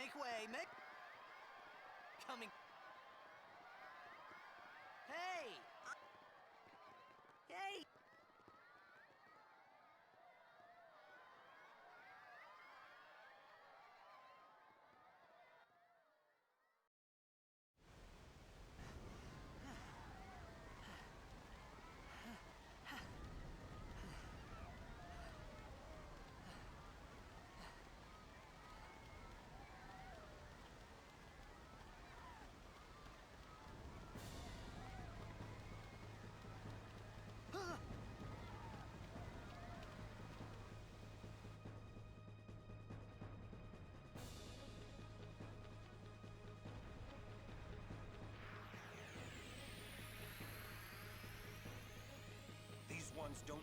Make way, make... Coming... Hey! Hey! These ones don't...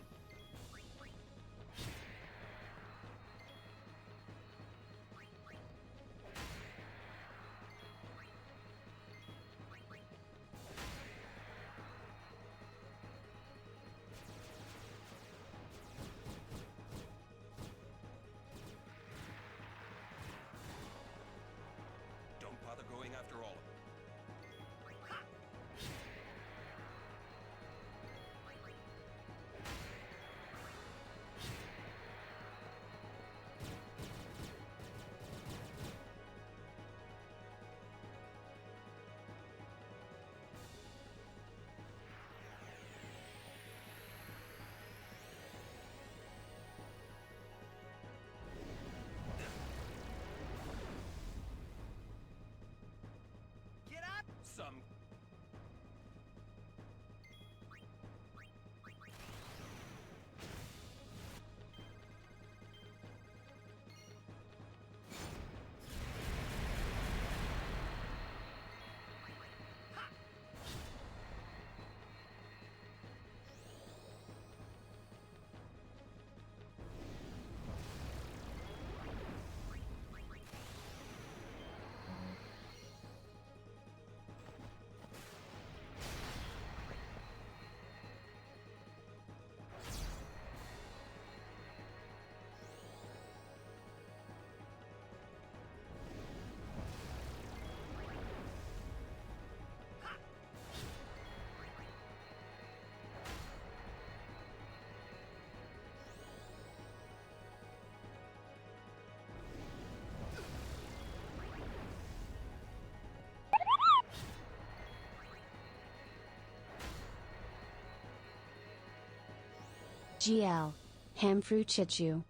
Don't bother going after all of them. Get up! Some... GL. Hamfru Chichu.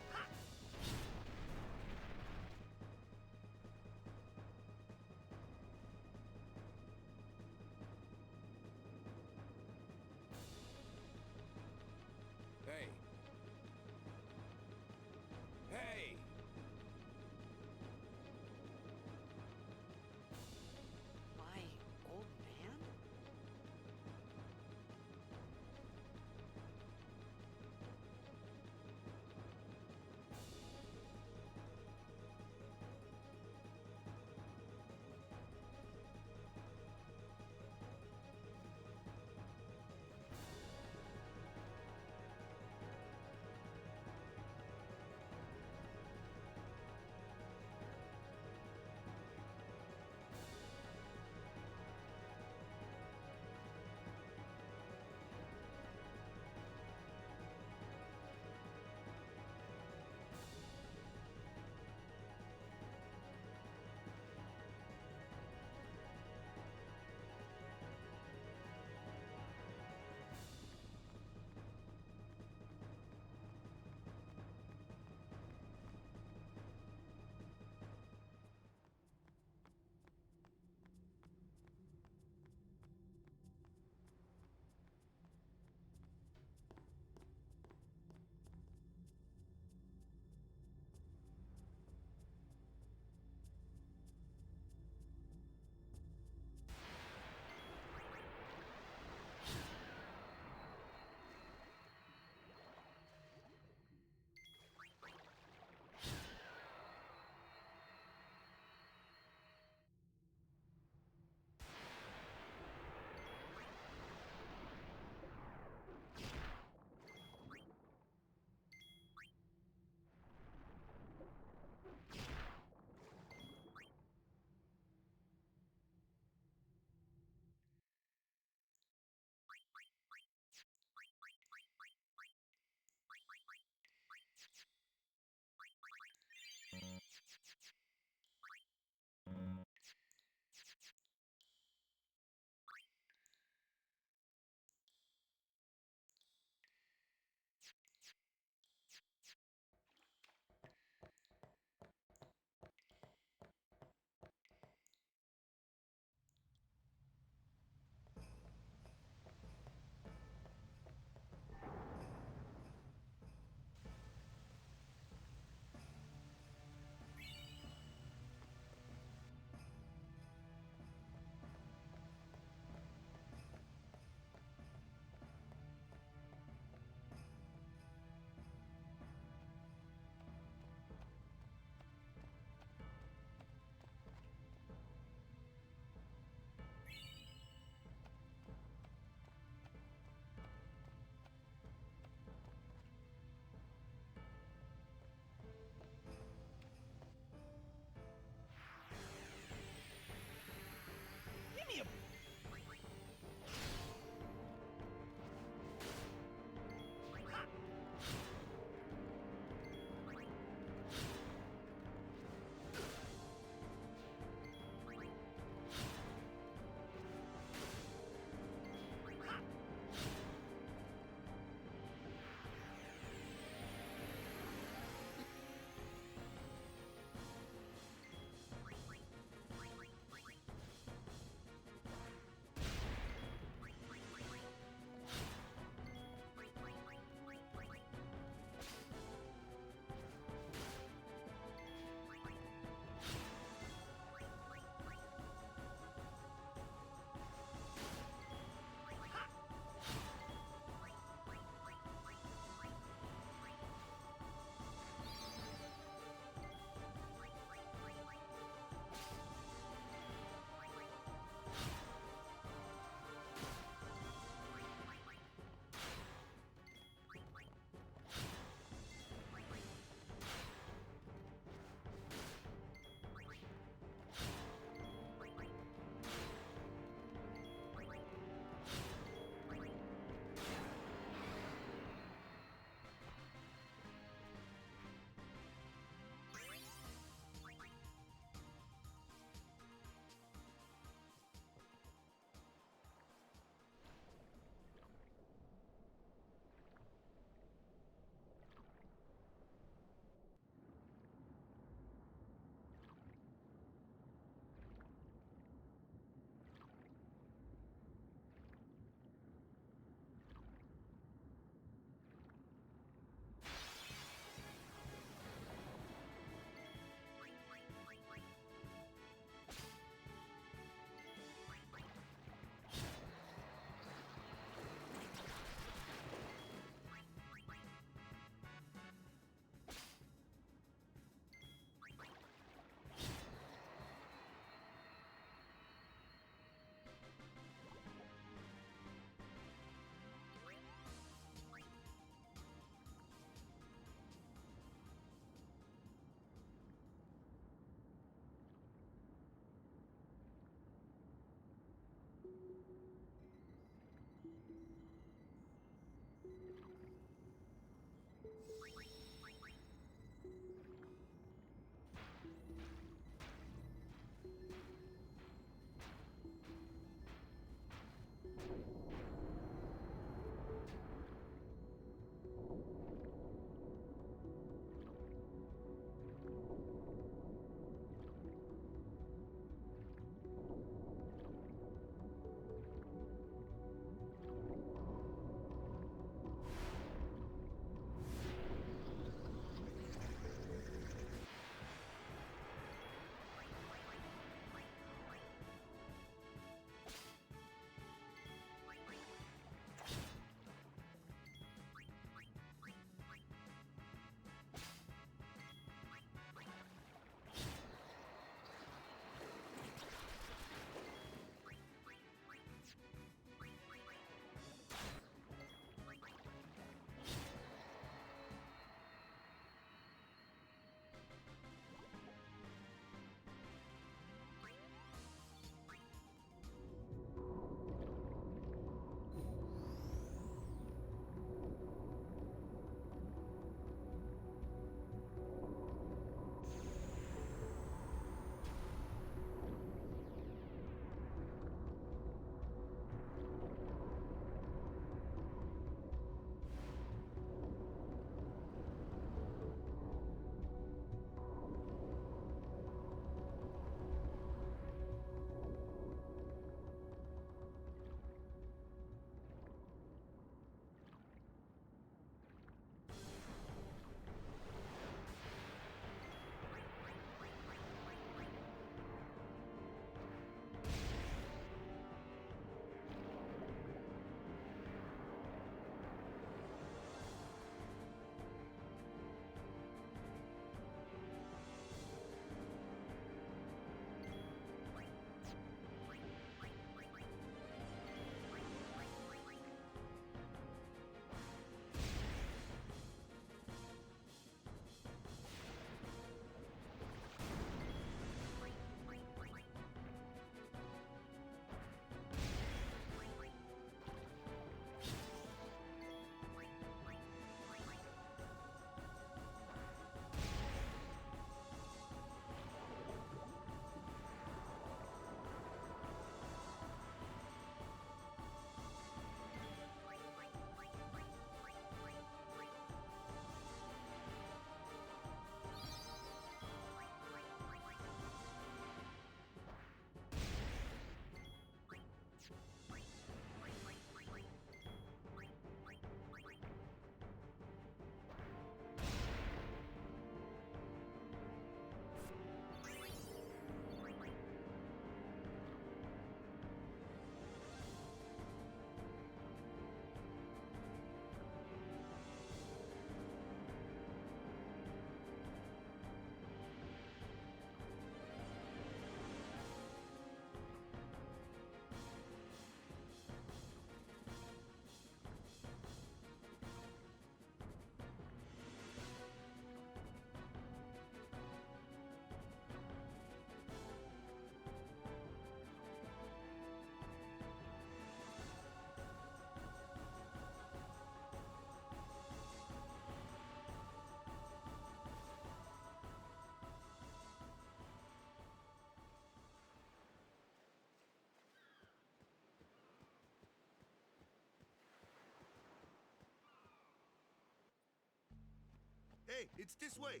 Hey, it's this way.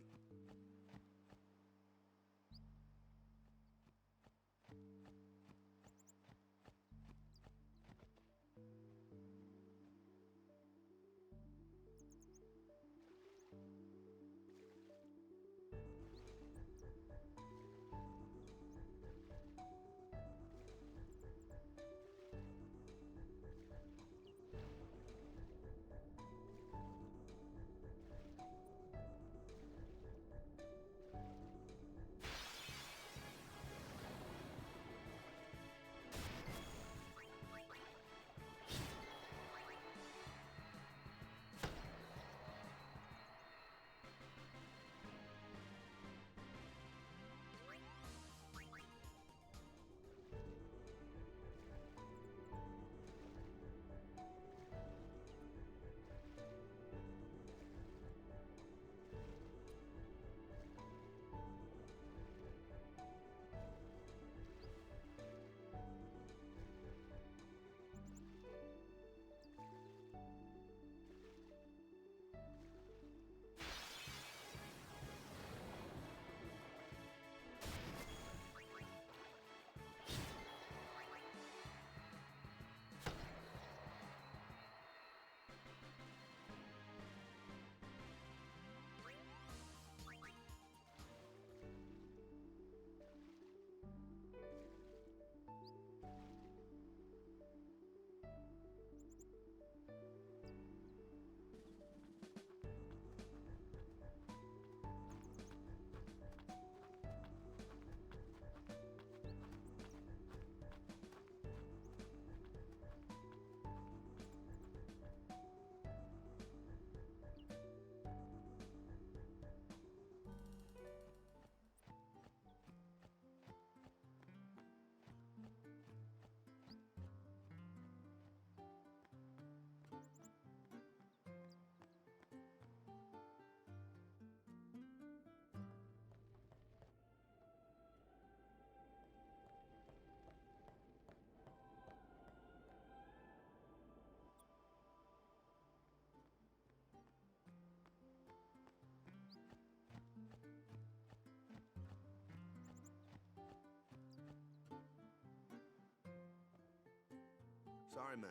Sorry, man.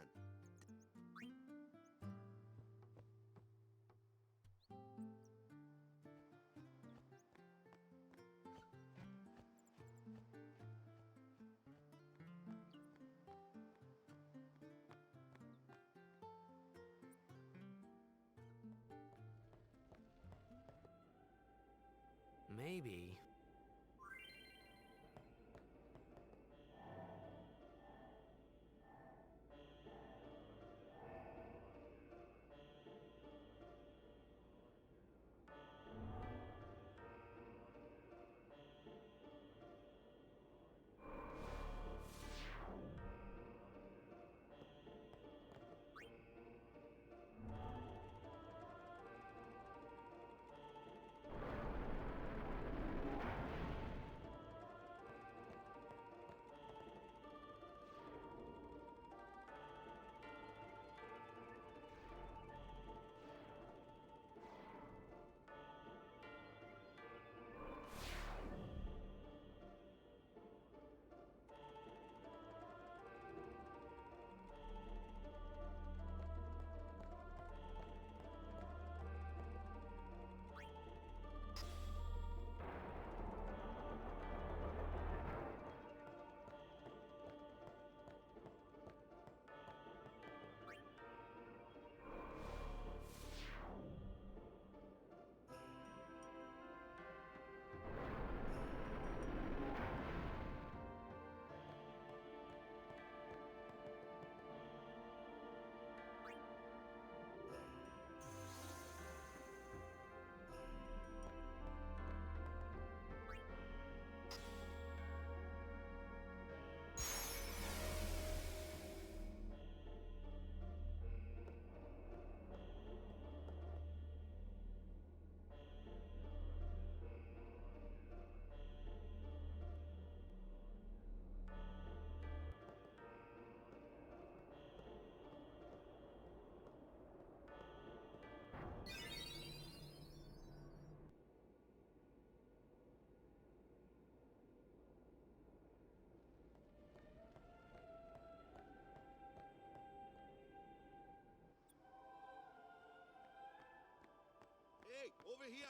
Maybe. Hey, over here!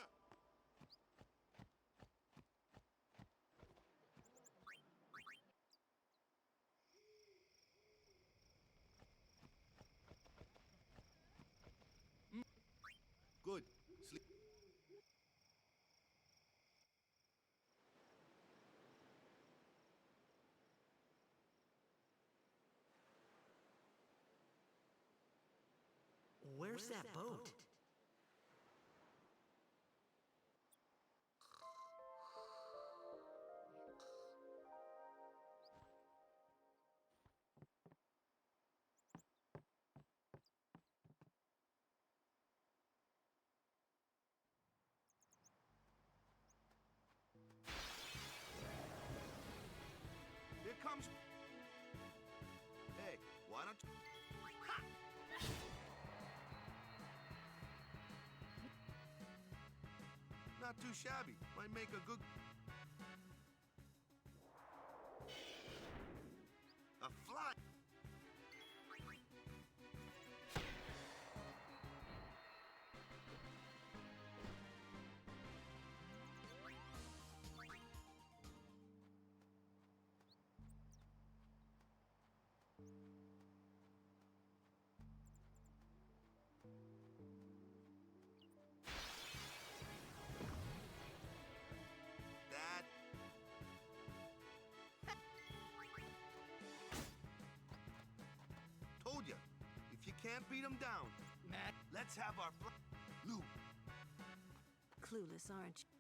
Good. Sleep. Where's that boat? Here comes... Hey, why don't you... Ha! Not too shabby. Might make a good... A fly! That... Told ya. If you can't beat them down, Matt? let's have our... Lou, Clueless, aren't you?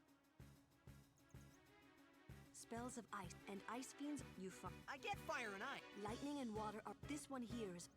Spells of ice and ice fiends, you I get fire and ice. lightning and water are. This one here is.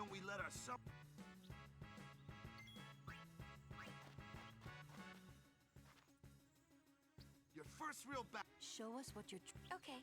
one we let our sub. Your first real back. Show us what you're. Okay.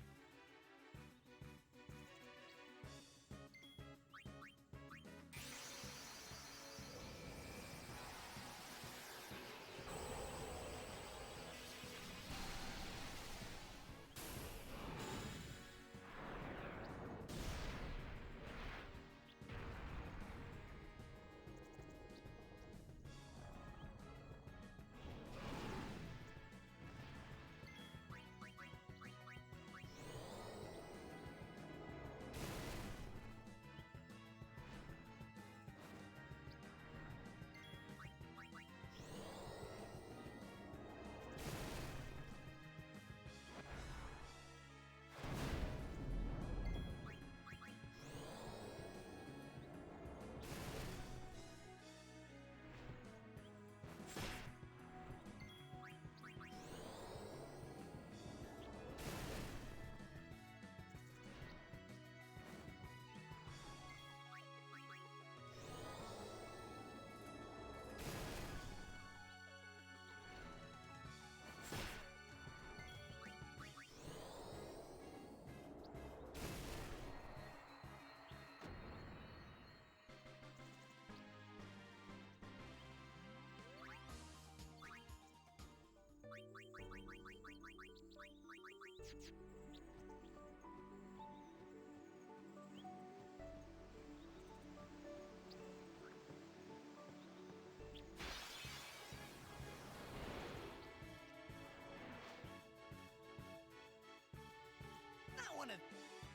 Not one of.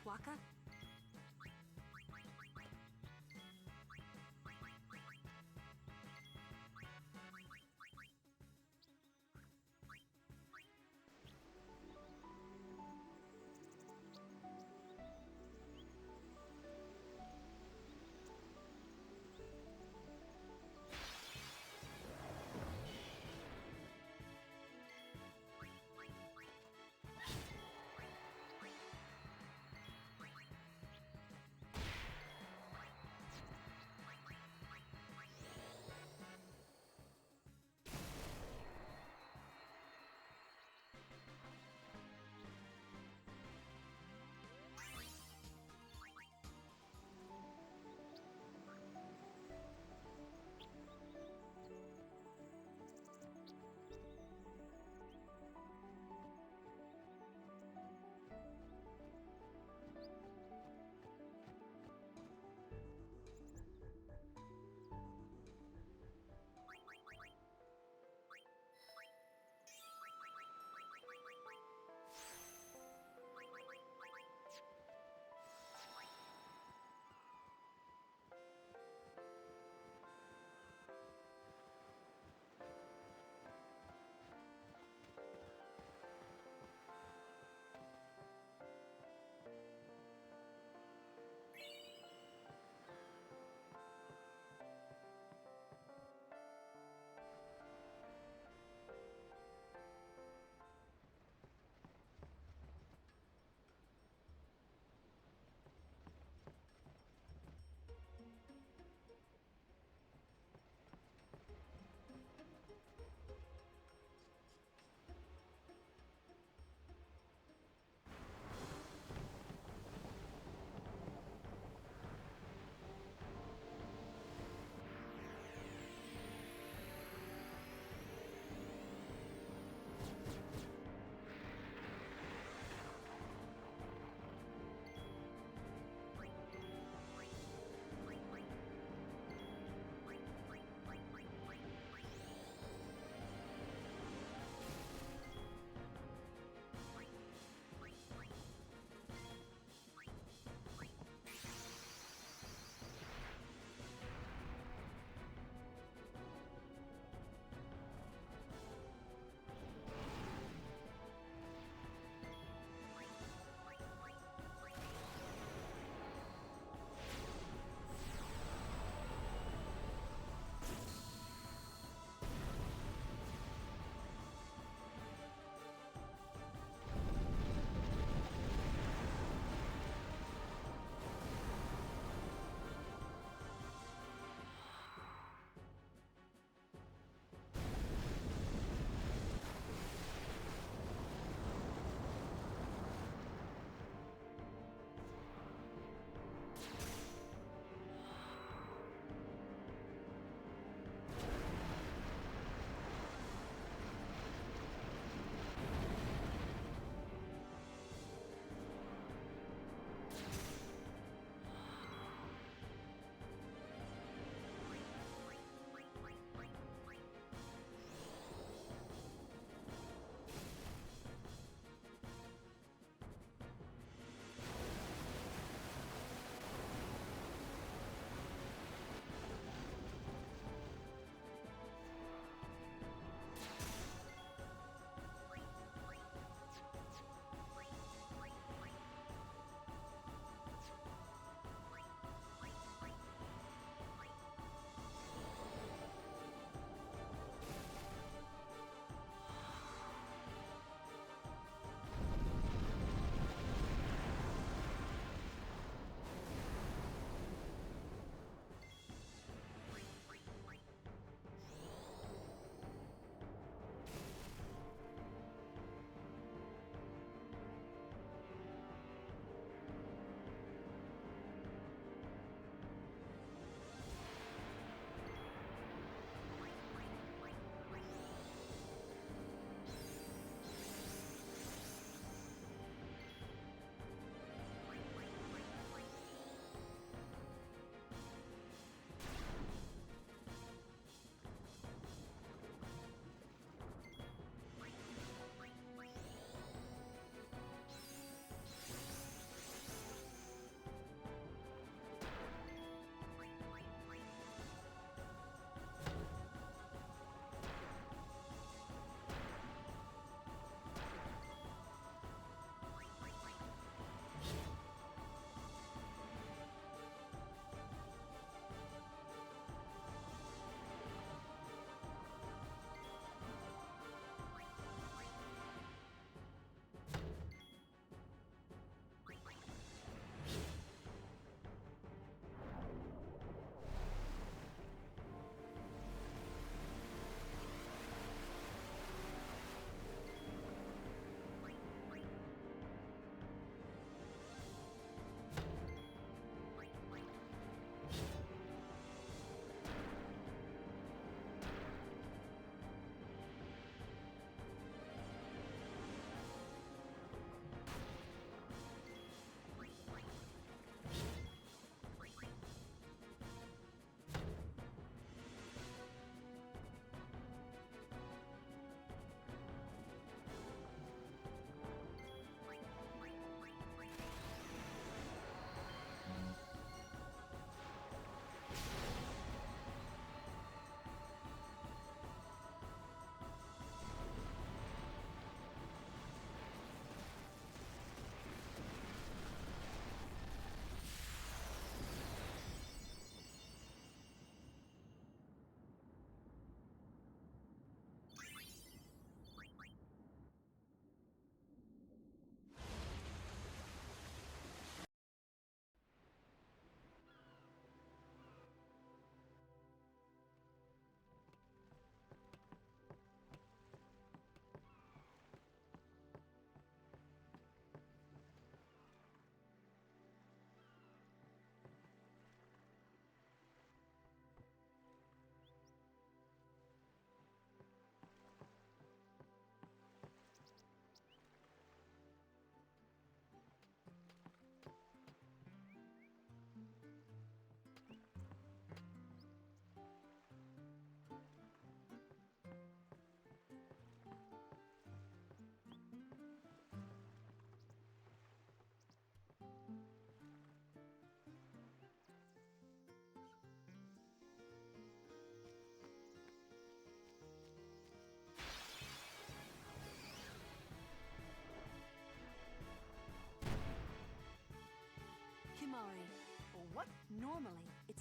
Waka?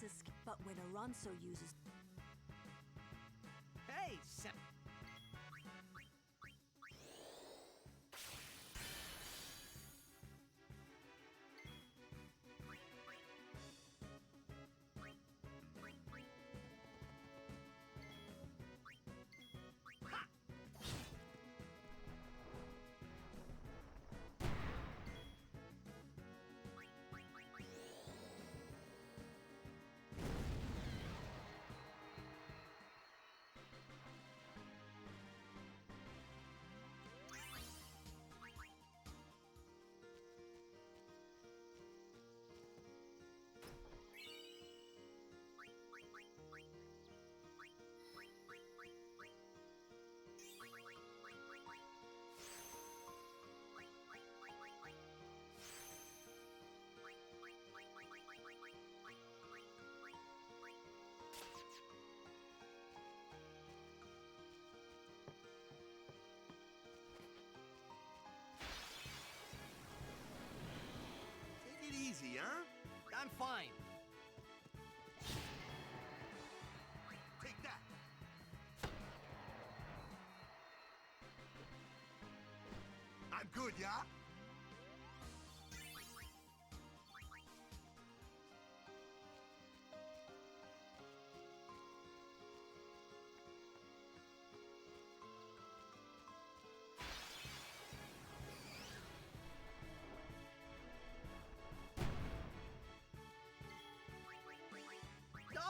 That's a but when Alonso uses... Hey, Take it easy, huh? I'm fine. Take that. I'm good, yeah?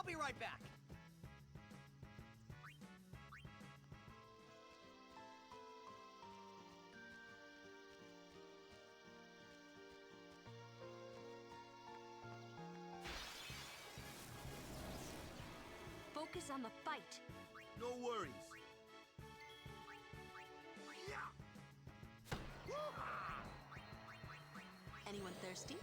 I'll be right back. Focus on the fight. No worries. Yeah. Anyone thirsty?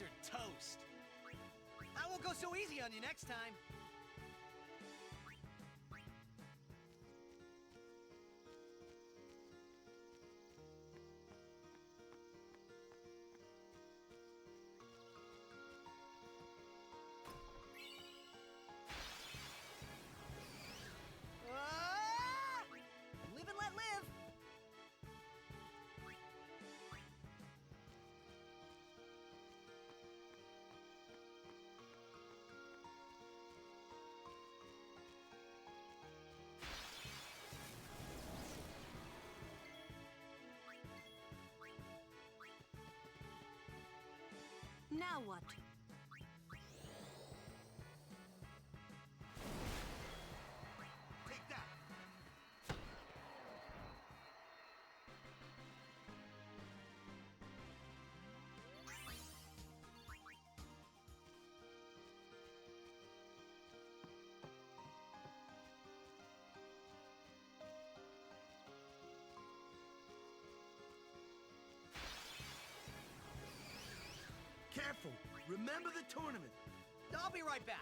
are toast. I won't go so easy on you next time. Live and let live. Now what? Take that. Careful. Remember the tournament. I'll be right back.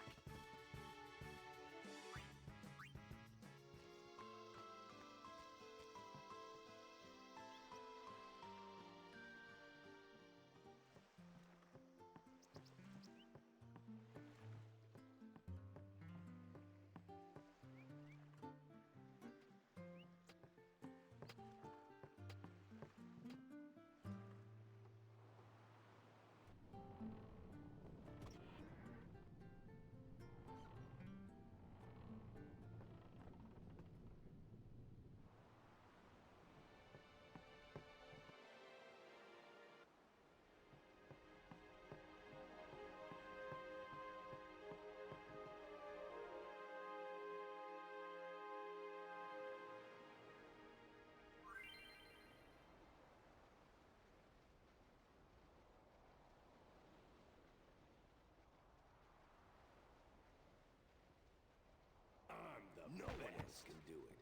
No one else can do it.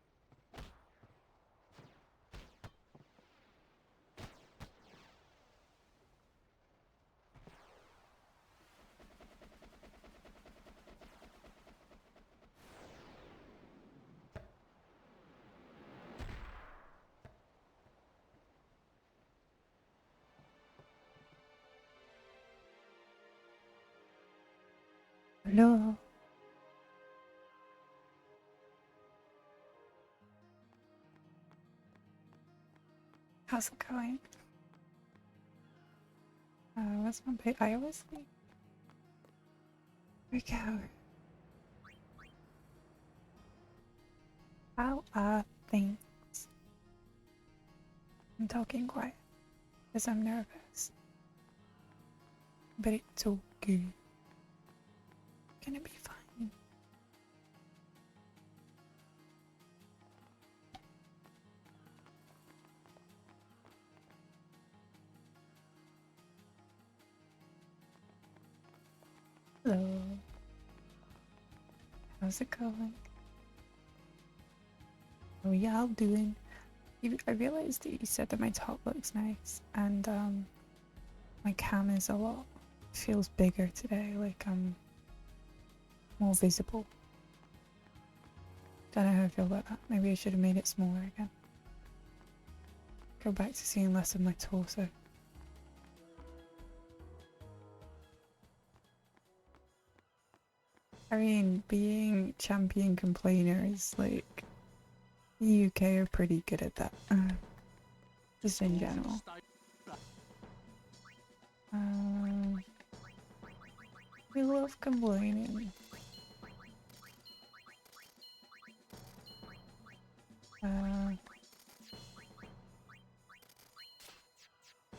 Hello. How's it going? What's my pay? I always think. Here we go. How are things? I'm talking quiet because I'm nervous. But it's okay. Gonna be fine. Hello. How's it going? How are y'all doing? I realized that you said that my top looks nice, and my cam is a lot, feels bigger today, like I'm more visible. Don't know how I feel about that. Maybe I should have made it smaller again. Go back to seeing less of my torso. I mean, being champion complainer is like, the UK are pretty good at that. Just in general. We love complaining.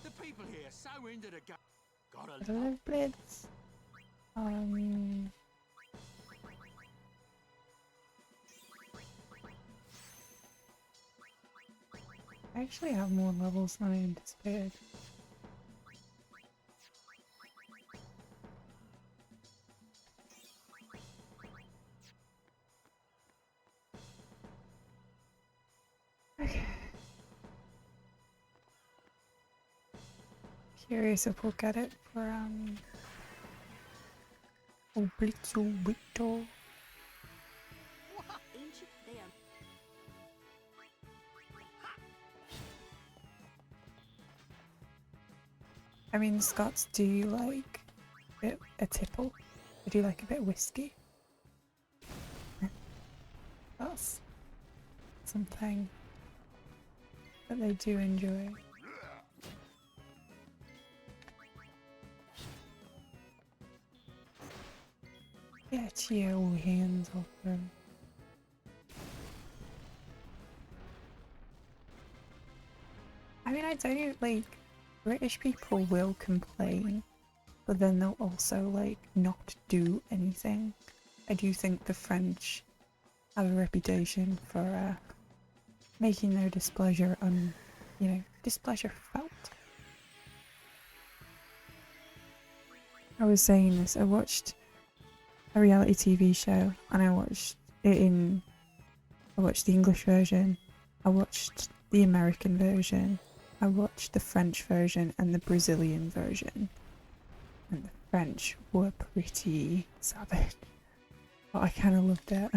The people here are so into the game. Gotta Hello, Blitz. I actually have more levels than I anticipated. Okay. Curious if we'll get it for Oh, blitzo, blitzo. Ancient, they are. I mean, Scots do like a tipple. They do like a bit of whiskey. That's something that they do enjoy. Get your hands off them. I mean, I don't like British people will complain, but then they'll also like not do anything. I do think the French have a reputation for making their displeasure displeasure felt. I was saying this, I watched a reality TV show and I watched the English version, I watched the American version, I watched the French version and the Brazilian version. And the French were pretty savage. But I kinda loved it.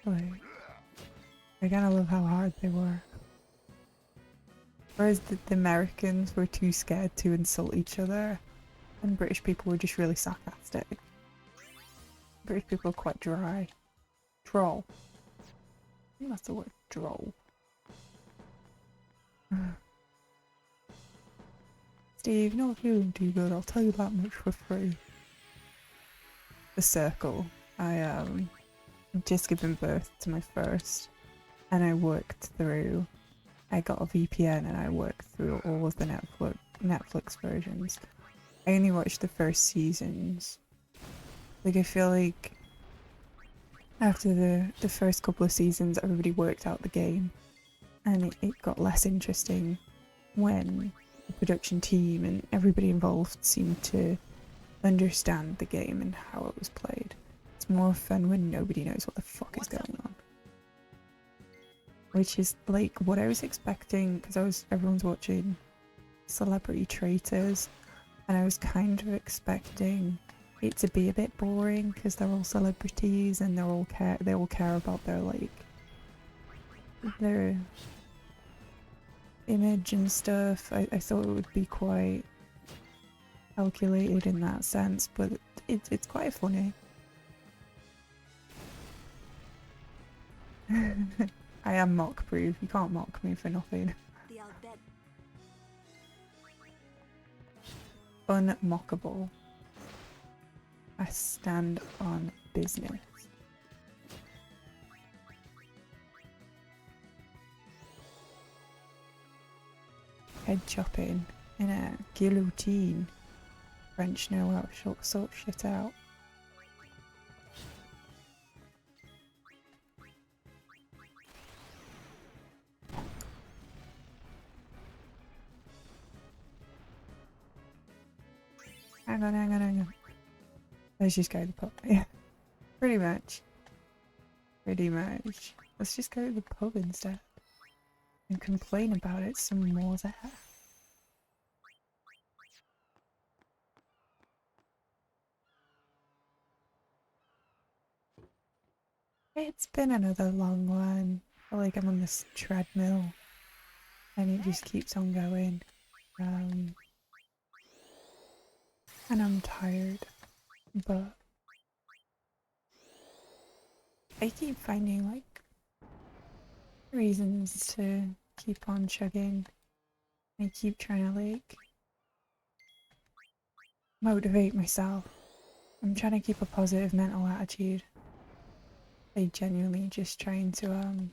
Like, I kinda love how hard they were. Whereas the Americans were too scared to insult each other, and British people were just really sarcastic. British people are quite dry. Droll. I think that's the word, droll. Steve, not feeling too good, I'll tell you that much for free. The Circle. I've just given birth to my first, and I got a VPN and I worked through all of the Netflix versions. I only watched the first seasons. Like, I feel like after the first couple of seasons everybody worked out the game, and it got less interesting when the production team and everybody involved seemed to understand the game and how it was played. It's more fun when nobody knows what the fuck is going on. Which is like what I was expecting, because everyone's watching Celebrity Traitors, and I was kind of expecting it to be a bit boring because they're all celebrities and they all care about their image and stuff. I thought it would be quite calculated in that sense, but it's quite funny. I am mock proof, you can't mock me for nothing. The Albed. Unmockable. I stand on business. Head chopping in a guillotine. French know how to sort shit out. Hang on. Let's just go to the pub. Yeah. Pretty much. Let's just go to the pub instead. And complain about it some more there. It's been another long one. I feel like I'm on this treadmill and it just keeps on going. And I'm tired, but I keep finding like reasons to keep on chugging. I keep trying to like motivate myself. I'm trying to keep a positive mental attitude. I genuinely just trying to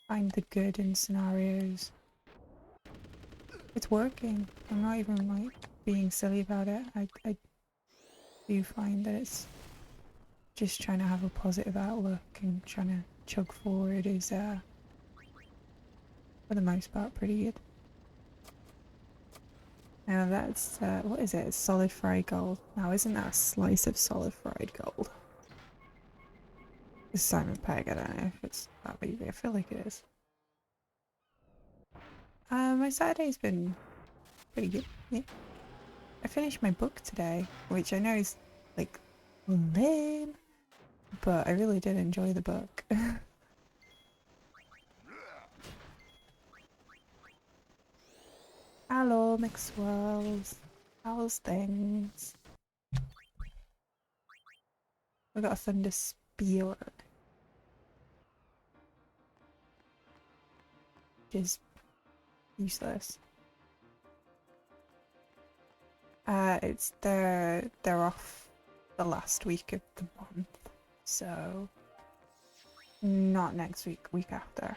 find the good in scenarios. It's working. I'm not even like being silly about it. I do find that it's just trying to have a positive outlook and trying to chug forward is for the most part pretty good. Now that's what is it? It's solid fried gold. Now isn't that a slice of solid fried gold? It's Simon Pegg, I don't know if it's that movie. I feel like it is. My Saturday's been pretty good, yeah. I finished my book today, which I know is like lame, but I really did enjoy the book. Hello, McSwells. How's things? We got a thunder spear, which is useless. It's they're off the last week of the month, so not next week, week after.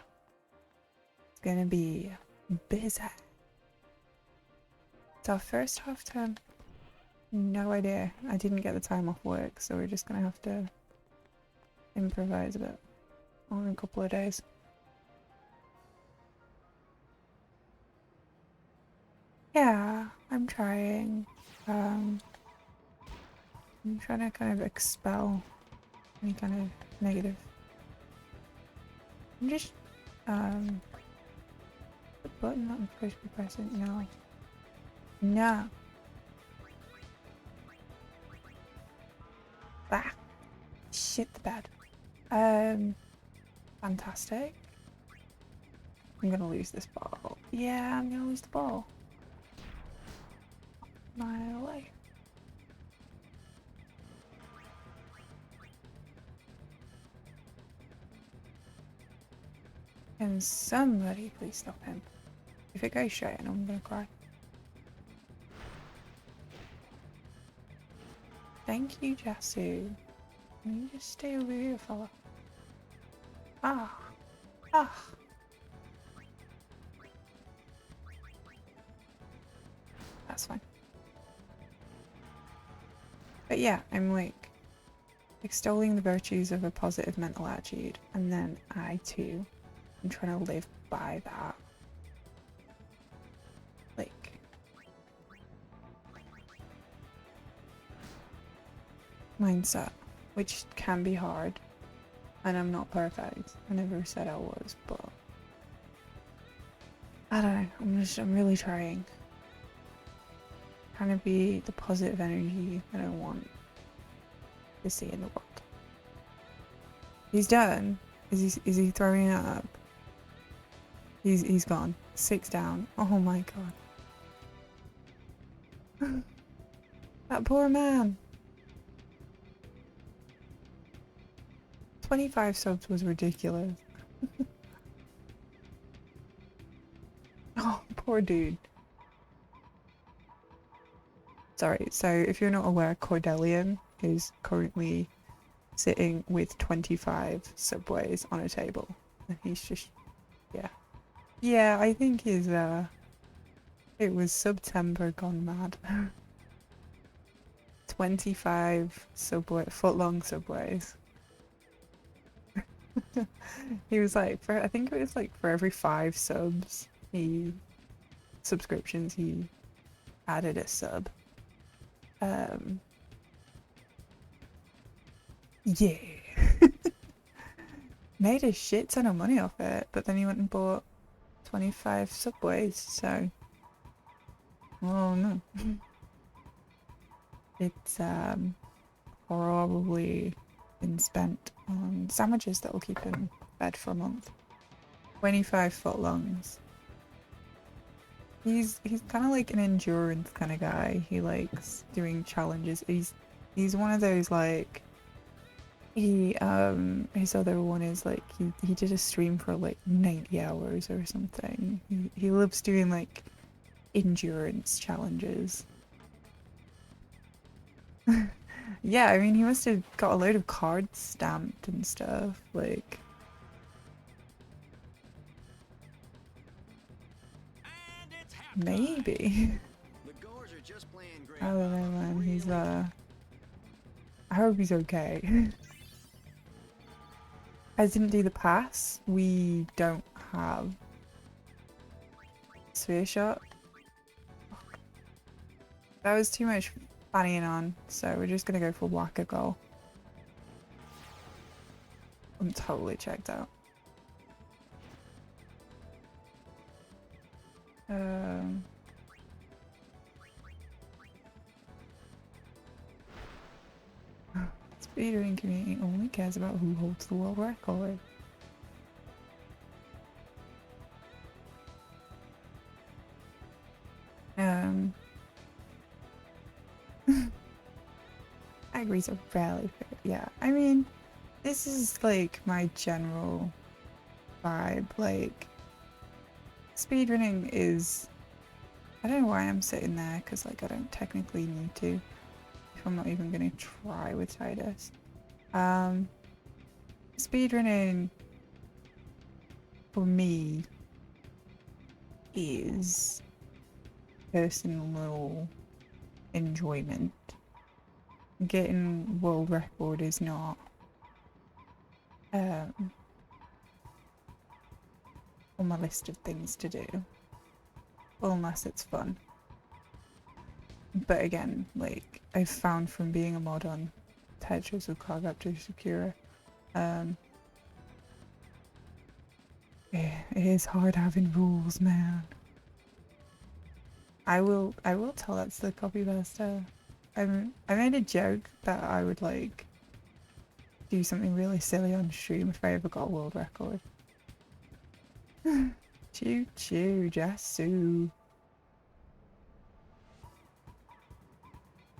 It's gonna be busy. It's our first half term. No idea. I didn't get the time off work, so we're just gonna have to improvise a bit on a couple of days. Yeah, I'm trying. I'm trying to kind of expel any kind of negative. I'm just the button that I'm supposed to be pressing. No. No. Ah. Shit the bed. Fantastic. I'm gonna lose this ball. Yeah, I'm gonna lose the ball. My life. Can somebody please stop him? If it goes straight, I'm gonna cry. Thank you, Jasu. Can you just stay over here, fella? Ah. Ah. That's fine. But yeah, I'm like extolling the virtues of a positive mental attitude, and then I too am trying to live by that. Like, mindset, which can be hard, and I'm not perfect. I never said I was, but I don't know. I'm really trying. Trying to be the positive energy that I want to see in the world. He's done. Is he throwing it up? He's gone. 6 down. Oh my god. That poor man. 25 subs was ridiculous. Oh, poor dude. Sorry, so if you're not aware, Cordelian is currently sitting with 25 subways on a table. And he's just, yeah. Yeah, I think his, it was September gone mad. 25 foot-long subways. He was like, I think it was like for every 5 subscriptions, he added a sub. Yeah. Made a shit ton of money off it, but then he went and bought 25 subways, so oh no. It's probably been spent on sandwiches that will keep him fed for a month. 25 foot longs. He's kind of like an endurance kind of guy. He likes doing challenges. He's one of those, like, his other one is like he did a stream for like 90 hours or something. He loves doing like endurance challenges. Yeah, I mean, he must have got a load of cards stamped and stuff, like. Maybe. I don't know, man. He's I hope he's okay. I didn't do the pass. We don't have sphere shot. That was too much fannying on, so we're just gonna go for whack a goal. I'm totally checked out. speedrunning community only cares about who holds the world record. Agrees are rarely fair. Yeah, I mean, this is like my general vibe. Like, speedrunning is. I don't know why I'm sitting there because, like, I don't technically need to. If I'm not even gonna try with Titus. Speedrunning for me is personal enjoyment. Getting world record is not on my list of things to do, unless it's fun. But again, like I've found from being a mod on Tetris with Cargaptor Secura, yeah, it is hard having rules, man. I will tell that's the copy master. I made a joke that I would like do something really silly on stream if I ever got a world record. Choo choo, Jasu.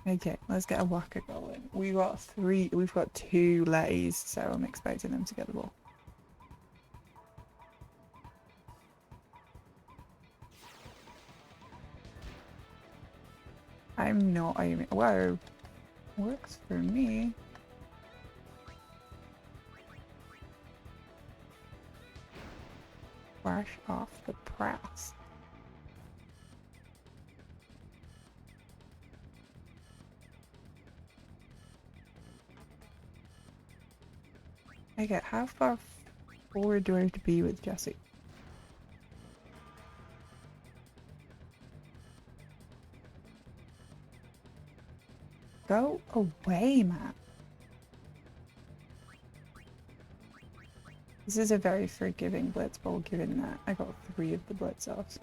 Okay, let's get a whacker going. We've got 2 letties, so I'm expecting them to get the ball. I'm not aiming. Whoa. Works for me. Fresh off the press. Okay, how far forward do I have to be with Jesse? Go away, man. This is a very forgiving blitz bowl, given that I got 3 of the blitz offs.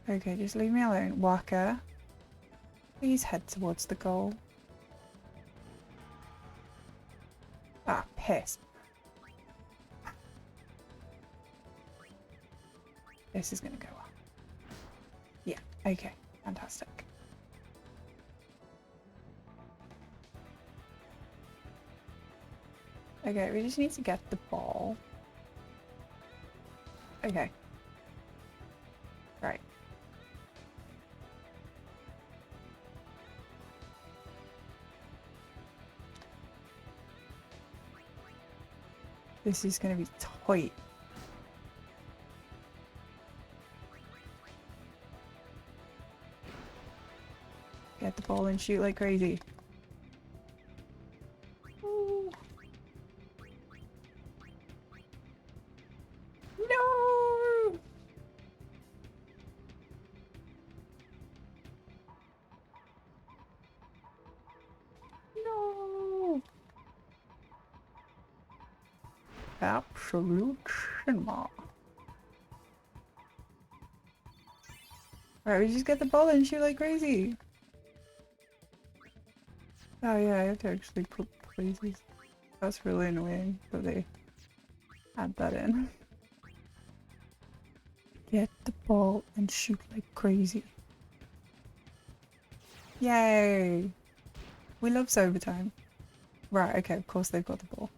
Okay, just leave me alone. Walker, please head towards the goal. Ah, piss. This is gonna go well. Yeah, okay, fantastic. Okay, we just need to get the ball. Okay. Right. This is gonna be tight. Get the ball and shoot like crazy. Ooh. No! No! Absolute cinema. Alright, we just get the ball and shoot like crazy. Oh yeah, I have to actually put places. That's really annoying that they add that in. Get the ball and shoot like crazy. Yay! We love overtime. Right, okay, of course they've got the ball.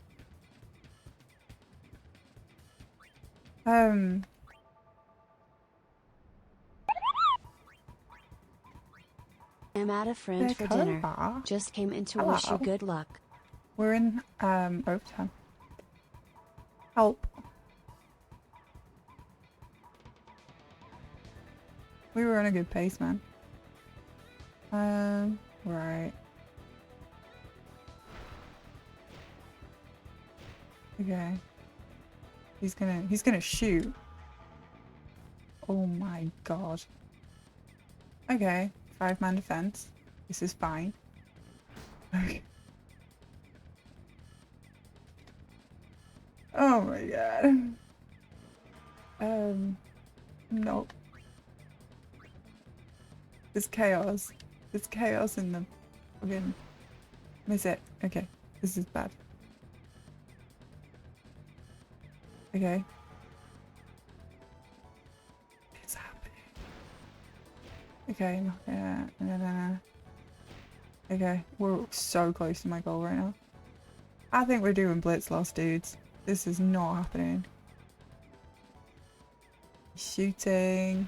I'm at a friend for dinner. Just came in to wish you good luck. We're in overtime. Help. We were on a good pace, man. Right. Okay. He's gonna shoot. Oh my god. Okay, 5-man defense. This is fine. Okay. Oh my god. Nope. There's chaos. There's chaos in the fucking... Miss it. Okay. This is bad. Okay. It's happening. Okay. No. Okay. We're so close to my goal right now. I think we're doing blitz loss, dudes. This is not happening. Shooting.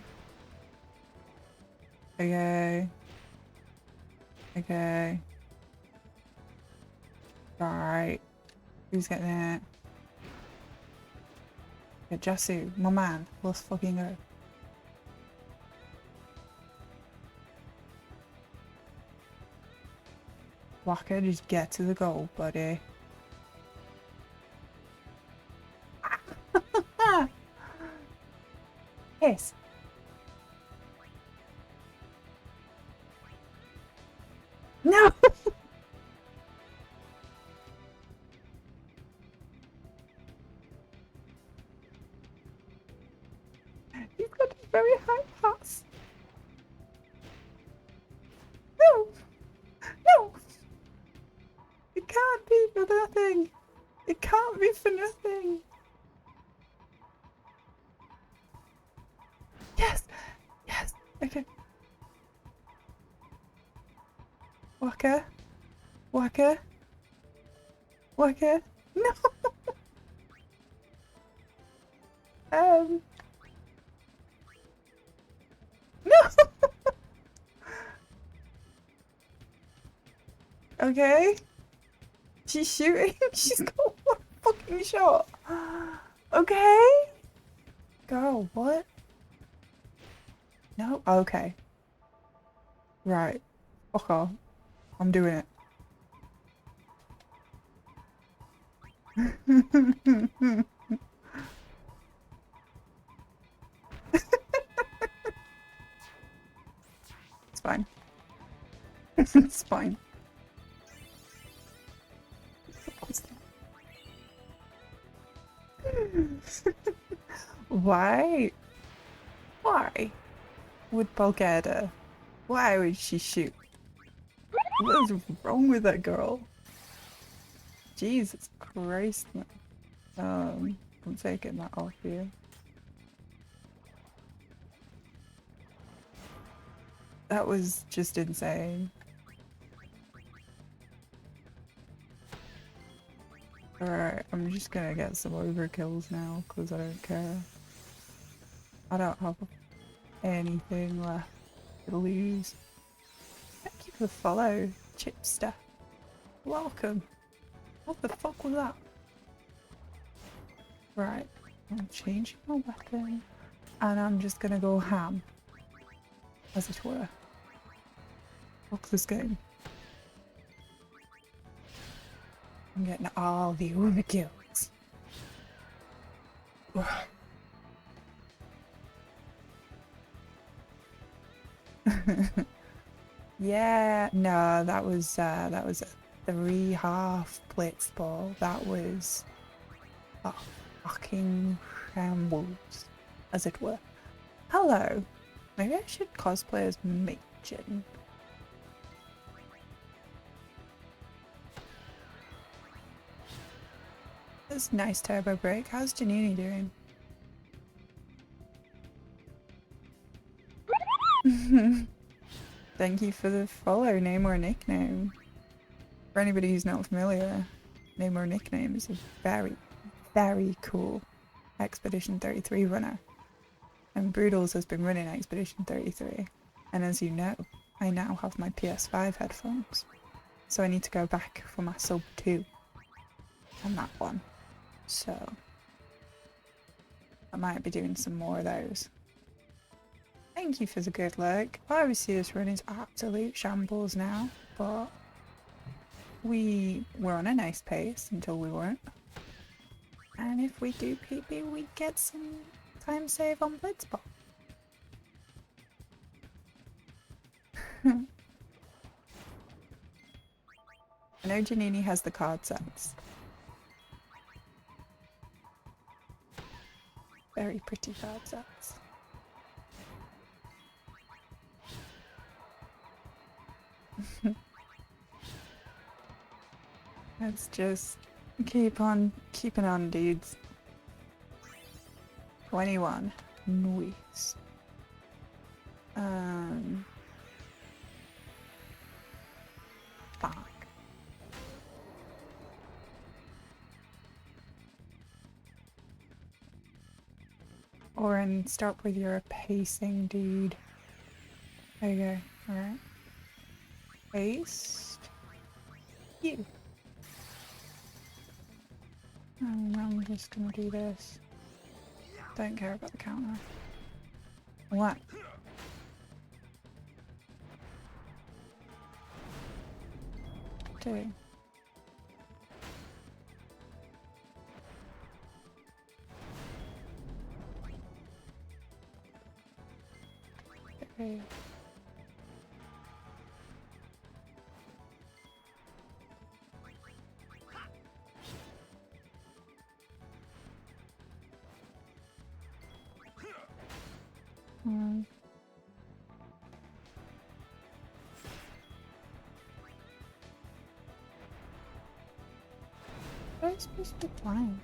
Okay. Okay. Right. Who's getting it? Yeah, Jesse, my man. Let's fucking go. Walker, just get to the goal, buddy. Yes. No! You've got a very high pass. No! No! It can't be for nothing. It can't be for nothing. Yes! Yes! Okay. Walker? Walker? Walker? No! No! Okay. She's shooting. She's got one fucking shot. Okay. Girl, what? No? Okay. Right. Fuck off. I'm doing it. It's fine. It's fine. Why? Why would Bulgada? Why would she shoot? What is wrong with that girl? Jesus Christ, man. I'm taking that off here. That was just insane. Alright, I'm just gonna get some overkills now because I don't care. I don't have anything left to lose. Thank you for the follow, Chipster. Welcome. What the fuck was that? Right, I'm changing my weapon and I'm just gonna go ham, as it were. Fuck this game. I'm getting all the overkills. Yeah, no, that was a 3-half blitz ball. That was a fucking shambles, as it were. Hello. Maybe I should cosplay as Machin. That's a nice turbo break. How's Janini doing? Thank you for the follow, name or nickname. For anybody who's not familiar, name or nickname is a very, very cool Expedition 33 runner. And Broodles has been running Expedition 33. And as you know, I now have my PS5 headphones. So I need to go back for my sub 2 on that one. So I might be doing some more of those. Thank you for the good luck. Obviously this run is absolute shambles now, but we were on a nice pace until we weren't. And if we do PB, we get some time save on Blitzball. I know Janini has the card sets. Very pretty card sets. Let's just keep on keeping on, dudes. 21. Nice. Fuck. Oren, stop with your pacing, dude. There you go. Alright. Paste. You. I'm just gonna do this. Don't care about the counter. What? Do. Okay. Why is supposed to be blind?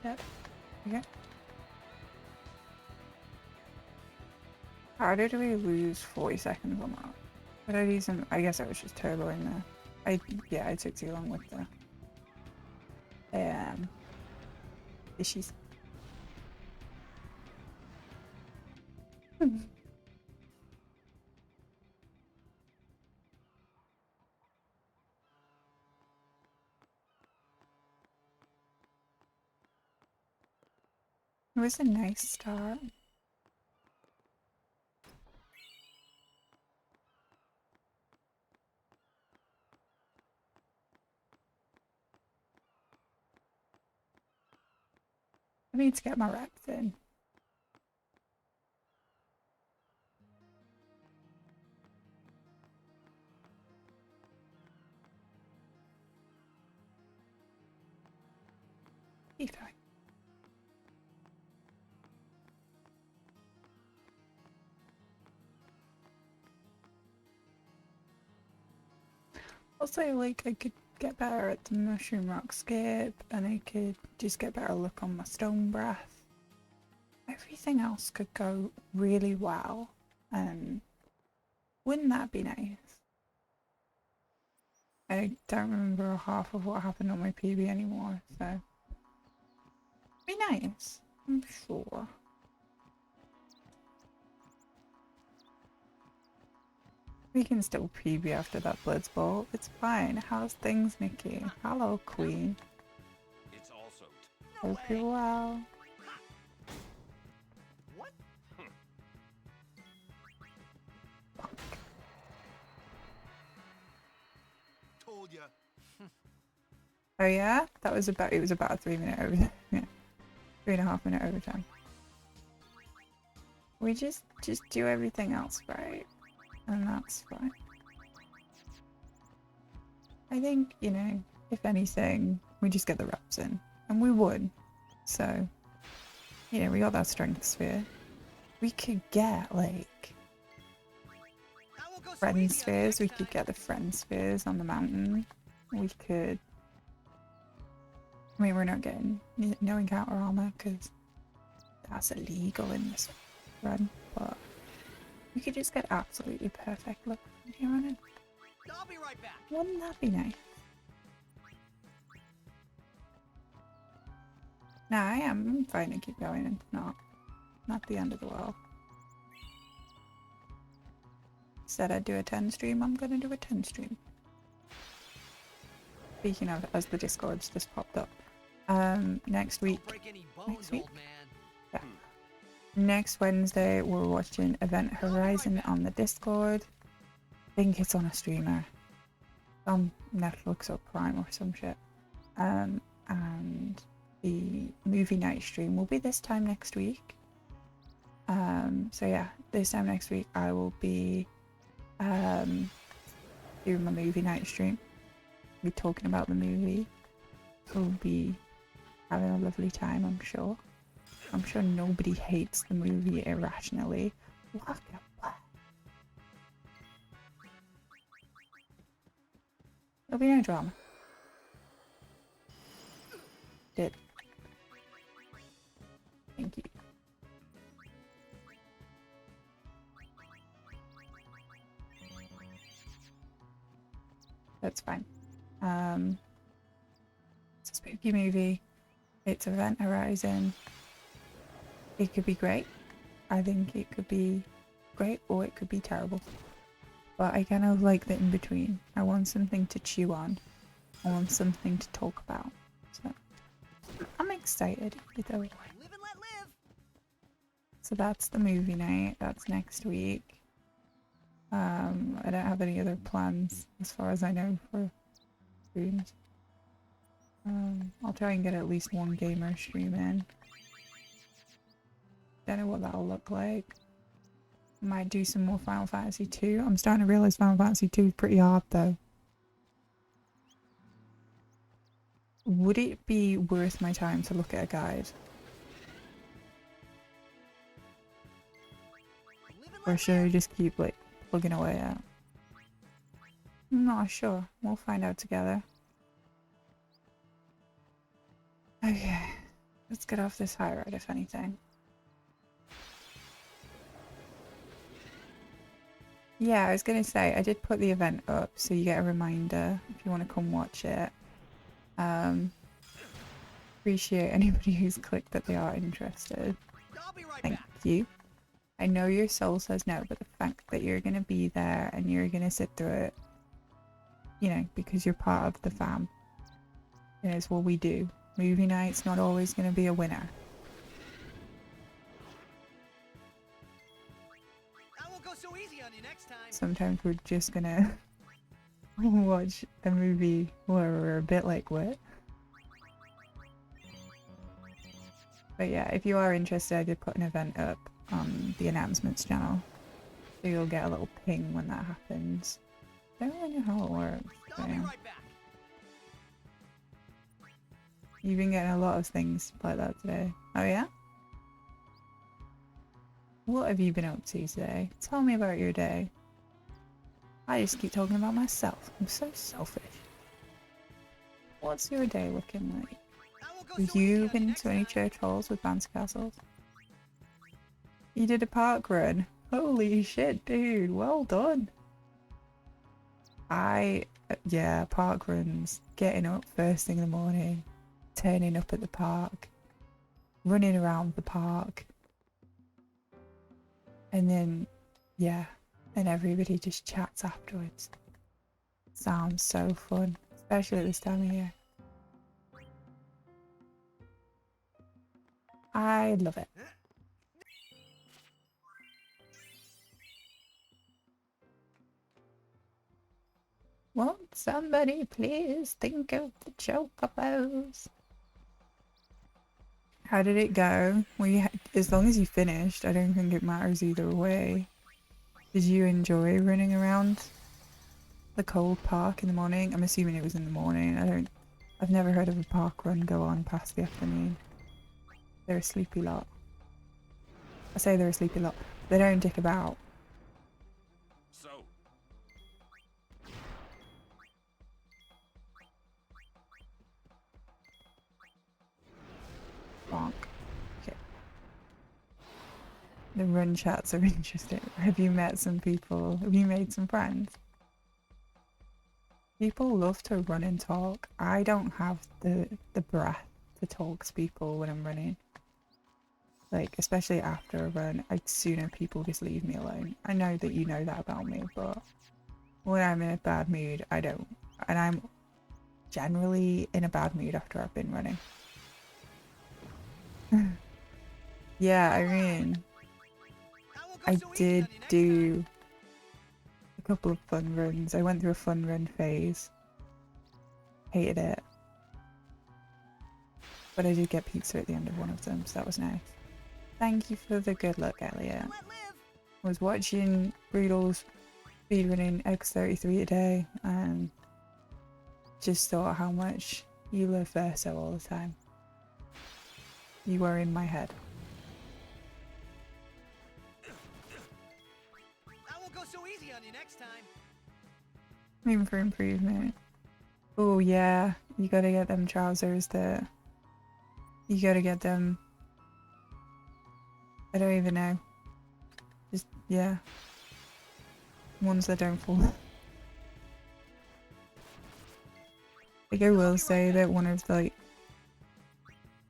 Yep. Okay. How did we lose 40 seconds on that? Did I do some? I guess I was just turboing there. Yeah, I took too long with the issues. It was a nice start. I need to get my reps in. Be fine. Also, like, I could get better at the mushroom rock skip, and I could just get better look on my stone breath. Everything else could go really well, and wouldn't that be nice? I don't remember half of what happened on my PB anymore, so be nice, I'm sure. We can still PB after that Blitzball. It's fine. How's things, Nikki? Hello, Queen. It's also Hope you're well. What? told ya. Oh yeah? It was about a 3 minute overtime. Yeah. 3.5 minute overtime. We just do everything else right. And that's fine. I think, you know, if anything, we just get the reps in. And we would. So, you know, we got that strength sphere. We could get, like, friend spheres. We could get the friend spheres on the mountain. We could... I mean, we're not getting no encounter armor because that's illegal in this run, but we could just get absolutely perfect look from here on in. I'll be right back. Wouldn't that be nice? Nah, I'm fine to keep going. It's not the end of the world. Said I'd do a 10 stream, I'm gonna do a 10 stream. Speaking of, as the Discord's just popped up. Next week. Next week? Yeah. Next Wednesday, we're watching Event Horizon on the Discord. I think it's on a streamer. On Netflix or Prime or some shit. And the movie night stream will be this time next week. So yeah, this time next week I will be doing my movie night stream. We'll be talking about the movie. We'll be having a lovely time, I'm sure. I'm sure nobody hates the movie irrationally. What a what? There'll be no drama. Did. Thank you. That's fine. It's a spooky movie. It's Event Horizon. It could be great. I think it could be great or it could be terrible. But I kind of like the in-between. I want something to chew on. I want something to talk about. So I'm excited either way. Live and let live. So that's the movie night. That's next week. I don't have any other plans as far as I know for streams. I'll try and get at least one gamer stream in. Don't know what that'll look like. Might do some more Final Fantasy 2. I'm starting to realise Final Fantasy 2 is pretty hard though. Would it be worth my time to look at a guide? Or should I just keep like plugging away at? I'm not sure. We'll find out together. Okay, let's get off this high road if anything. Yeah, I was gonna say, I did put the event up so you get a reminder if you want to come watch it. Appreciate anybody who's clicked that they are interested. I'll be right Thank back. you. I know your soul says no, but the fact that you're gonna be there and you're gonna sit through it, you know, because you're part of the fam, and it's what we do. Movie night's not always gonna be a winner. I won't go so easy on you next time. Sometimes we're just gonna watch a movie where we're a bit like, what? But yeah, if you are interested, I did put an event up on the announcements channel. So you'll get a little ping when that happens. I don't really know how it works. I'll be Yeah. right back. You've been getting a lot of things like that today. Oh yeah? What have you been up to today? Tell me about your day. I just keep talking about myself. I'm so selfish. What's your day looking like? I won't go Have so easy you on been next to any time. church halls with bouncy castles? You did a park run. Holy shit, dude. Well done. Yeah, park runs. Getting up first thing in the morning. Turning up at the park. Running around the park. And then, yeah. And everybody just chats afterwards. Sounds so fun. Especially at this time of year. I love it. Won't somebody please think of the chocobos? How did it go? As long as you finished, I don't think it matters either way. Did you enjoy running around the cold park in the morning? I'm assuming it was in the morning. I've never heard of a park run go on past the afternoon. They're a sleepy lot. I say they're a sleepy lot. They don't dick about. So, Bonk. Okay. The run chats are interesting. Have you met some people? Have you made some friends? People love to run and talk. I don't have the breath to talk to people when I'm running. Like, especially after a run, I'd sooner people just leave me alone. I know that you know that about me, but when I'm in a bad mood, I don't. And I'm generally in a bad mood after I've been running. Yeah, I mean, I won't go I so easy did on you next do time. a couple of fun runs. I went through a fun run phase. Hated it. But I did get pizza at the end of one of them, so that was nice. Thank you for the good luck, Elliot. Let live. I was watching Breedle's speedrunning X33 today and just thought how much you love Verso all the time. You are in my head. I won't go so easy on you next time. Room for improvement. Oh yeah, you gotta get them trousers there. You gotta get them. I don't even know. Just, yeah. Ones that don't fall. Like, I will say that one of the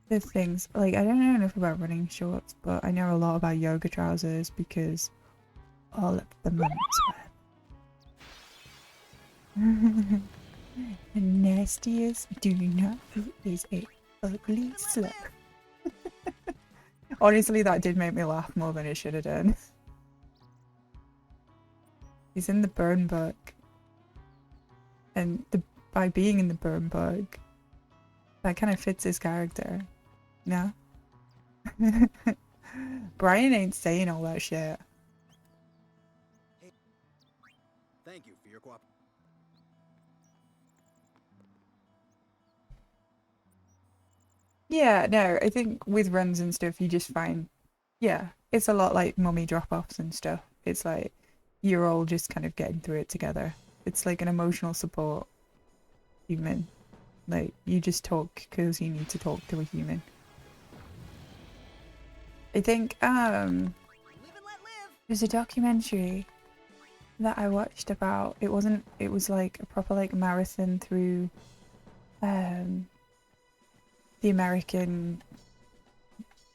things, like, I don't know enough about running shorts, but I know a lot about yoga trousers because all of the mums wear. The nastiest do not who is a ugly slut. Honestly, that did make me laugh more than it should have done. He's in the burn bug. And by being in the burn bug, that kind of fits his character. No? Brian ain't saying all that shit. Hey, thank you for your cooperation. Yeah, no, I think with runs and stuff, you just find, yeah, it's a lot like mummy drop-offs and stuff. It's like, you're all just kind of getting through it together. It's like an emotional support human. Like, you just talk because you need to talk to a human. I think, Live and let live. there's a documentary that I watched about, it was like a proper like marathon through, the American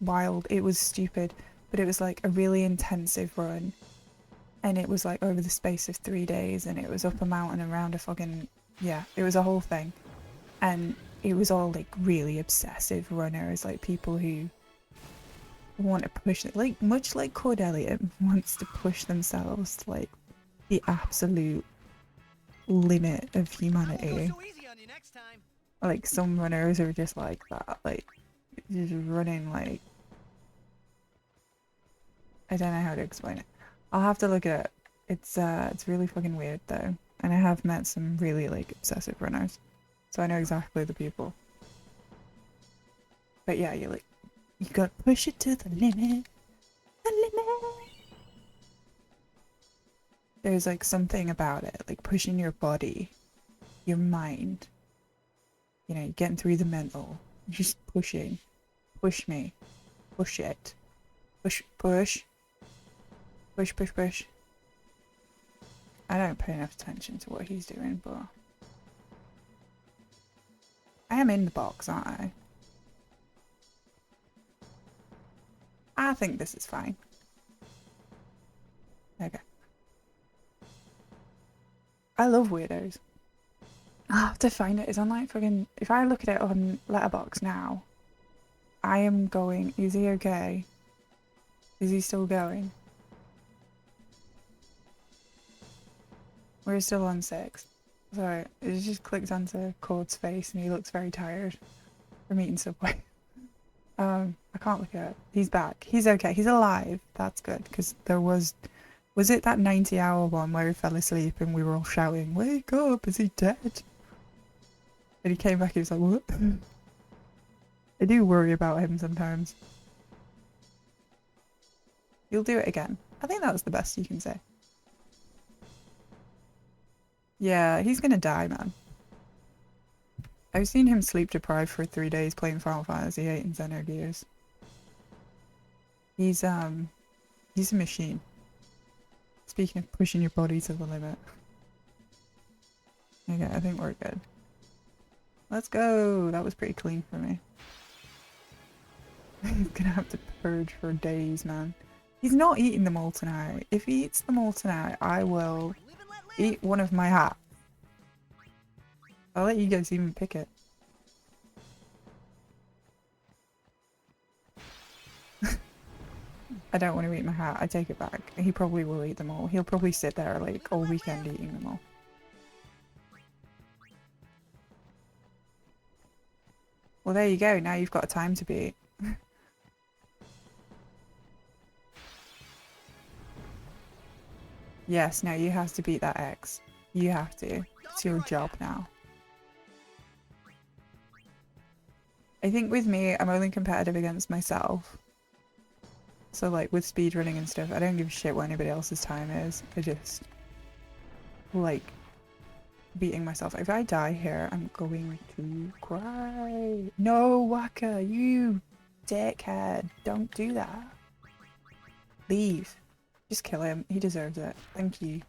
wild. It was stupid, but it was like a really intensive run, and it was like over the space of 3 days, and it was up a mountain around a fucking, yeah, it was a whole thing, and it was all like really obsessive runners, like people who want to push it, like much like Cord Elliott wants to push themselves to like the absolute limit of I won't humanity. go so easy on you next time. Like, some runners are just like that, like, just running like... I don't know how to explain it. I'll have to look at it. It's really fucking weird though. And I have met some really, like, obsessive runners. So I know exactly the people. But yeah, you gotta push it to the limit. The limit! There's, like, something about it, like, pushing your body, your mind. You know, getting through the mental. Just pushing. Push me. Push it. Push, push. Push, push, push. I don't pay enough attention to what he's doing, but... I am in the box, aren't I? I think this is fine. Okay. I love weirdos. I'll have to find it. It's on like fucking... If I look at it on Letterboxd now, I am going... Is he okay? Is he still going? We're still on 6. Sorry, it just clicked onto Cord's face and he looks very tired from eating Subway. I can't look at it. He's back. He's okay. He's alive. That's good, because there was... Was it that 90-hour one where he fell asleep and we were all shouting, "Wake up, is he dead?" And he came back, he was like, "What?" I do worry about him sometimes. You'll do it again. I think that's the best you can say. Yeah, he's gonna die, man. I've seen him sleep deprived for 3 days playing Final Fantasy VIII and Xenogears. He's a machine. Speaking of pushing your body to the limit. Okay, I think we're good. Let's go! That was pretty clean for me. He's gonna have to purge for days, man. He's not eating them all tonight. If he eats them all tonight, I will Live and let live. eat one of my hats. I'll let you guys even pick it. I don't want to eat my hat. I take it back. He probably will eat them all. He'll probably sit there like all weekend eating them all. Well, there you go. Now you've got a time to beat. Yes, no, you have to beat that X. You have to. It's your job now. I think with me, I'm only competitive against myself. So like with speedrunning and stuff, I don't give a shit what anybody else's time is. I just like beating myself. If I die here, I'm going to cry. No, Waka, you dickhead. Don't do that. Leave. Just kill him. He deserves it. Thank you.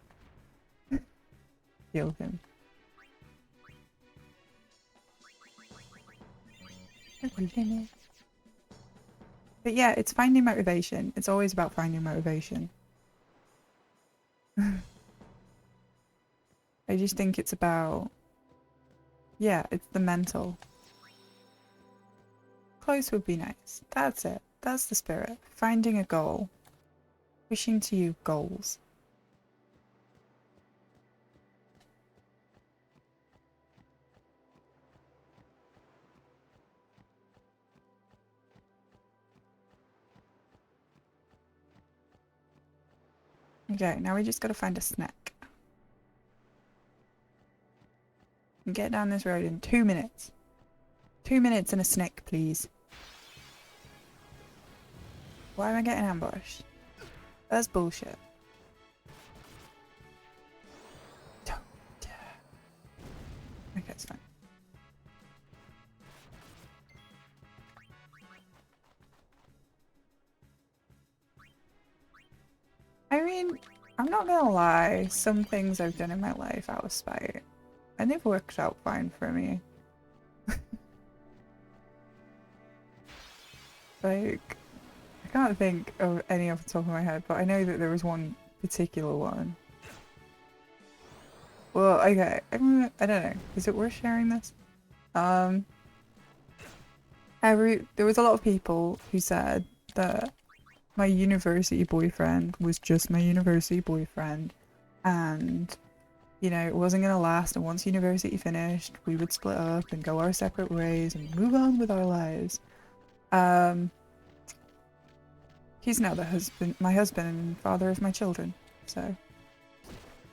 Kill him. But yeah, it's finding motivation. It's always about finding motivation. I just think it's about, yeah, it's the mental. Close would be nice. That's it. That's the spirit. Finding a goal. Wishing to you goals. Okay, now we just gotta find a snack. And get down this road in 2 minutes. 2 minutes and a snack, please. Why am I getting ambushed? That's bullshit. Don't dare. Okay, it's fine. I mean, I'm not gonna lie, some things I've done in my life out of spite, and they've worked out fine for me. Like, I can't think of any off the top of my head, but I know that there was one particular one. Well, okay, I don't know. Is it worth sharing this? There was a lot of people who said that my university boyfriend was just my university boyfriend, and you know, it wasn't gonna last, and once university finished, we would split up and go our separate ways and move on with our lives. He's now my husband and father of my children, so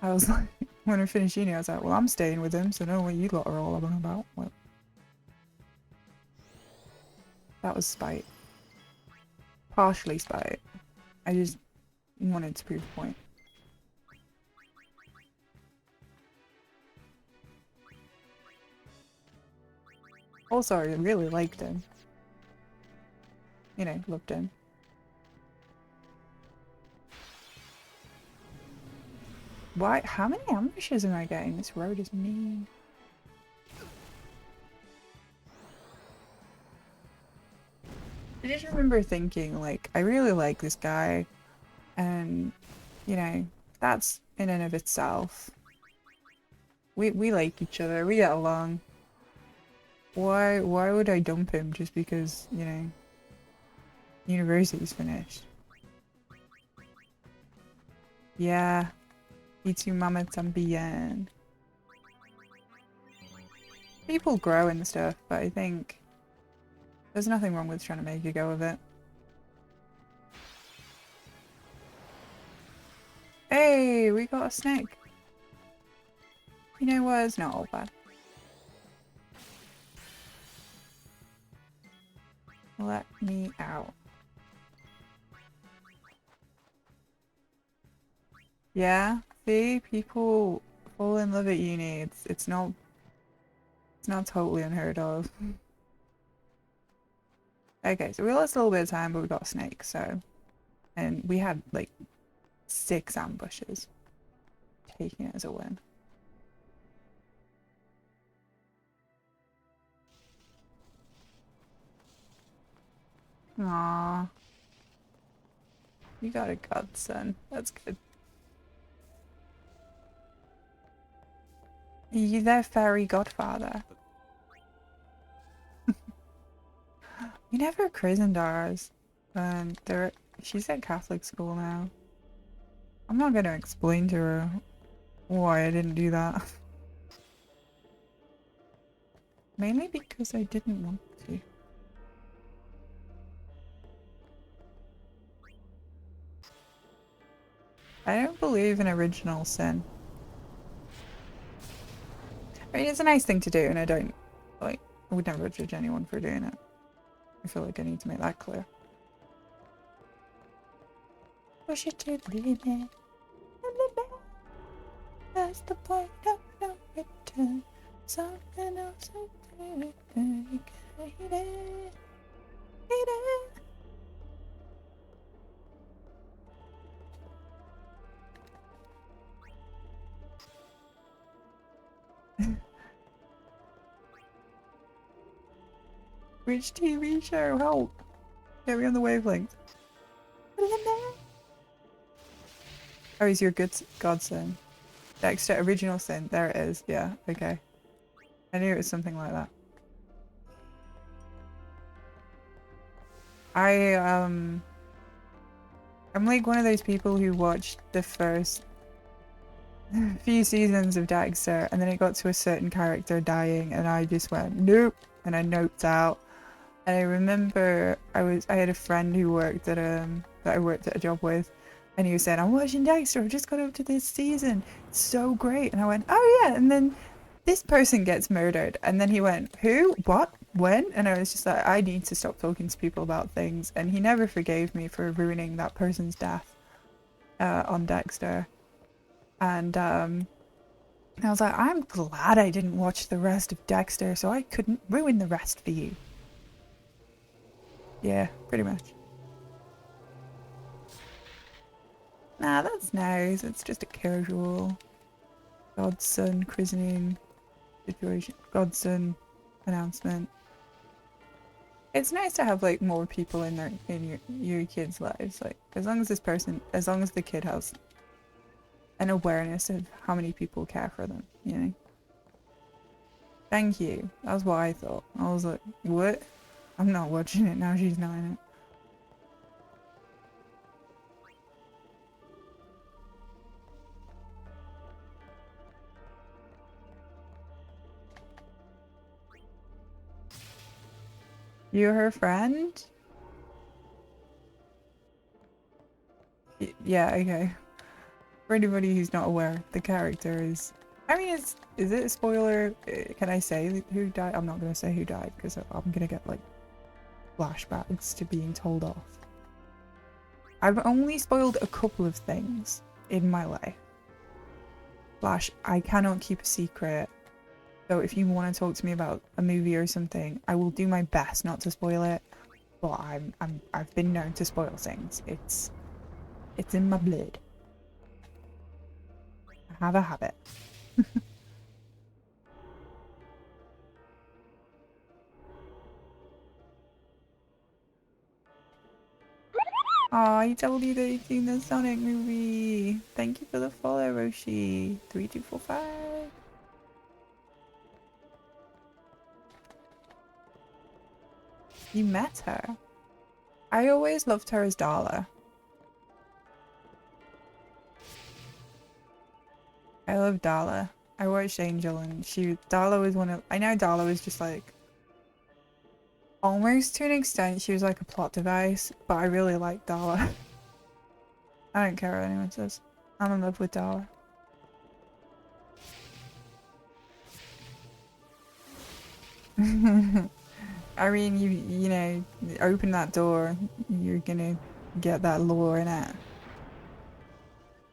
I was like, when I finished uni, I was like, well, I'm staying with him, so know what you lot are all on about. Well, that was spite. Partially spite. I just wanted to prove a point. Also, I really liked him. You know, loved him. Why? How many ambushes am I getting? This road is mean. I just remember thinking, like, I really like this guy, and, you know, that's in and of itself. We like each other, we get along. Why would I dump him just because, you know, university's finished? Yeah. Y tu mamá también. People grow and stuff, but I think there's nothing wrong with trying to make a go of it. Hey, we got a snake. You know what? It's not all bad. Let me out. Yeah, see, people fall in love at uni. It's not totally unheard of. Okay, so we lost a little bit of time, but we got a snake, so, and we had like 6 ambushes, taking it as a win. Aww. You got a godson. That's good. Are you their fairy godfather? We never christened ours. She's at Catholic school now. I'm not gonna explain to her why I didn't do that. Mainly because I didn't want to. I don't believe in original sin. I mean, it's a nice thing to do, and I would never judge anyone for doing it. I feel like I need to make that clear. Push it to the limit. The limit. That's the point of no return. Something else to do. You can hate it. Hate it. Which TV show? Help! Get me on the wavelength. Oh, he's your godson. Dexter, original sin. There it is. Yeah, okay. I knew it was something like that. I'm like one of those people who watched the first few seasons of Dexter and then it got to a certain character dying and I just went, nope, and I noped out. And I remember I had a friend who worked at that I worked at a job with, and he was saying, I'm watching Dexter, I've just got up to this season. It's so great. And I went, oh yeah, and then this person gets murdered. And then he went, who? What? When? And I was just like, I need to stop talking to people about things. And he never forgave me for ruining that person's death on Dexter. And I was like, I'm glad I didn't watch the rest of Dexter so I couldn't ruin the rest for you. Yeah, pretty much. Nah, that's nice. It's just a casual godson christening situation. Godson announcement. It's nice to have like more people in your kids' lives. Like as long as the kid has an awareness of how many people care for them, you know. Thank you. That's what I thought. I was like, what? I'm not watching it now, she's not in it. You're her friend? Yeah, okay. For anybody who's not aware, the character is... I mean, is it a spoiler? Can I say who died? I'm not going to say who died because I'm going to get like flashbacks to being told off. I've only spoiled a couple of things in my life. I cannot keep a secret. So if you want to talk to me about a movie or something, I will do my best not to spoil it. But I've been known to spoil things. It's in my blood. I have a habit. Aw, he told you that he'd seen the Sonic movie. Thank you for the follow, Roshi. 3245. You met her? I always loved her as Darla. I love Darla. I watched Angel and Darla was one of... I know Darla was just like... Almost to an extent, she was like a plot device, but I really like Darla. I don't care what anyone says. I'm in love with Darla. I mean, you know, open that door, you're gonna get that lore in it.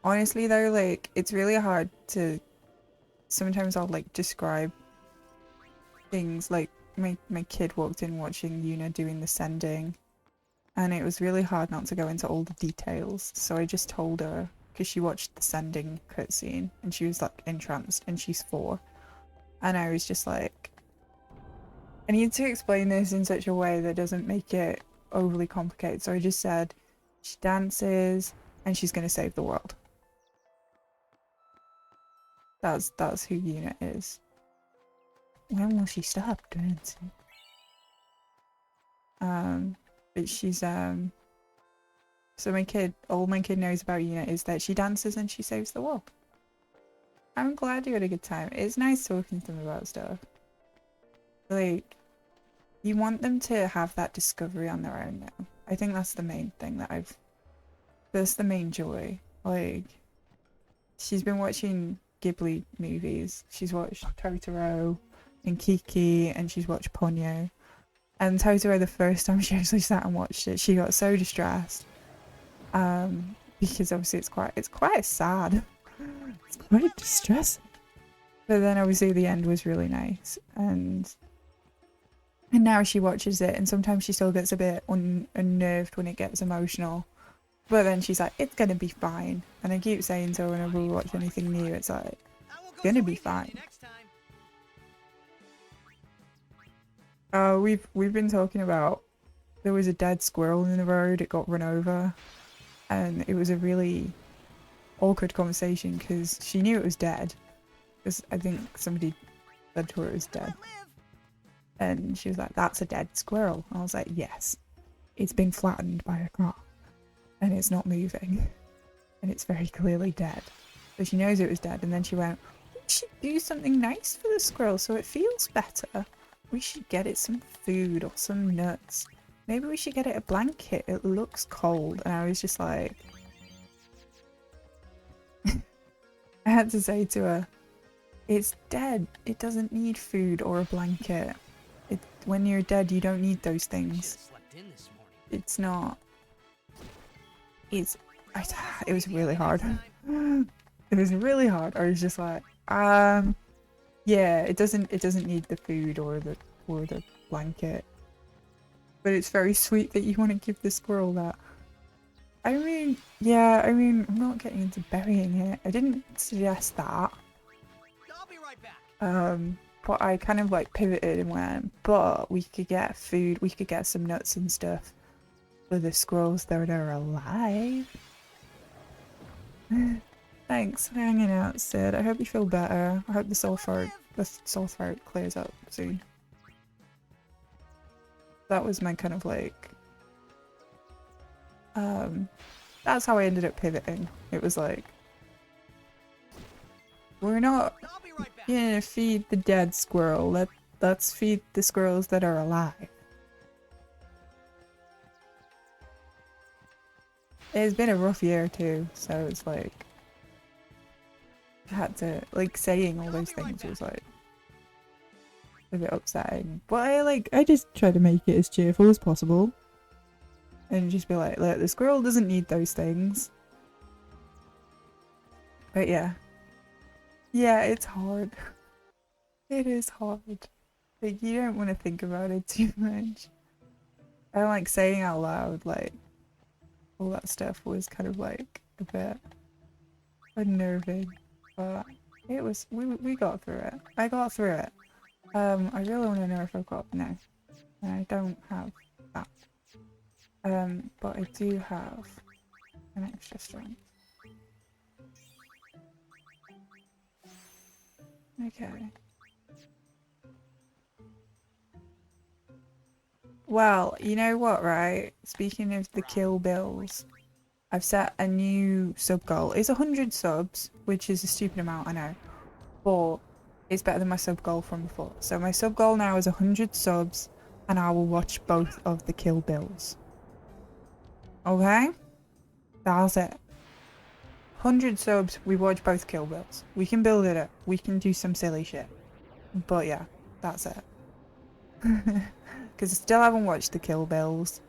Honestly though, like, it's really hard to... Sometimes I'll like describe things like my kid walked in watching Yuna doing the sending and it was really hard not to go into all the details, so I just told her because she watched the sending cutscene and she was like entranced and she's 4 and I was just like, I need to explain this in such a way that doesn't make it overly complicated, so I just said she dances and she's going to save the world. That's who Yuna is. When will she stop dancing? But she's so all my kid knows about Yuna is that she dances and she saves the world. I'm glad you had a good time. It's nice talking to them about stuff. Like, you want them to have that discovery on their own now. I think that's the main thing that's the main joy. Like, she's been watching Ghibli movies. She's watched Totoro and Kiki and she's watched Ponyo. And Totoro, the first time she actually sat and watched it, she got so distressed. Because obviously it's quite sad. It's quite distressing. But then obviously the end was really nice. And now she watches it, and sometimes she still gets a bit unnerved when it gets emotional. But then she's like, it's gonna be fine. And I keep saying to her whenever we watch anything new, it's like, it's gonna be fine. We've been talking about, there was a dead squirrel in the road, it got run over. And it was a really awkward conversation because she knew it was dead. Because I think somebody said to her it was dead. And she was like, that's a dead squirrel. And I was like, yes. It's been flattened by a car. And it's not moving. And it's very clearly dead. So she knows it was dead. And then she went, we should do something nice for the squirrel so it feels better. We should get it some food or some nuts. Maybe we should get it a blanket. It looks cold. And I was just like... I had to say to her, it's dead. It doesn't need food or a blanket. When you're dead, you don't need those things. It's not... It was really hard. It was really hard. I was just like, yeah, it doesn't need the food or the blanket. But it's very sweet that you want to give the squirrel that. I mean, yeah, I'm not getting into burying it. I didn't suggest that. I'll be right back. But I kind of like pivoted and went, but we could get food, we could get some nuts and stuff for the squirrels that are alive. Thanks for hanging out, Sid. I hope you feel better. I hope the sore throat clears up soon. That was my kind of like... that's how I ended up pivoting. It was like... We're not gonna feed the dead squirrel. Let's feed the squirrels that are alive. It's been a rough year too, so it's like... I had to... Like, saying all those things was like... a bit upsetting. But I just try to make it as cheerful as possible. And just be like, look, the squirrel doesn't need those things. But yeah. Yeah, it's hard. It is hard. Like, you don't want to think about it too much. I don't like saying out loud, like, all that stuff was kind of like a bit unnerving. But it was, we got through it. I got through it. I really want to know if I've got, no. I don't have that. But I do have an extra strength. Okay. Well, you know what, right? Speaking of the Kill Bills, I've set a new sub goal. It's 100 subs, which is a stupid amount, I know. But it's better than my sub goal from before. So my sub goal now is 100 subs, and I will watch both of the Kill Bills. Okay? That's it. 100 subs, we watch both Kill Bills. We can build it up. We can do some silly shit. But yeah, that's it. Because I still haven't watched the Kill Bills.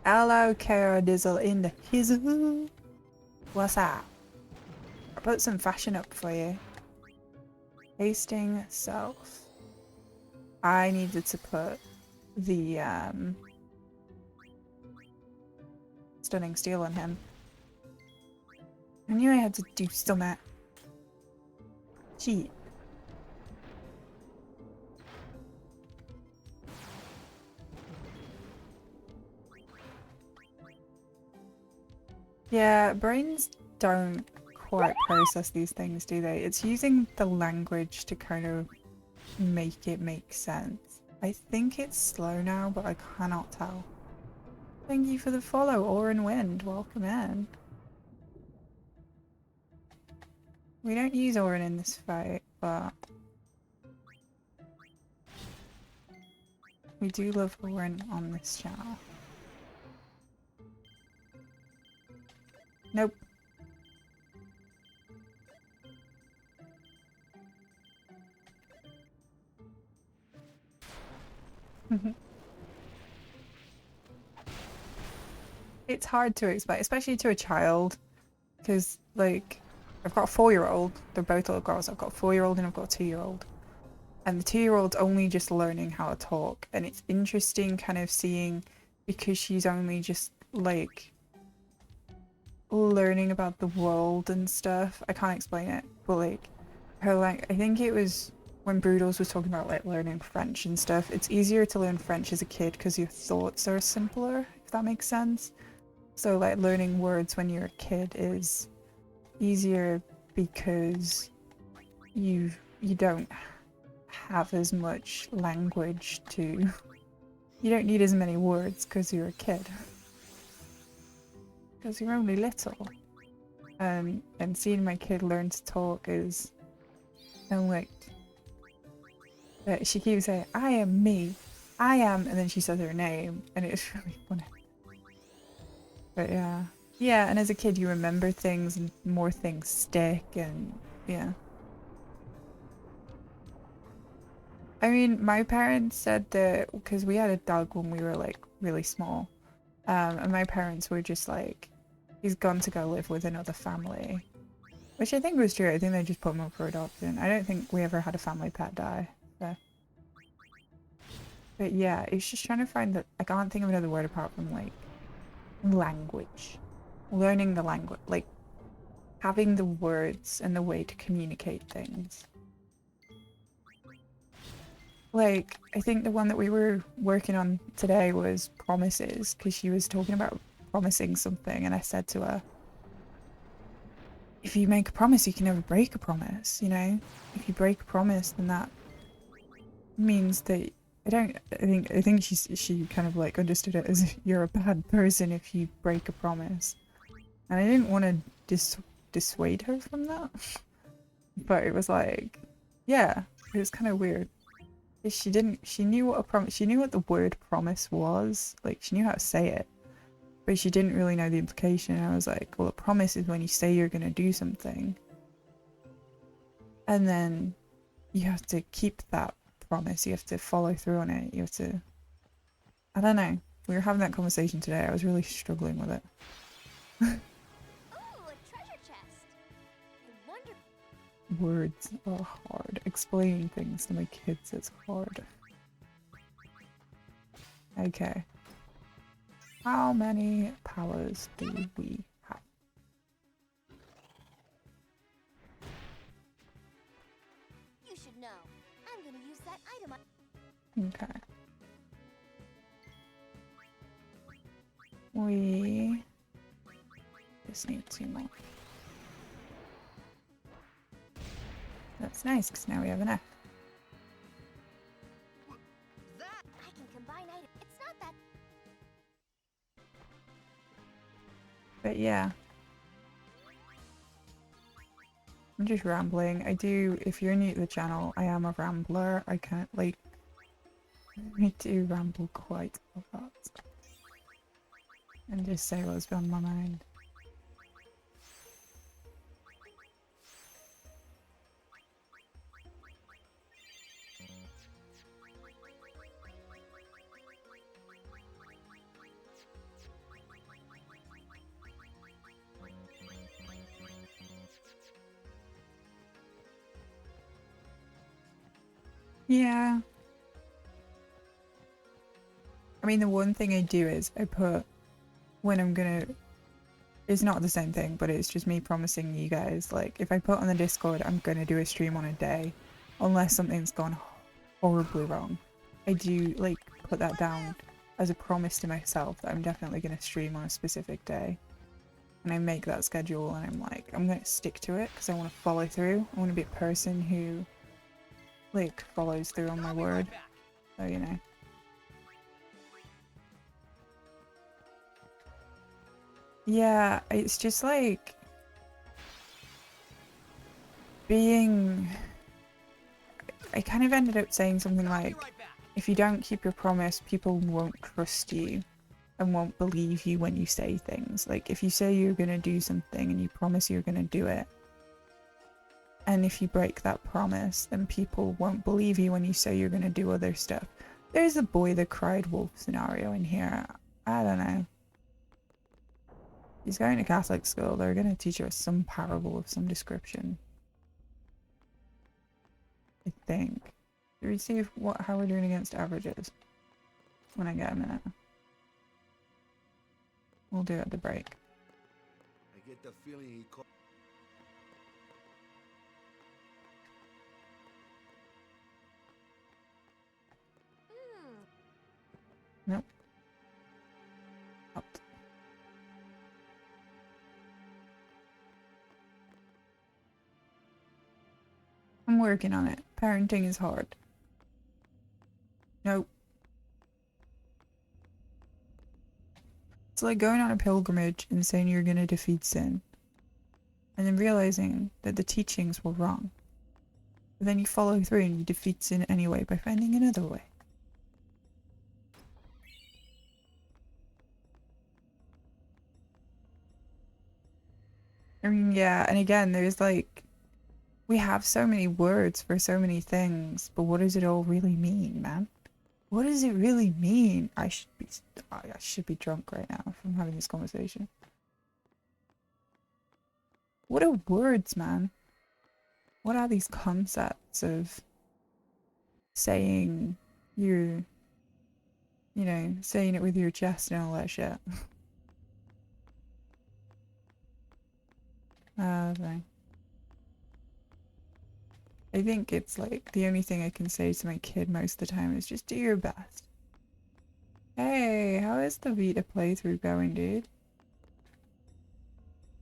Hello, Kara Dizzle in the hizzle. What's up? I put some fashion up for you. Hasting South. I needed to put the Stunning Steel on him. I knew I had to do something. Gee. Yeah, brains don't quite process these things, do they? It's using the language to kind of make it make sense. I think it's slow now, but I cannot tell. Thank you for the follow, Oren Wind. Welcome in. We don't use Oren in this fight, but we do love Oren on this channel. Nope. It's hard to explain, especially to a child, because like I've got a 4-year-old. They're both little girls. I've got a 4-year-old and I've got a 2-year-old. And the 2-year-old's only just learning how to talk, and it's interesting kind of seeing, because she's only just like learning about the world and stuff. I can't explain it, but like her, like, I think it was when Broodles was talking about like learning French and stuff. It's easier to learn French as a kid because your thoughts are simpler, if that makes sense. So like learning words when you're a kid is easier because you don't have as much language to, you don't need as many words because you're a kid, because you're only little. And seeing my kid learn to talk is, and like she keeps saying, I am me, I am, and then she says her name, and it's really funny. But yeah, and as a kid you remember things and more things stick, and yeah. I mean, my parents said that, because we had a dog when we were like really small, and my parents were just like, he's gone to go live with another family, which I think was true. I think they just put him up for adoption. I don't think we ever had a family pet die. So. But yeah, it's just trying to find that, I can't think of another word apart from like language. Learning the language, like having the words and the way to communicate things. Like, I think the one that we were working on today was promises, because she was talking about promising something, and I said to her, if you make a promise, you can never break a promise, you know? If you break a promise, then that means that I think she kind of like understood it as if you're a bad person if you break a promise. And I didn't want to dissuade her from that. But it was like, yeah, it was kind of weird. She knew what a promise, she knew what the word promise was, like she knew how to say it, but she didn't really know the implication. And I was like, well, a promise is when you say you're gonna do something, and then you have to keep that promise, you have to follow through on it, you have to, I don't know, we were having that conversation today. I was really struggling with it. Oh, a treasure chest. I wonder. Words are hard. Explaining things to my kids is hard. Okay. How many powers do we have? You should know. I'm gonna use that item. Okay. We just need 2 more. That's nice, because now we have enough. I can combine items. It's not that. But yeah. I'm just rambling. I do, if you're new to the channel, I am a rambler. I can't, like, I do ramble quite a lot. And just say what's on my mind. Yeah. I mean, the one thing I do is I put when I'm gonna, it's not the same thing, but it's just me promising you guys, like, if I put on the Discord I'm gonna do a stream on a day, unless something's gone horribly wrong, I do, like, put that down as a promise to myself that I'm definitely gonna stream on a specific day. And I make that schedule, and I'm like, I'm gonna stick to it because I want to follow through. I want to be a person who, like, follows through on my word. So, you know. Yeah, it's just like being, I kind of ended up saying something like, if you don't keep your promise, people won't trust you and won't believe you when you say things. Like, if you say you're gonna do something and you promise you're gonna do it, and if you break that promise, then people won't believe you when you say you're gonna do other stuff. there's a boy that cried wolf scenario in here. I don't know. He's going to Catholic school. They're going to teach us some parable of some description. I think. Do we see how we're doing against averages? When I get a minute. We'll do it at the break. I get the feeling he called. Nope. Out. I'm working on it. Parenting is hard. Nope. It's like going on a pilgrimage and saying you're going to defeat sin. And then realizing that the teachings were wrong. But then you follow through and you defeat sin anyway by finding another way. I mean, yeah, and again, there's like, we have so many words for so many things, but what does it all really mean, man? What does it really mean? I should be drunk right now if I'm having this conversation. What are words, man? What are these concepts of saying you know, saying it with your chest and all that shit? Okay. I think it's like the only thing I can say to my kid most of the time is just do your best. Hey, how is the Vita playthrough going, dude?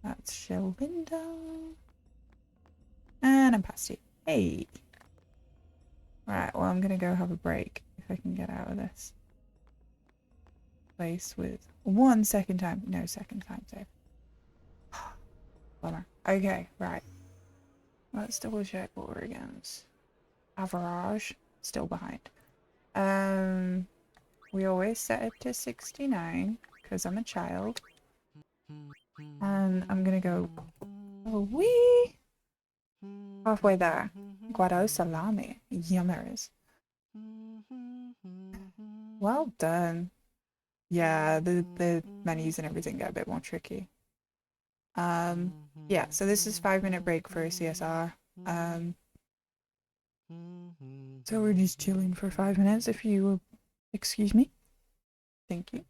That's Shelinda. And I'm past you. Hey. Right, well, I'm gonna go have a break if I can get out of this place with 1 second time. No, second time save. Bummer. Okay, right. Let's double check what we're against. Average. Still behind. We always set it to 69 because I'm a child. And I'm gonna go. Oh, wee! Halfway there. Guado salami. Yummers. Well done. Yeah, the menus and everything get a bit more tricky. Yeah, so this is 5-minute break for CSR. So we're just chilling for 5 minutes if you will excuse me. Thank you.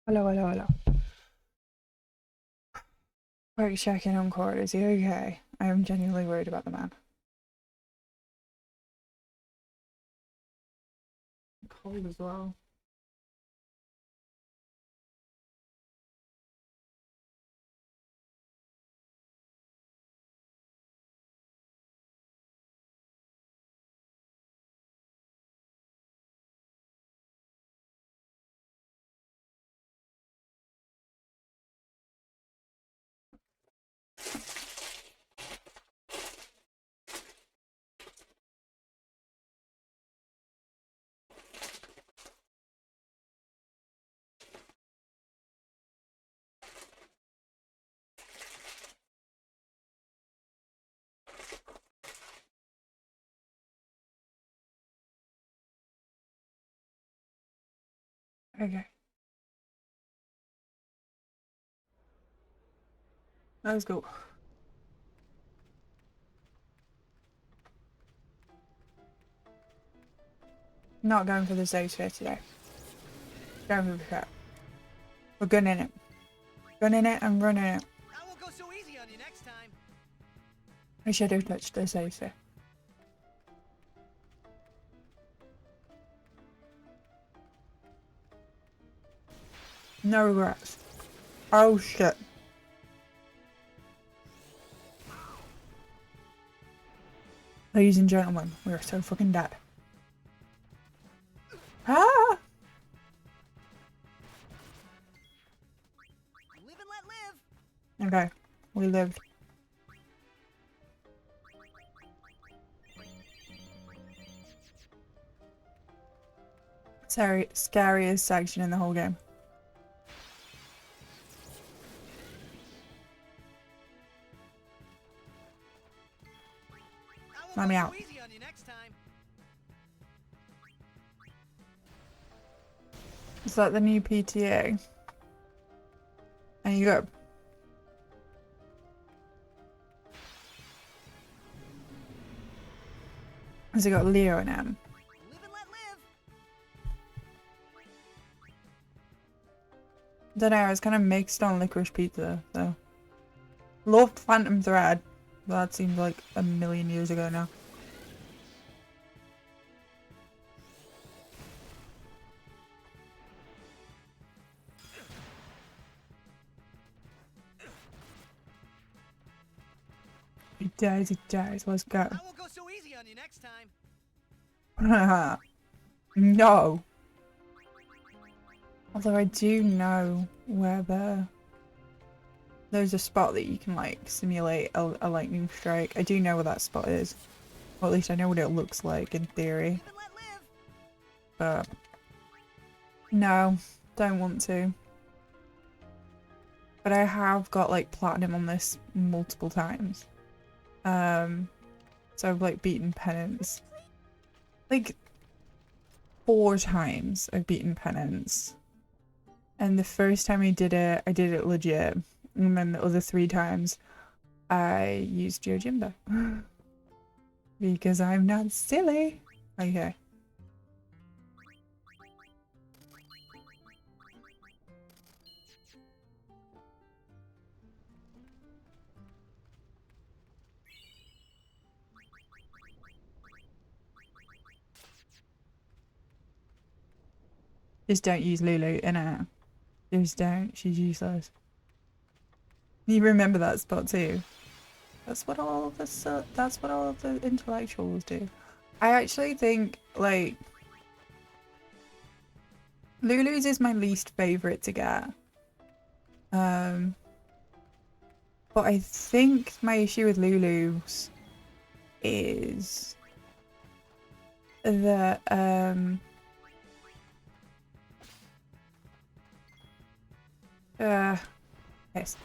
Hello, hello, hello. Quick checking on Cord. Is he okay? I am genuinely worried about the man. Cold as well. Okay. Let's go. Not going for the Zosphere today. Going for the trap. We're gunning it. Gunning it and running it. I won't go so easy on you next time. I should have touched the Zosphere. No regrets. Oh shit. Ladies and gentlemen, we are so fucking dead. Ah! Live and let live. Okay, we lived. Sorry, scariest section in the whole game. Let me out. Easy on you next time. Is that the new PTA? And you go. Has it got Leo in it? Live and let live. Don't know, I was kind of mixed on licorice pizza, so. Loved Phantom Thread. But that seems like a million years ago now. He dies, let's go. I won't go so easy on you next time. No. Although I do know where there's a spot that you can like simulate a lightning strike. I do know where that spot is. Or at least I know what it looks like in theory. Live and let live. But no, don't want to. But I have got like platinum on this multiple times. So I've like beaten Penance. Like 4 times I've beaten Penance. And the first time I did it legit. And then the other 3 times I used Yojimbo. Because I'm not silly. Okay. Just don't use Lulu in it. Just don't. She's useless. You remember that spot too. That's what all of the intellectuals do. I actually think like Lulu's is my least favorite to get. But I think my issue with Lulu's is that yes.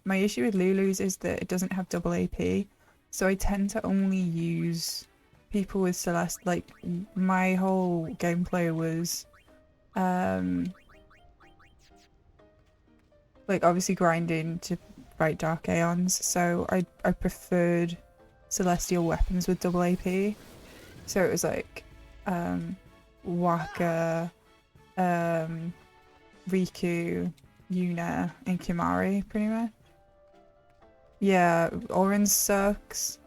My issue with Lulu's is that it doesn't have double AP, so I tend to only use people with Celeste. Like my whole gameplay was like obviously grinding to fight Dark Aeons, so I preferred celestial weapons with double AP. So it was like Waka, Riku, Yuna, and Kimari, pretty much. Yeah, Orange sucks.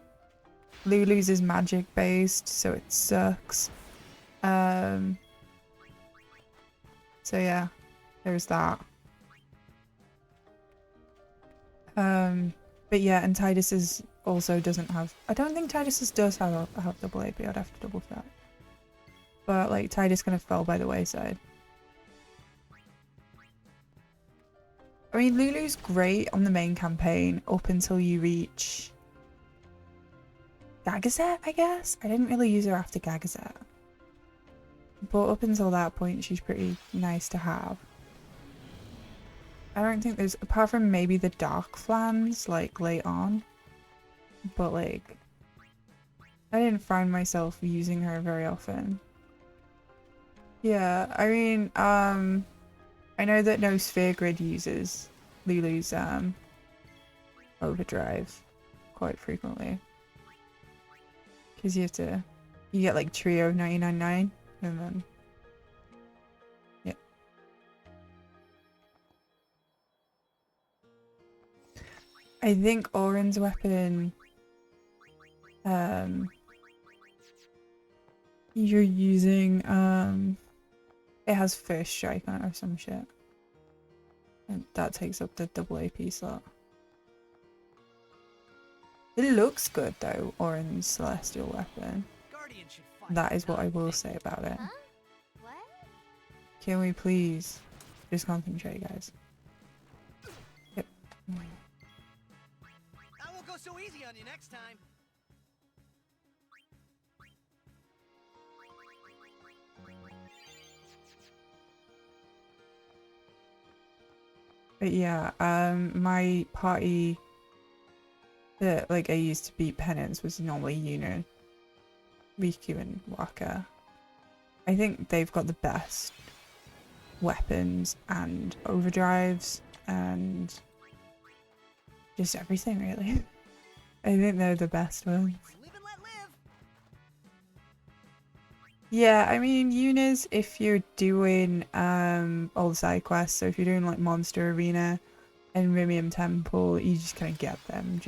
Lulu's is magic based, so it sucks. So yeah, there's that. But yeah, and Titus's also doesn't have. I don't think Titus's does have double AP. I'd have to double check. But like Titus kind of fell by the wayside. I mean, Lulu's great on the main campaign up until you reach Gagazet, I guess. I didn't really use her after Gagazet. But up until that point, she's pretty nice to have. I don't think there's, apart from maybe the Dark Flans, like, late on. But, like, I didn't find myself using her very often. Yeah, I mean, I know that no Sphere Grid uses Lulu's, Overdrive quite frequently. Because you get, like, Trio 99.9, and then... yeah. I think Oren's weapon, you're using, it has First Strike on it or some shit. And that takes up the double AP slot. It looks good though, Oren's Celestial weapon. That is what I will say about it. Huh? What? Can we please just concentrate, guys? Yep. I won't go so easy on you next time. But yeah, my party that like I used to beat Penance was normally Yuna, Riku, and Waka. I think they've got the best weapons and overdrives and just everything really. I think they're the best ones. Live and let live. Yeah, I mean Yuna's if you're doing all the side quests, so if you're doing like Monster Arena and Rimium Temple, you just kind of get them,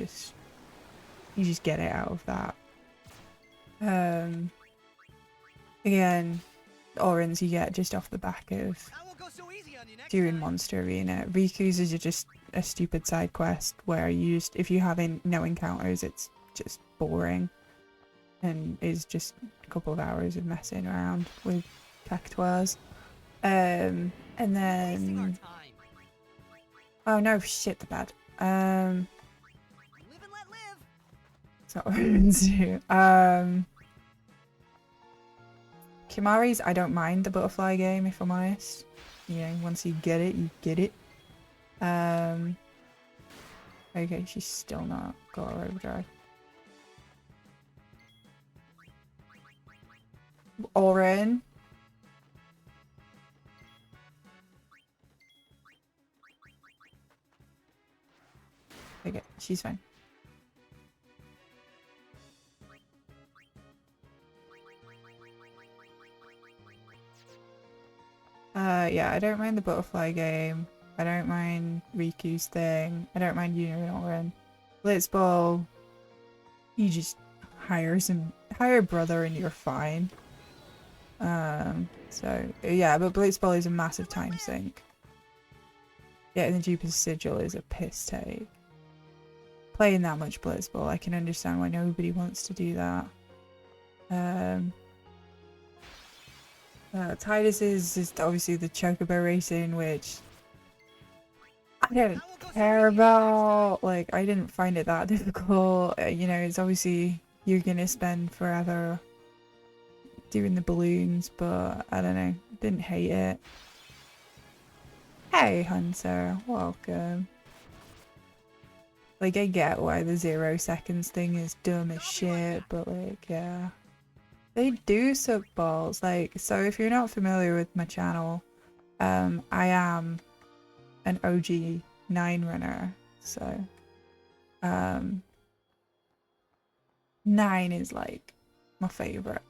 you just get it out of that. Again, Orange you get just off the back of I won't go so easy on you next doing time. Monster Arena. Riku's is just a stupid side quest where if you're having no encounters, it's just boring and is just a couple of hours of messing around with cactuars. And Wasting our then time. oh no, shit, the bad. Live and let live. It's not Orange. Kimari's, I don't mind the butterfly game if I'm honest. You know, once you get it, you get it. Okay, she's still not got her overdrive. Oren. Okay, she's fine. Yeah, I don't mind the butterfly game. I don't mind Riku's thing. I don't mind Yuna and Oren. Blitzball, you just hire a brother and you're fine. So yeah, but Blitzball is a massive time sink. Yeah, and the Jupiter's Sigil is a piss take. Playing that much Blitzball, I can understand why nobody wants to do that. Titus is obviously the Chocobo racing, which I don't care about. Like, I didn't find it that difficult. You know, it's obviously you're gonna spend forever doing the balloons, but I don't know. Didn't hate it. Hey, Hunter, welcome. Like, I get why the 0 seconds thing is dumb as shit, but like, yeah. They do suck balls. Like, so if you're not familiar with my channel, I am an OG 9 runner. So, 9 is like my favorite.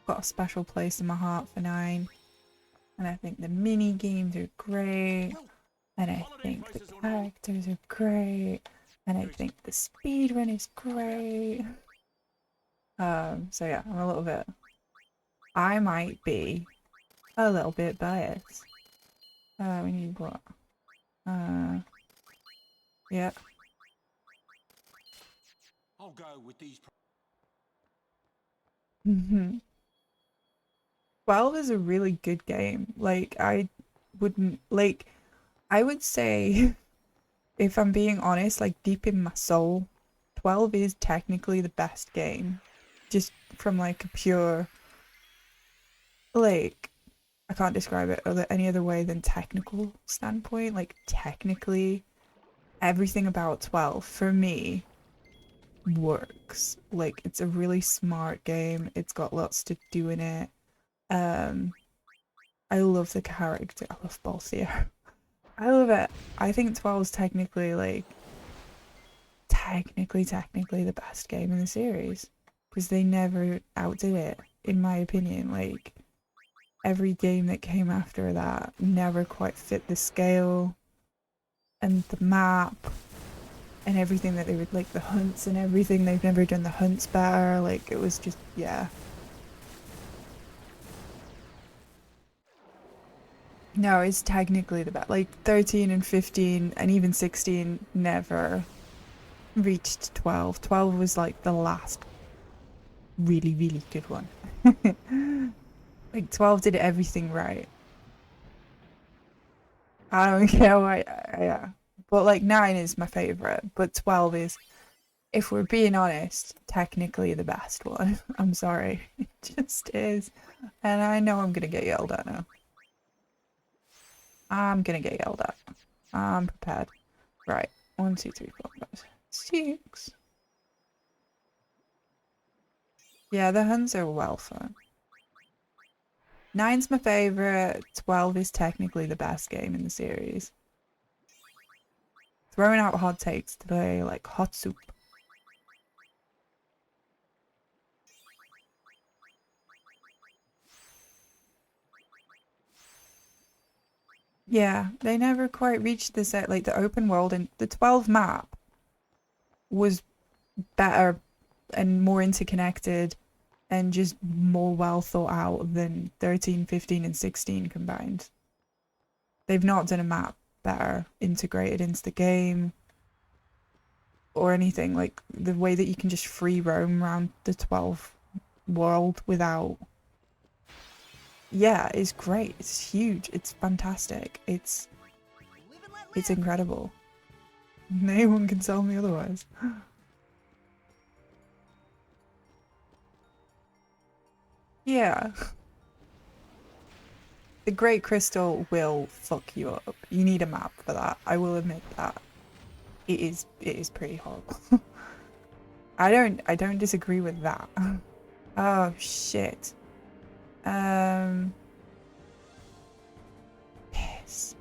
Got a special place in my heart for 9. And I think the mini games are great. And I think the characters are great. And I think the speedrun is great. So yeah, I'm a little bit... I might be a little bit biased. We need what? Yeah. I'll go with these. 12 is a really good game. Like, I wouldn't... Like, I would say, if I'm being honest, like, deep in my soul, 12 is technically the best game. Just from, like, a pure... Like, I can't describe it any other way than technical standpoint. Like, technically, everything about 12, for me, works. Like, it's a really smart game. It's got lots to do in it. I love the character. I love Balthier. I love it. I think 12 is technically, like, technically the best game in the series. Because they never outdid it, in my opinion. Like, every game that came after that never quite fit the scale and the map and everything that they would, like, the hunts and everything. They've never done the hunts better. Like, it was just, yeah. No, it's technically the best. Like, 13 and 15 and even 16 never reached 12. 12 was, like, the last really, really good one. Like, 12 did everything right. I don't care why, yeah. But, like, 9 is my favourite, but 12 is, if we're being honest, technically the best one. I'm sorry. It just is. And I know I'm gonna get yelled at now. I'm gonna get yelled at. I'm prepared. Right. 1, 2, 3, 4, 5, 6. Yeah, the hunts are well fun. 9's my favourite. 12 is technically the best game in the series. Throwing out hot takes today, like hot soup. Yeah, they never quite reached the set, like the open world, and the 12 map was better and more interconnected and just more well thought out than 13, 15 and 16 combined. They've not done a map better integrated into the game or anything. Like, the way that you can just free roam around the 12 world without... Yeah, it's great. It's huge. It's fantastic. It's incredible. No one can tell me otherwise. Yeah. The Great Crystal will fuck you up. You need a map for that. I will admit that. It is pretty horrible. I don't disagree with that. Oh shit. Piss.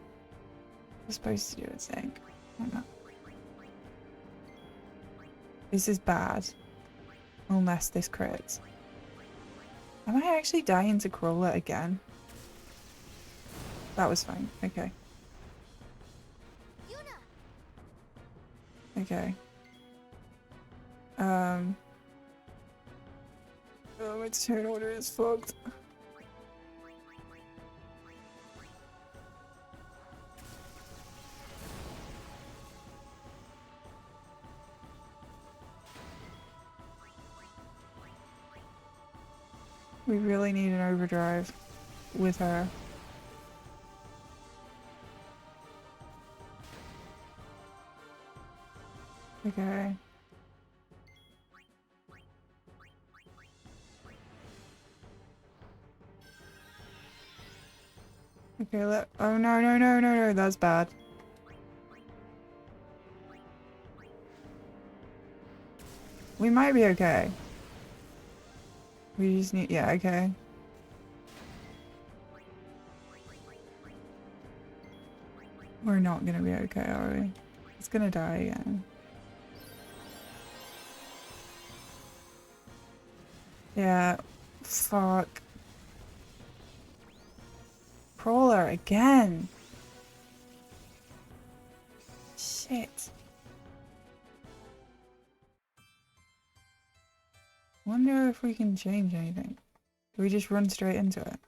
I'm supposed to do a thing. This is bad. Unless this crits. Am I actually dying to Crawler again? That was fine. Okay. Okay. Oh, my turn order is fucked. We really need an overdrive with her. Okay. Okay, oh no, that's bad. We might be okay. We just need, yeah, okay. We're not gonna be okay, are we? It's gonna die again. Yeah, fuck. crawler again. Shit. Wonder if we can change anything. Do we just run straight into it?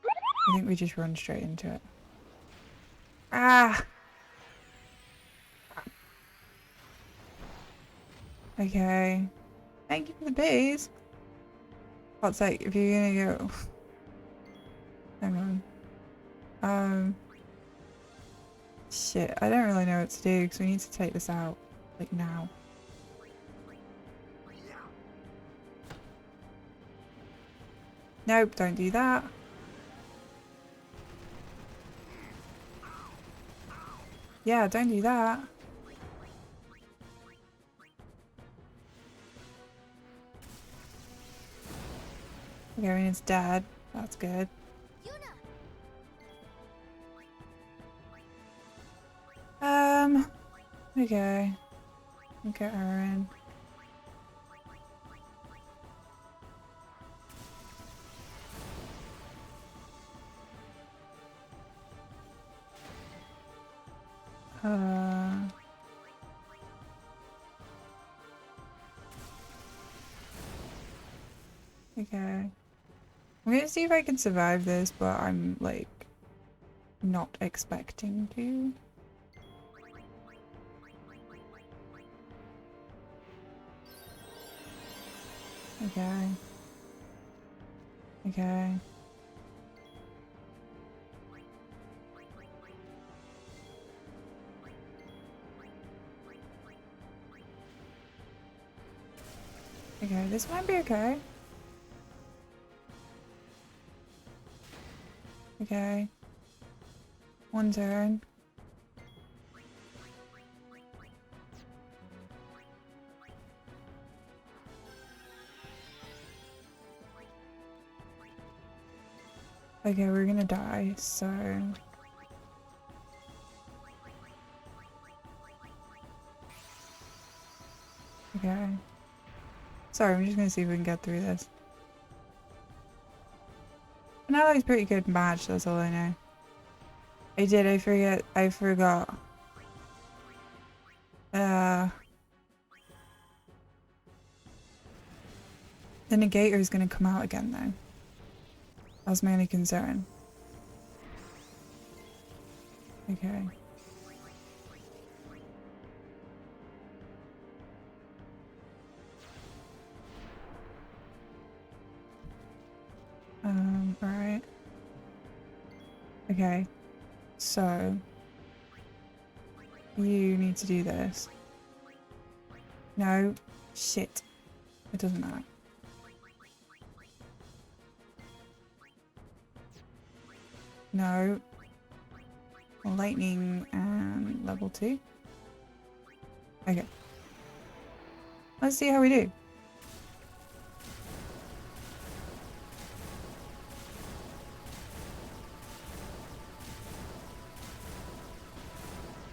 I think we just run straight into it. Ah! Okay. Thank you for the base. Hot take, if you're gonna go... Hang on. Shit, I don't really know what to do because we need to take this out. Like now. Nope, don't do that. Yeah, don't do that. Okay, I mean it's dead. That's good. Okay. Get her in. Okay. I'm gonna see if I can survive this, but I'm like not expecting to. Okay. Okay. Okay, this might be okay. Okay. One turn. Okay, we're gonna die, so... Okay. Sorry, I'm just gonna see if we can get through this. Finale's pretty good match, that's all I know. I forgot. The negator is gonna come out again though. That's my only concern. Okay. Alright. Okay. So you need to do this. No. Shit. It doesn't matter. No. Lightning and level 2. Okay. Let's see how we do.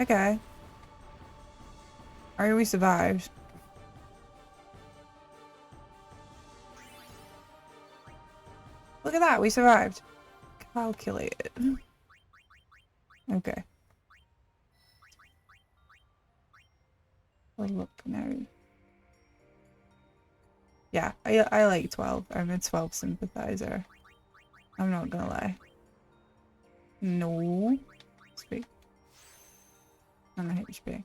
Okay. Alright, we survived. Look at that, we survived. Calculated. Okay. Oh, look, no. Yeah, I like 12. I'm a 12 sympathizer. I'm not gonna lie. No. Speak. On the HP.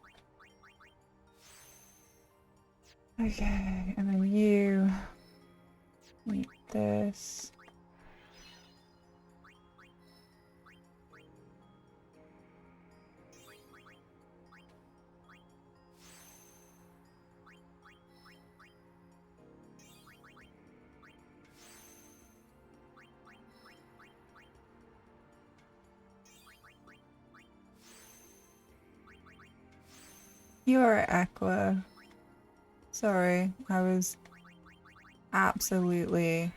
Okay, and then you need this. You're Aqua. Sorry, I was absolutely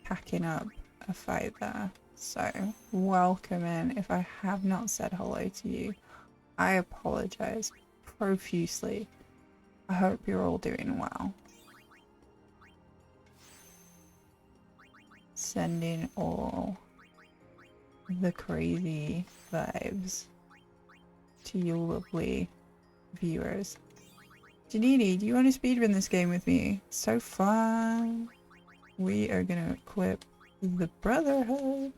packing up a fight there. So, welcome in. If I have not said hello to you, I apologize profusely. I hope you're all doing well. Sending all the crazy vibes to you lovely viewers. Janini, do you want to speedrun this game with me? It's so fun. We are gonna equip the Brotherhood.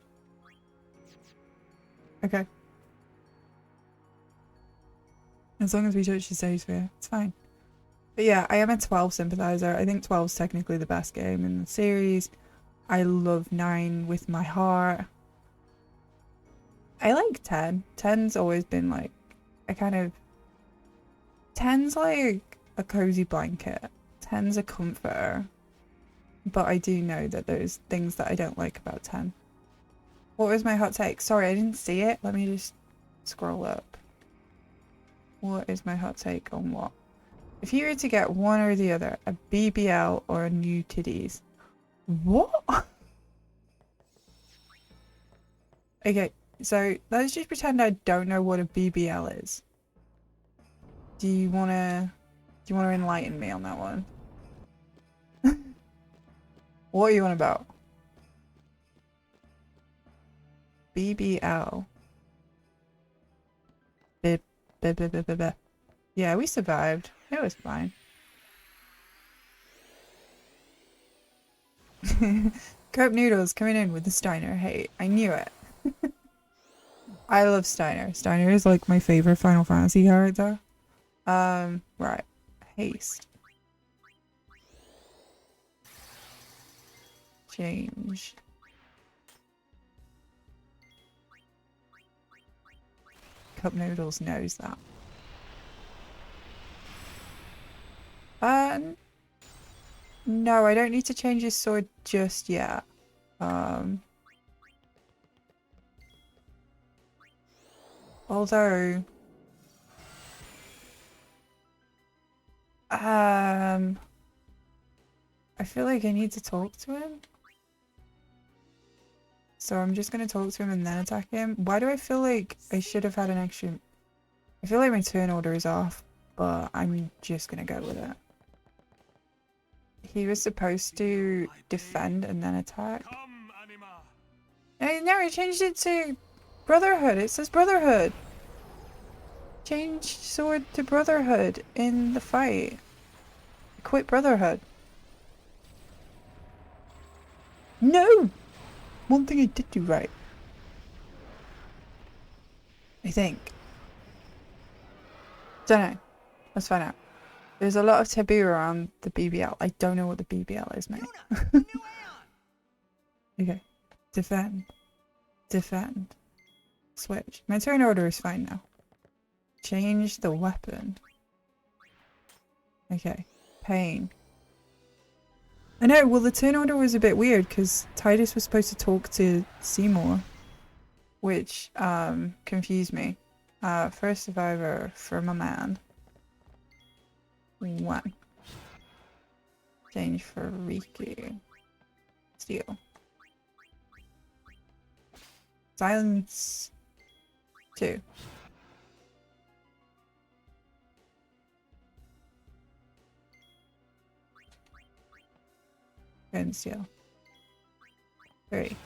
Okay. As long as we touch the save sphere, it's fine. But yeah, I am a 12 sympathizer. I think 12 is technically the best game in the series. I love 9 with my heart. I like 10. 10's always been like a kind of... 10's like a cozy blanket. 10's a comforter. But I do know that there's things that I don't like about 10. What was my hot take? Sorry, I didn't see it. Let me just scroll up. What is my hot take on what? If you were to get one or the other, a BBL or a new titties. What? Okay, so let's just pretend I don't know what a BBL is. Do you wanna enlighten me on that one? What are you on about? BBL. Yeah, we survived. It was fine. Cup Noodles coming in with the Steiner hate. I knew it. I love Steiner. Steiner is like my favorite Final Fantasy character. Right. Haste. Change. Cup Noodles knows that. No, I don't need to change his sword just yet. Although... I feel like I need to talk to him. So I'm just gonna talk to him and then attack him. Why do I feel like I should have had an extra... I feel like my turn order is off, but I'm just gonna go with it. He was supposed to defend and then attack. No, I changed it to Brotherhood. It says Brotherhood. Change sword to Brotherhood in the fight. Quit Brotherhood. No! One thing I did do right. I think. Don't know. Let's find out. There's a lot of taboo around the BBL. I don't know what the BBL is, mate. Okay. Defend. Defend. Switch. My turn order is fine now. Change the weapon. Okay. Pain. I know, well the turn order was a bit weird because Titus was supposed to talk to Seymour. Which, confused me. First survivor for my man. 1. Change for Riku. Steal. Silence. 2. And steal. 3.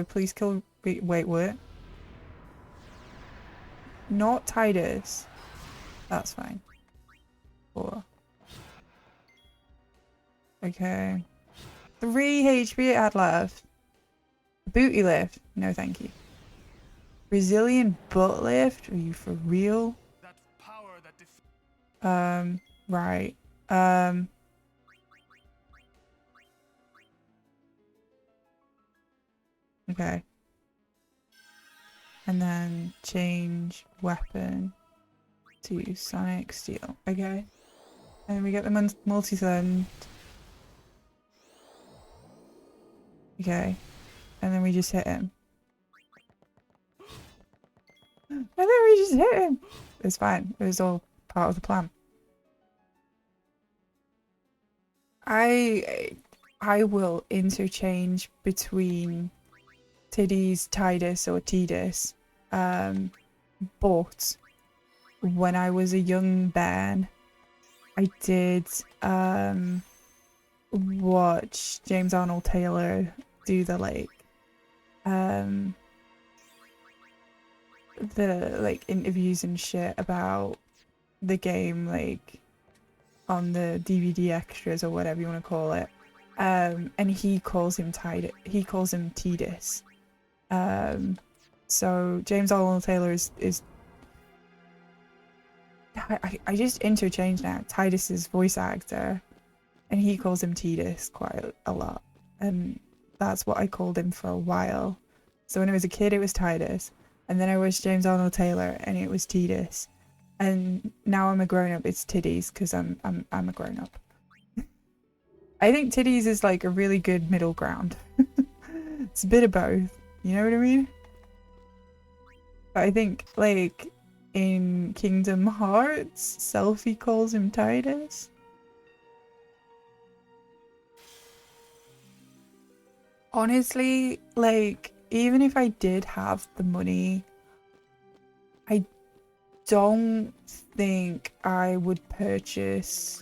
Please kill. Wait, what? Not Titus. That's fine. 4. Okay. 3 HP it had left. Booty lift. No, thank you. Brazilian butt lift? Are you for real? That power that right. Okay. And then change weapon to Sonic Steel. Okay. And then we get the multi-send. Okay. And then we just hit him. And then we just hit him. It's fine. It was all part of the plan. I will interchange between Tiddy's, Tidus, or Tidus. But when I was a young bairn, I did watch James Arnold Taylor do the interviews and shit about the game, like on the DVD extras or whatever you want to call it. And he calls him Tidus. So James Arnold Taylor is I just interchange now. Tidus's voice actor, and he calls him Tidus quite a lot, and that's what I called him for a while. So when I was a kid, it was Tidus, and then I watched James Arnold Taylor, and it was Tidus, and now I'm a grown up. It's Tiddies because I'm a grown up. I think Tiddies is like a really good middle ground. It's a bit of both. You know what I mean? But I think like in Kingdom Hearts, Selphie calls him Tidus. Honestly, like, even if I did have the money, I don't think I would purchase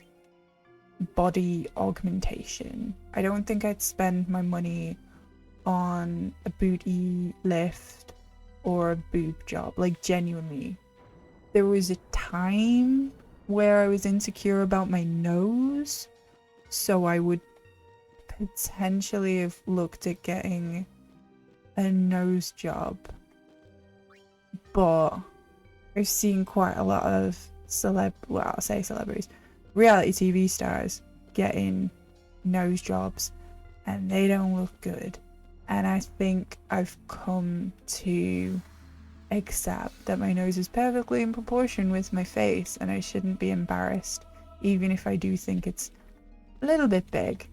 body augmentation. I don't think I'd spend my money on a booty lift or a boob job. Like, genuinely. There was a time where I was insecure about my nose, so I would potentially have looked at getting a nose job. But I've seen quite a lot of celebrities, reality TV stars getting nose jobs, and they don't look good. And I think I've come to accept that my nose is perfectly in proportion with my face, and I shouldn't be embarrassed, even if I do think it's a little bit big.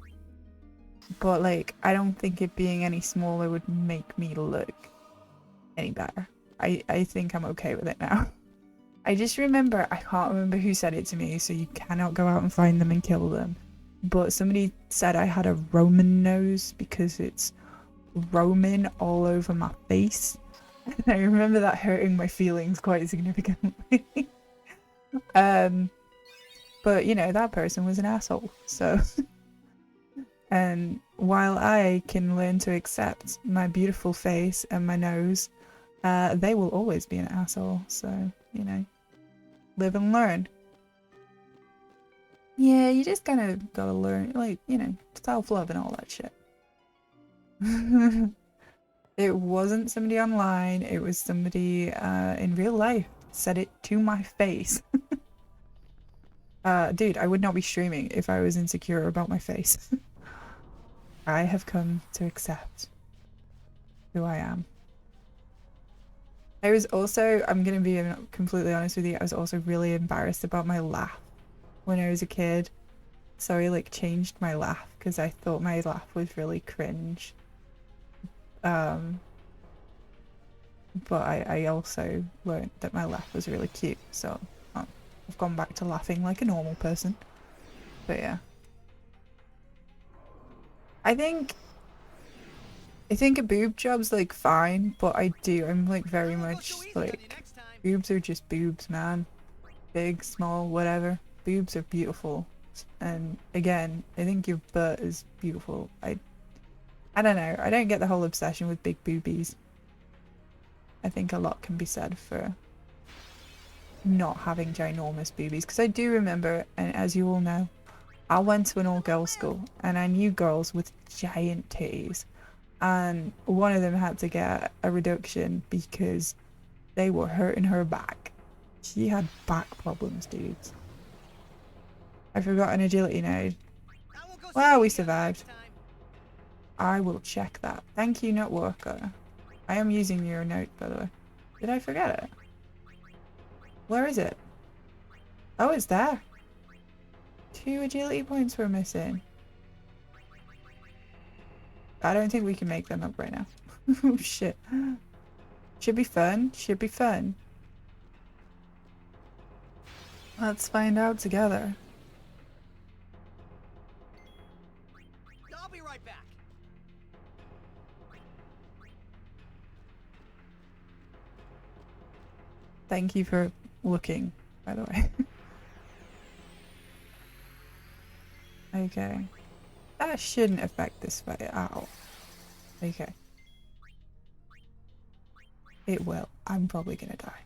But like, I don't think it being any smaller would make me look any better. I think I'm okay with it now. I just remember, I can't remember who said it to me, so you cannot go out and find them and kill them. But somebody said I had a Roman nose because it's Roman all over my face. And I remember that hurting my feelings quite significantly. But you know, that person was an asshole, so. And while I can learn to accept my beautiful face and my nose, they will always be an asshole, so, you know, live and learn. Yeah, you just kind of gotta learn, like, you know, self-love and all that shit. It wasn't somebody online, it was somebody in real life said it to my face. Dude, I would not be streaming if I was insecure about my face. I have come to accept who I am. I was also, I'm gonna be completely honest with you, I was also really embarrassed about my laugh when I was a kid. So I like changed my laugh because I thought my laugh was really cringe. But I also learned that my laugh was really cute, so I've gone back to laughing like a normal person. But yeah. I think a boob job's like fine, but I'm like very much like, boobs are just boobs, man. Big, small, whatever. Boobs are beautiful. And again, I think your butt is beautiful. I don't know. I don't get the whole obsession with big boobies. I think a lot can be said for not having ginormous boobies. Because I do remember, and as you all know, I went to an all-girls school and I knew girls with giant titties. And one of them had to get a reduction because they were hurting her back. She had back problems, dudes. I forgot an agility node. Well, we survived. I will check that. Thank you, Networker. I am using your note, by the way. Did I forget it? Where is it? Oh, it's there. 2 agility points were missing. I don't think we can make them up right now. Oh, shit. Should be fun. Should be fun. Let's find out together. I'll be right back. Thank you for looking, by the way. Okay. That shouldn't affect this fight at all. Okay. It will. I'm probably gonna die.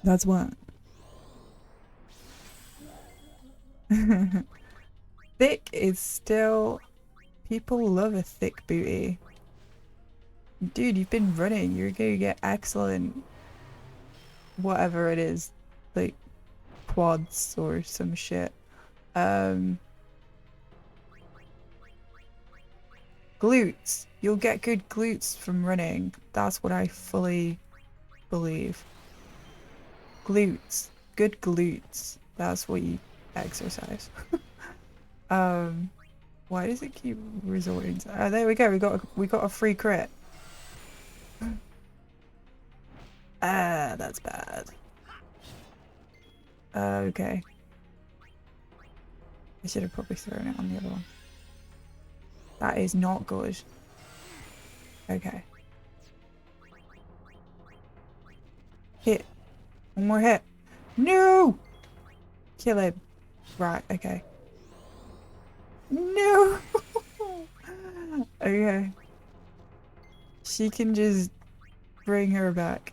That's one. Thick is still... People love a thick booty. Dude, you've been running. You're gonna get excellent... whatever it is. Like, quads or some shit. Glutes. You'll get good glutes from running. That's what I fully believe. Glutes. Good glutes. That's what you exercise. Why does it keep resorting to... Oh, there we go. We got a free crit. Ah, that's bad. Okay. I should have probably thrown it on the other one. That is not good. Okay. Hit. One more hit. No! Kill him. Right, okay. No! Okay. She can just bring her back.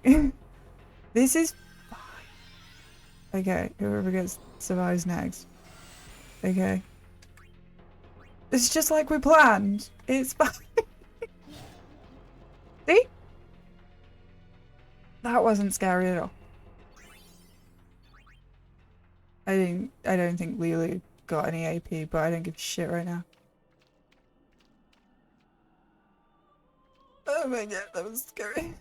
This is fine. Okay, whoever gets survives next. Okay. It's just like we planned. It's fine. See? That wasn't scary at all. I don't think Lulu got any AP, but I don't give a shit right now. Oh my god, that was scary.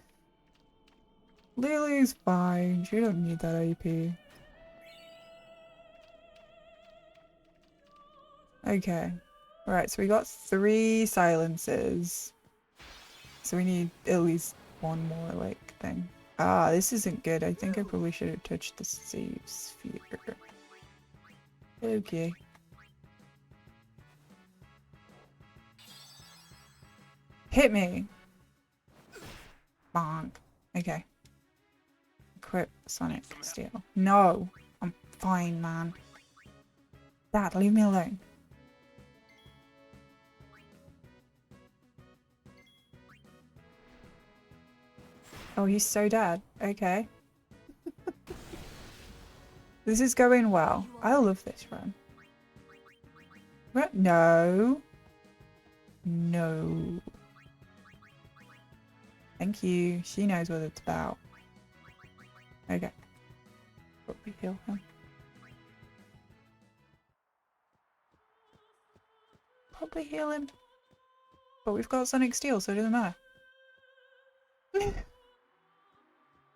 Lulu's fine. She don't need that AP. Okay. Alright, so we got 3 silences. So we need at least one more, like, thing. Ah, this isn't good. I think I probably should have touched the save sphere. Okay. Hit me! Bonk. Okay. Equip Sonic Steel. No! I'm fine, man. Dad, leave me alone. Oh, he's so dead. Okay. This is going well. I love this run. No. No. Thank you. She knows what it's about. Okay. Probably heal him. Probably heal him. But we've got Sonic Steel, so it doesn't matter.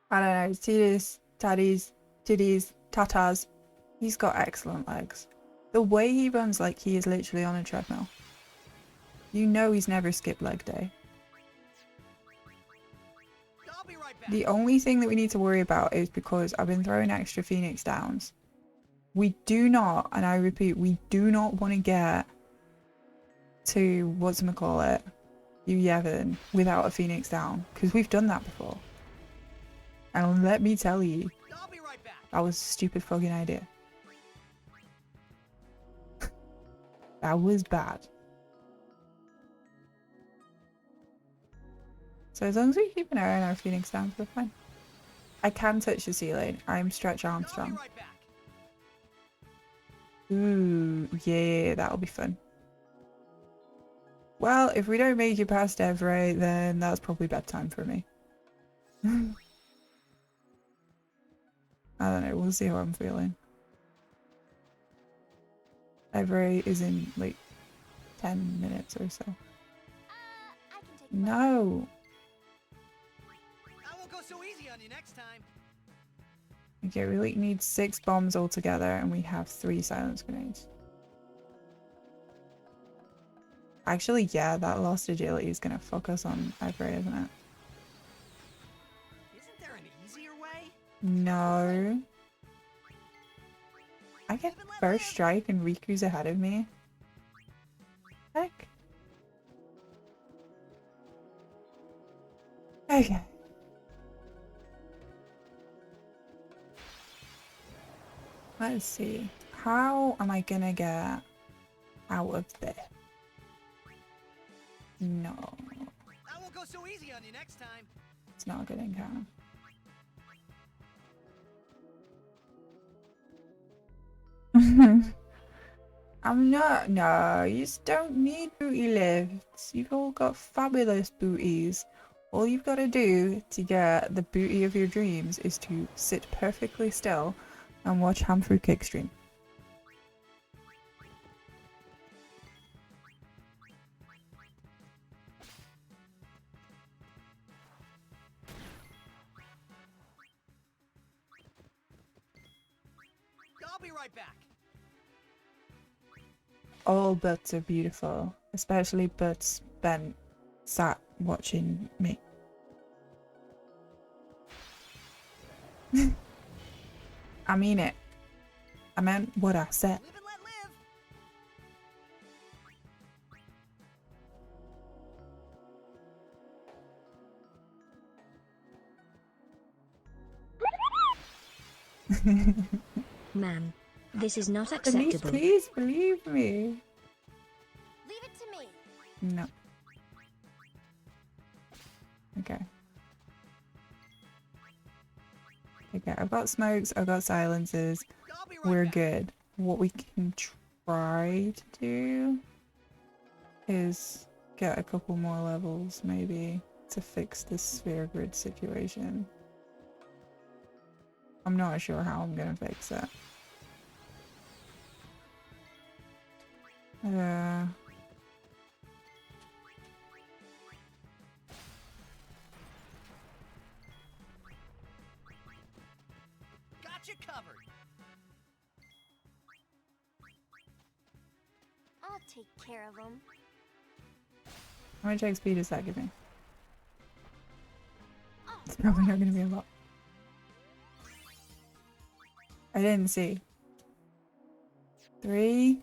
I don't know. Titties, tatties, titties, tatas. He's got excellent legs. The way he runs like he is literally on a treadmill. You know he's never skipped leg day. I'll be right back. The only thing that we need to worry about is because I've been throwing extra Phoenix downs. We do not, and I repeat, we do not want to get to, whatchamacallit, Yevon without a Phoenix down. Because we've done that before. And let me tell you, I'll be right back. that was a stupid fucking idea. That was bad. So as long as we keep an eye on our Phoenix downs, we're fine. I can touch the ceiling. I'm Stretch I'll be Armstrong. right back. Ooh, yeah, that'll be fun. Well, if we don't make it past Everett, then that's probably bedtime for me. I don't know, we'll see how I'm feeling. Everett is in like 10 minutes or so. I can take No! I won't go so easy on you next time. Okay, we like need 6 bombs altogether and we have 3 silence grenades. Actually, yeah, that lost agility is gonna fuck us on Everett, isn't it? Isn't there an easier way? No. I get Even let first live. strike and Riku's ahead of me. Heck. Okay. Let's see. how am I gonna get out of there? No. I won't go so easy on you next time. It's not a good encounter. I'm not. No, you just don't need booty lifts. You've all got fabulous booties. All you've got to do to get the booty of your dreams is to sit perfectly still and watch Hamfru Kickstream. I'll be right back. All butts are beautiful, especially butts bent sat watching me. I mean it. I meant what I said. Live and let live. Man, this is not acceptable. Please believe me. Leave it to me. No. Okay. Okay, I've got smokes, I've got silences. I'll be right We're back. good. What we can try to do is get a couple more levels, maybe, to fix this sphere grid situation. I'm not sure how I'm gonna fix it. Got you covered. I'll take care of them. How much XP does that give me? Oh, It's probably not gonna be a lot. I didn't see. 3.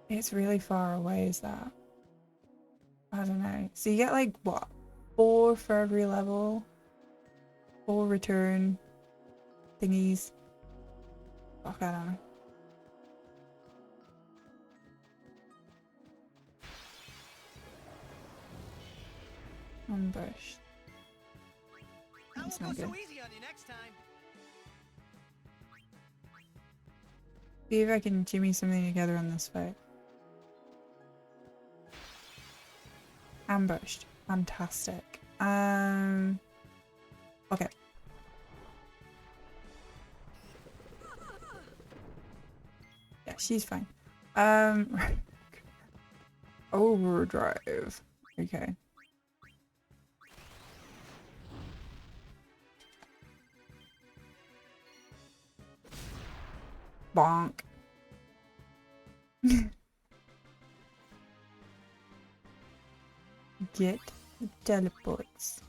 It's really far away, is that? I don't know. So you get like, what? 4 for every level? 4 return thingies? Fuck, I don't know. Ambush. I That's won't not go good. so easy on you next time. See if I can jimmy something together on this fight. Ambushed. Fantastic. Okay. Yeah, she's fine. Overdrive. Okay. Bonk. Get the teleports.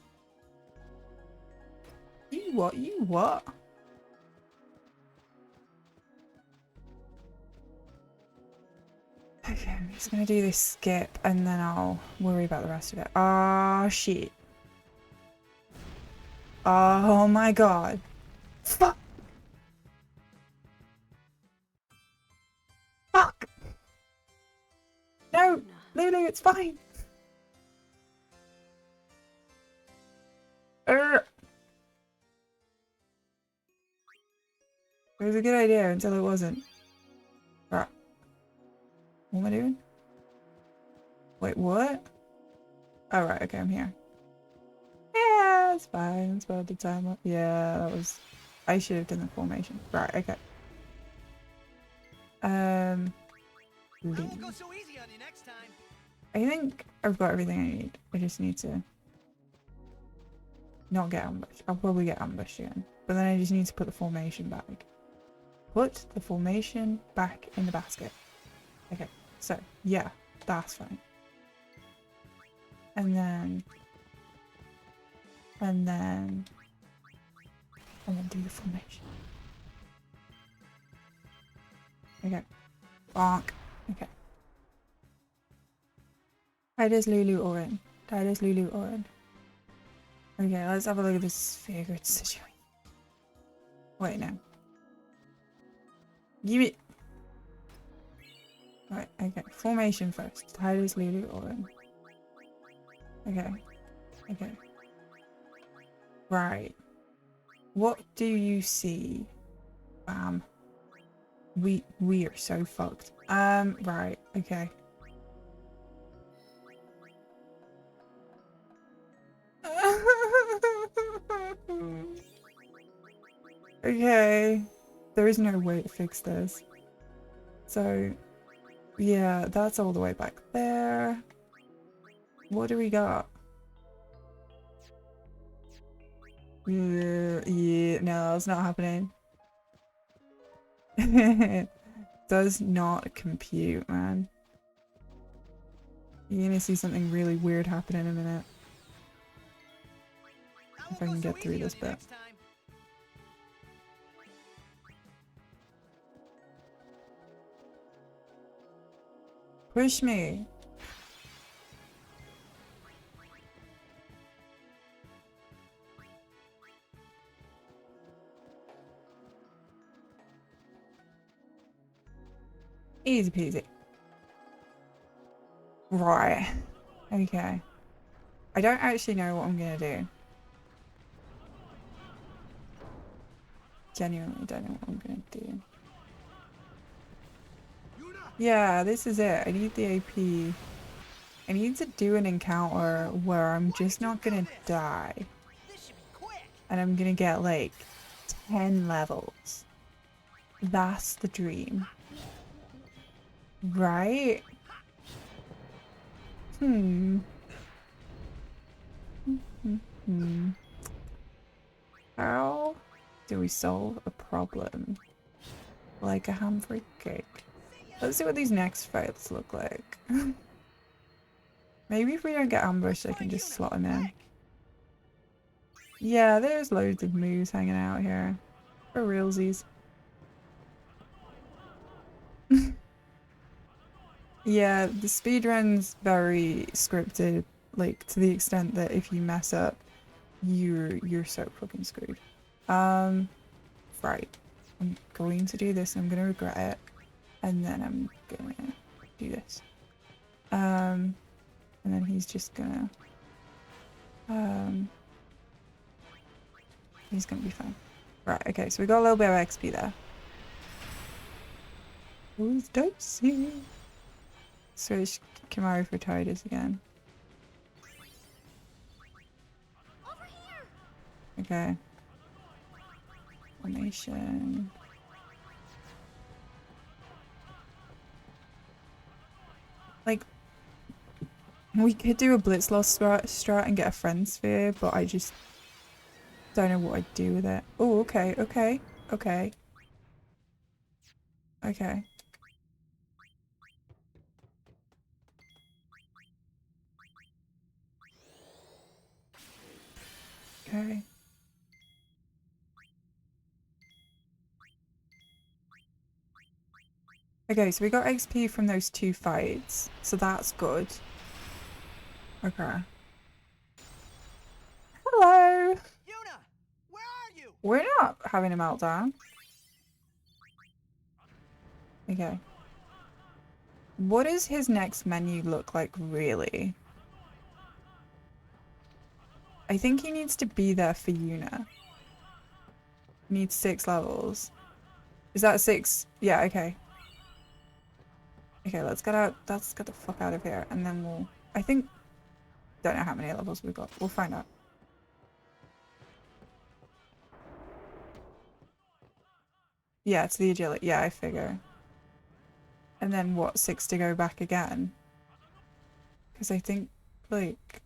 You what? You what? Okay, I'm just gonna do this skip and then I'll worry about the rest of it. Ah, shit. Oh my god. Fuck. Fuck. No, Lulu, it's fine. It was a good idea until it wasn't. Right. What am I doing? Wait, what? Oh, right, okay, I'm here. Yeah, it's fine. It's about the time up. Yeah, that was... I should have done the formation. Right, okay. I won't Leave. go so easy on you next time. I think I've got everything I need. I just need to not get ambushed. I'll probably get ambushed again. But then I just need to put the formation back. Put the formation back in the basket. Okay, so yeah, that's fine. And then do the formation. Okay. Bonk. Okay. Titus Lulu Orin. Titus Lulu Orin. Okay, let's have a look at this sphere grid situation. Wait, no. Give it. Right, okay. Formation first. Titus, Lulu, Oren. Okay. Okay. Right. What do you see? We are so fucked. Right, okay. Okay. There is no way to fix this. So, yeah, that's all the way back there. What do we got? Yeah, no, it's not happening. Does not compute, man. You're gonna see something really weird happen in a minute. If I can get through this bit. Push me. Easy peasy. Right. Okay. I don't actually know what I'm gonna do. Genuinely don't know what I'm gonna do. Yeah, this is it. I need the AP. I need to do an encounter where I'm just not gonna die. And I'm gonna get like 10 levels. That's the dream. Right? How do we solve a problem like a hamburger cake? Let's see what these next fights look like. Maybe if we don't get ambushed, I can just slot him in. Yeah, there's loads of moves hanging out here. For realsies. Yeah, the speedrun's very scripted, like to the extent that if you mess up, you're so fucking screwed. Right. I'm going to do this, I'm gonna regret it. And then I'm gonna do this. And then he's just gonna he's gonna be fine. Right, okay, so we got a little bit of XP there. Who's dicey? Switch Kimari for Titus again. Over here. Okay. Formation. Like, we could do a blitz loss strat and get a friend sphere, but I just don't know what I'd do with it. Oh, okay, okay, okay. Okay. Okay. Okay, so we got XP from those 2 fights, so that's good. Okay. Hello! Yuna, where are you? We're not having a meltdown. Okay. What does his next menu look like, really? I think he needs to be there for Yuna. Needs 6 levels. Is that 6? Yeah, okay. Okay, let's get out. Let's get the fuck out of here, and then we'll. I think. Don't know how many levels we've got. We'll find out. Yeah, it's the agility. Yeah, I figure. And then what? 6 to go back again? Because I think, like.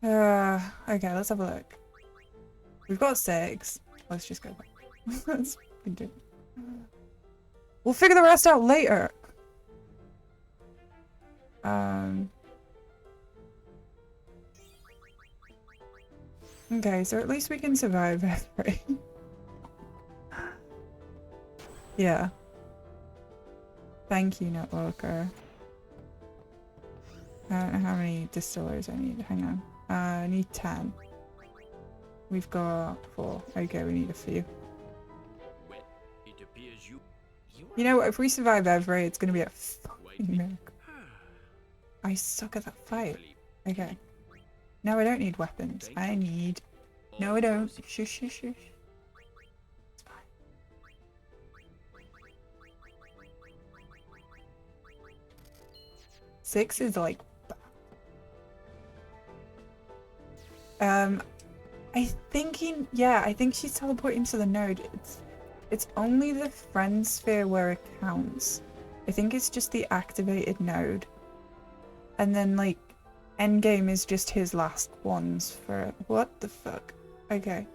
Okay, let's have a look. We've got 6. Let's just go back. Let's do. We'll figure the rest out later. Okay, so at least we can survive every. Yeah. Thank you, Networker. I don't know how many distillers I need. Hang on. I need 10. We've got 4. Okay, we need a few. Well, it appears you. You know what? If we survive every, it's gonna be a fucking miracle. I suck at that fight. Okay. No, I don't need weapons. I need... No, I don't. Shush, shush, shush. It's fine. 6 is like... I think she's teleporting to the node. It's only the friend sphere where it counts. I think it's just the activated node. And then, like, endgame is just his last ones for... What the fuck? Okay.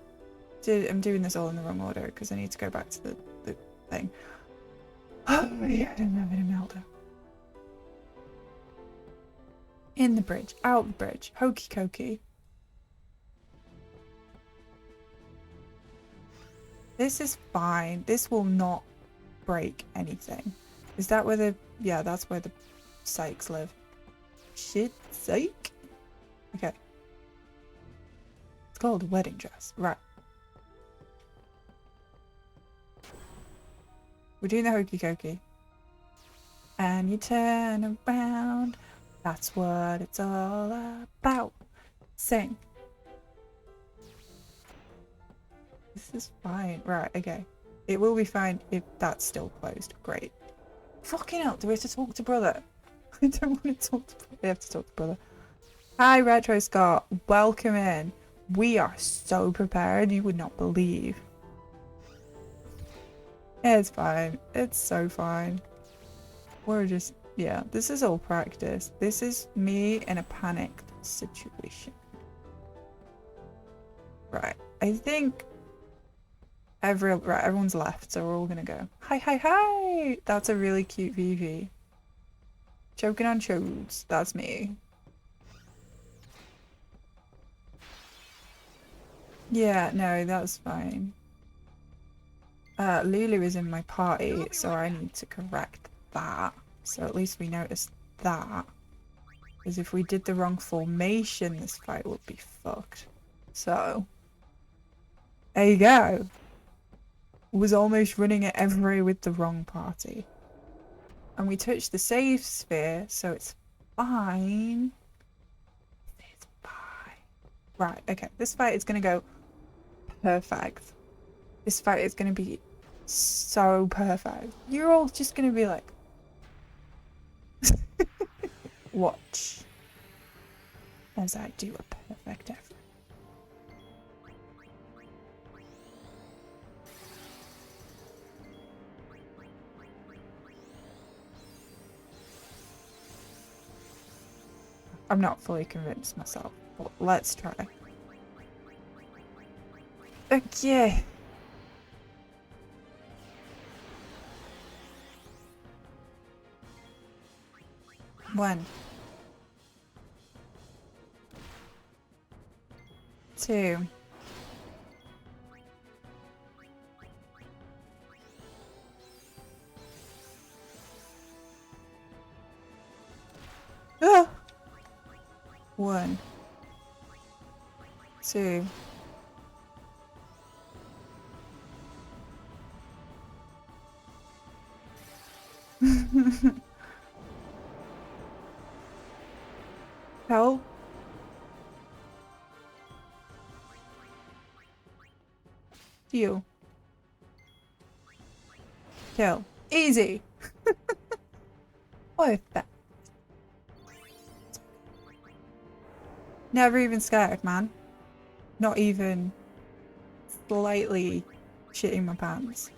I'm doing this all in the wrong order because I need to go back to the thing. Oh yeah, I didn't have any melter. In the bridge. Out the bridge. Hokey cokey. This is fine. This will not break anything. Is that where the... Yeah, that's where the psychs live. Shit, psych? Okay. It's called a wedding dress. Right. We're doing the hokey cokey. And you turn around. That's what it's all about. Sing. This is fine. Right, okay. It will be fine if that's still closed. Great. Fucking hell, do we have to talk to brother? I don't want to talk to brother. We have to talk to brother. Hi, Retro Scott. Welcome in. We are so prepared, you would not believe. It's fine. It's so fine. We're just... Yeah, this is all practice. This is me in a panicked situation. Right. I think... everyone's left, so we're all gonna go. Hi, hi, hi! That's a really cute VV. Choking on chodes. That's me. Yeah, no, that's fine. Lulu is in my party, so I need to correct that. So at least we noticed that. Because if we did the wrong formation, this fight would be fucked. So, there you go. Was almost running it every with the wrong party. And we touched the save sphere, so it's fine. It's fine. Right, okay. This fight is going to go perfect. This fight is going to be so perfect. You're all just going to be like... Watch. As I do a perfect effort. I'm not fully convinced myself, but let's try. Okay. One. 2. Ah! 1. 2. Help. Heal. Kill. Easy. What the? Never even scared, man. Not even slightly shitting my pants.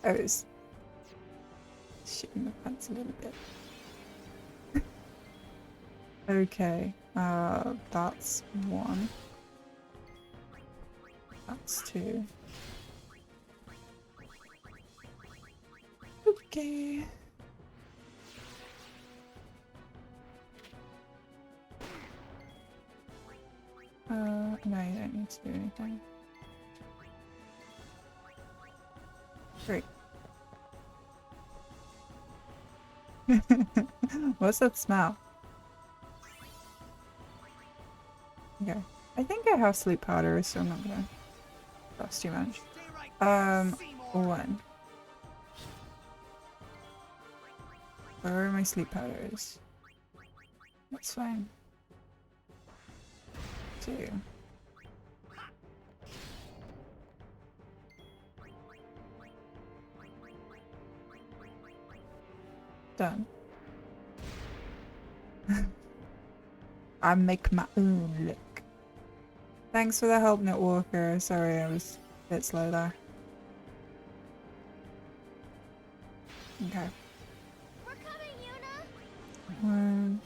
I was shitting my pants a little bit. Okay, that's 1. That's 2. Okay. No, you don't need to do anything. 3. What's that smell? Okay. I think I have sleep powder, so I'm not gonna cost too much. Stay right there, Seymour. One. Where are my sleep powders? That's fine. 2. Done. I make my own look. Thanks for the help, Netwalker. Sorry, I was a bit slow there. Okay. We're coming, Yuna! One.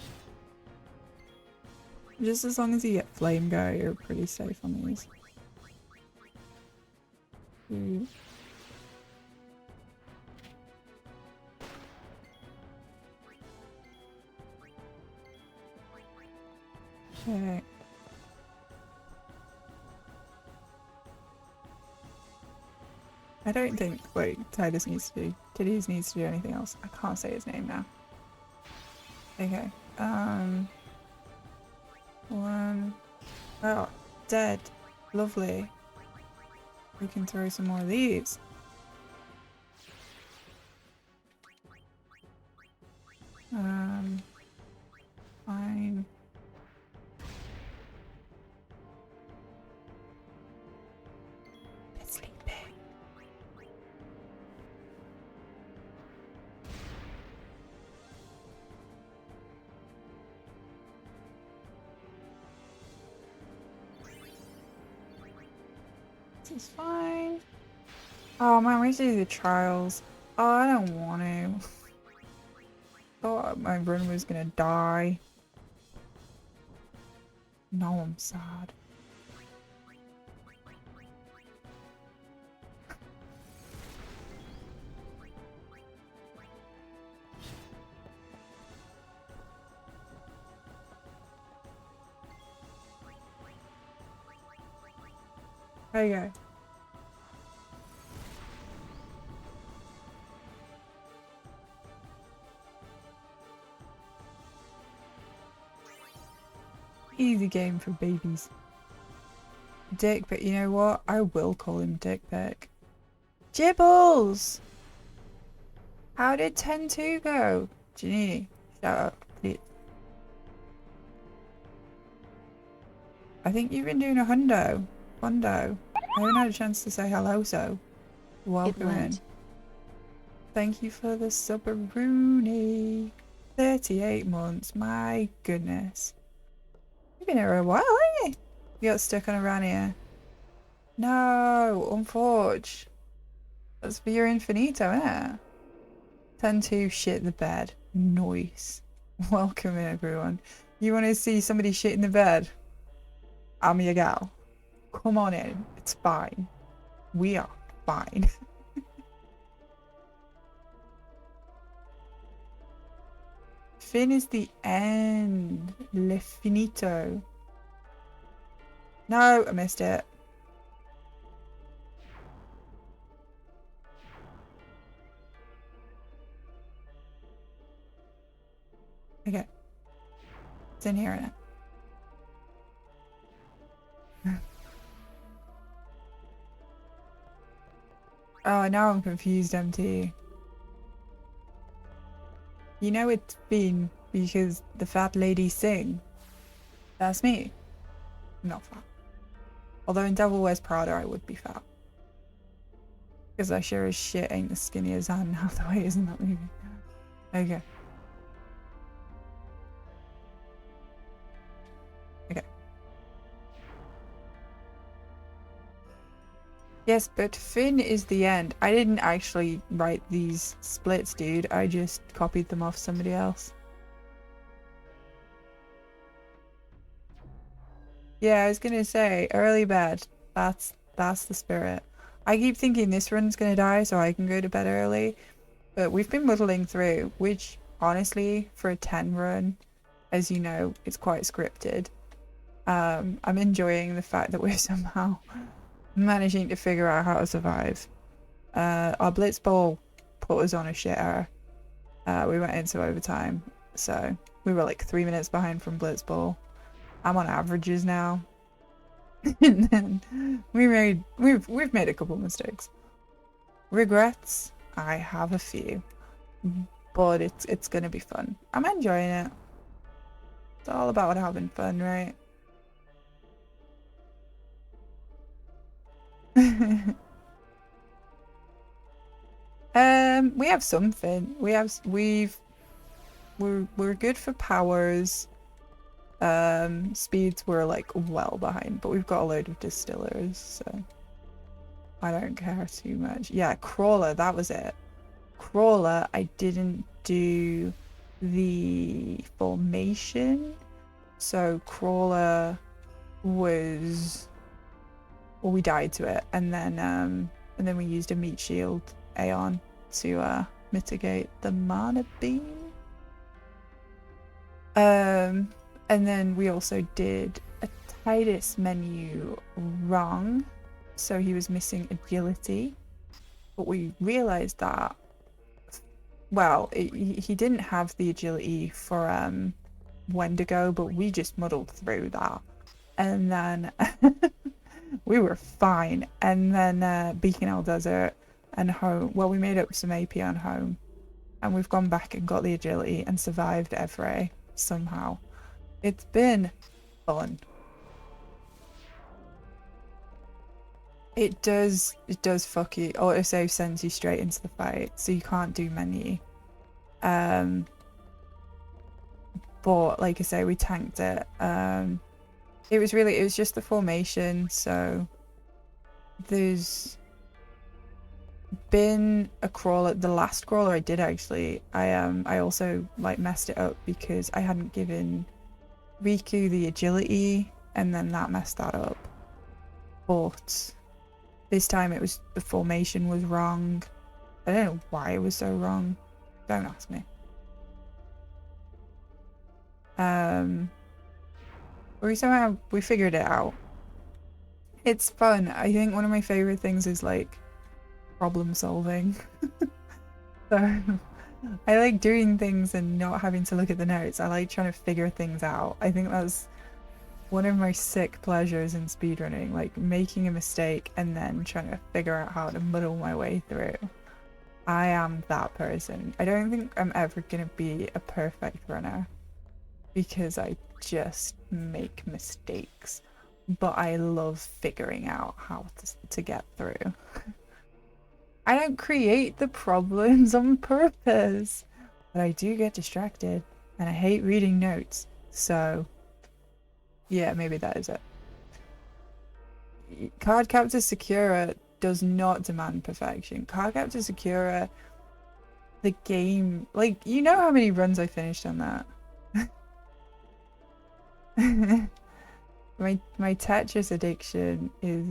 Just as long as you get Flame Guy, you're pretty safe on these. 2. Okay. I don't think, wait, Tidus needs to do anything else. I can't say his name now. Okay, 1. Oh, dead. Lovely. We can throw some more of these. Fine. It's sleeping. This is fine. Oh man, we should do the trials. Oh, I don't want to. Thought my run was gonna die. No, I'm sad. There you go. Easy game for babies. Dick, but you know what? I will call him Dick Pick. Jibbles! How did 10-2 go? Janini, shout out, please. I think you've been doing a hundo. Hundo. I haven't had a chance to say hello, so welcome in. Thank you for the sub-a-rooney. 38 months, my goodness. You've been here a while, haven't you? You got stuck on a ran here. No, unforge. That's for your infinito, isn't it? 10-2 shit the bed. Nice. Welcome in, everyone. You want to see somebody shit in the bed? I'm your gal. Come on in. It's fine. We are fine. Fin is the end. Le finito. No, I missed it. Okay. It's in here, isn't it? Oh, now I'm confused, MT. You know it's been because the fat lady sing. That's me. I'm not fat. Although in Devil Wears Prada I would be fat. Because I sure as shit ain't as skinny as Anne Hathaway is in that movie. Okay. Okay. Yes, but Finn is the end. I didn't actually write these splits, dude. I just copied them off somebody else. Yeah, I was gonna say, early bed. That's the spirit. I keep thinking this run's gonna die so I can go to bed early. But we've been muddling through, which honestly, for a 10 run, as you know, it's quite scripted. I'm enjoying the fact that we're somehow managing to figure out how to survive. Our blitz ball put us on a shit error. We went into overtime, so we were like 3 minutes behind from blitz ball. I'm on averages now. And then we've made a couple mistakes. Regrets, I have a few, but it's gonna be fun. I'm enjoying it. It's all about having fun, right? We have something. We're good for powers. Speeds we're like well behind, but we've got a load of distillers, so I don't care too much. Yeah, crawler, that was it. Crawler, I didn't do the formation, so crawler was, well, we died to it, and then we used a meat shield Aeon to mitigate the mana beam. And then we also did a Titus menu wrong, so he was missing agility, but we realized that, well, he didn't have the agility for Wendigo, but we just muddled through that, and then we were fine. And then Beacon Hill Desert and home, well, we made up some AP on home, and we've gone back and got the agility and survived Evray somehow. It's been fun. It does fuck you. Autosave sends you straight into the fight, so you can't do menu. But like I say, we tanked it. It was just the formation, so there's been a crawler. The last crawler I did, actually, I also like messed it up because I hadn't given Riku the agility, and then that messed that up. But this time it was, the formation was wrong. I don't know why it was so wrong. Don't ask me. We figured it out. It's fun. I think one of my favorite things is like problem solving. So I like doing things and not having to look at the notes. I like trying to figure things out. I think that's one of my sick pleasures in speedrunning, like making a mistake and then trying to figure out how to muddle my way through. I am that person. I don't think I'm ever gonna be a perfect runner because I just make mistakes, but I love figuring out how to get through. I don't create the problems on purpose, but I do get distracted, and I hate reading notes, so yeah, maybe that is it. Cardcaptor Secura does not demand perfection. Cardcaptor Secura, the game, like, you know how many runs I finished on that? My Tetris addiction is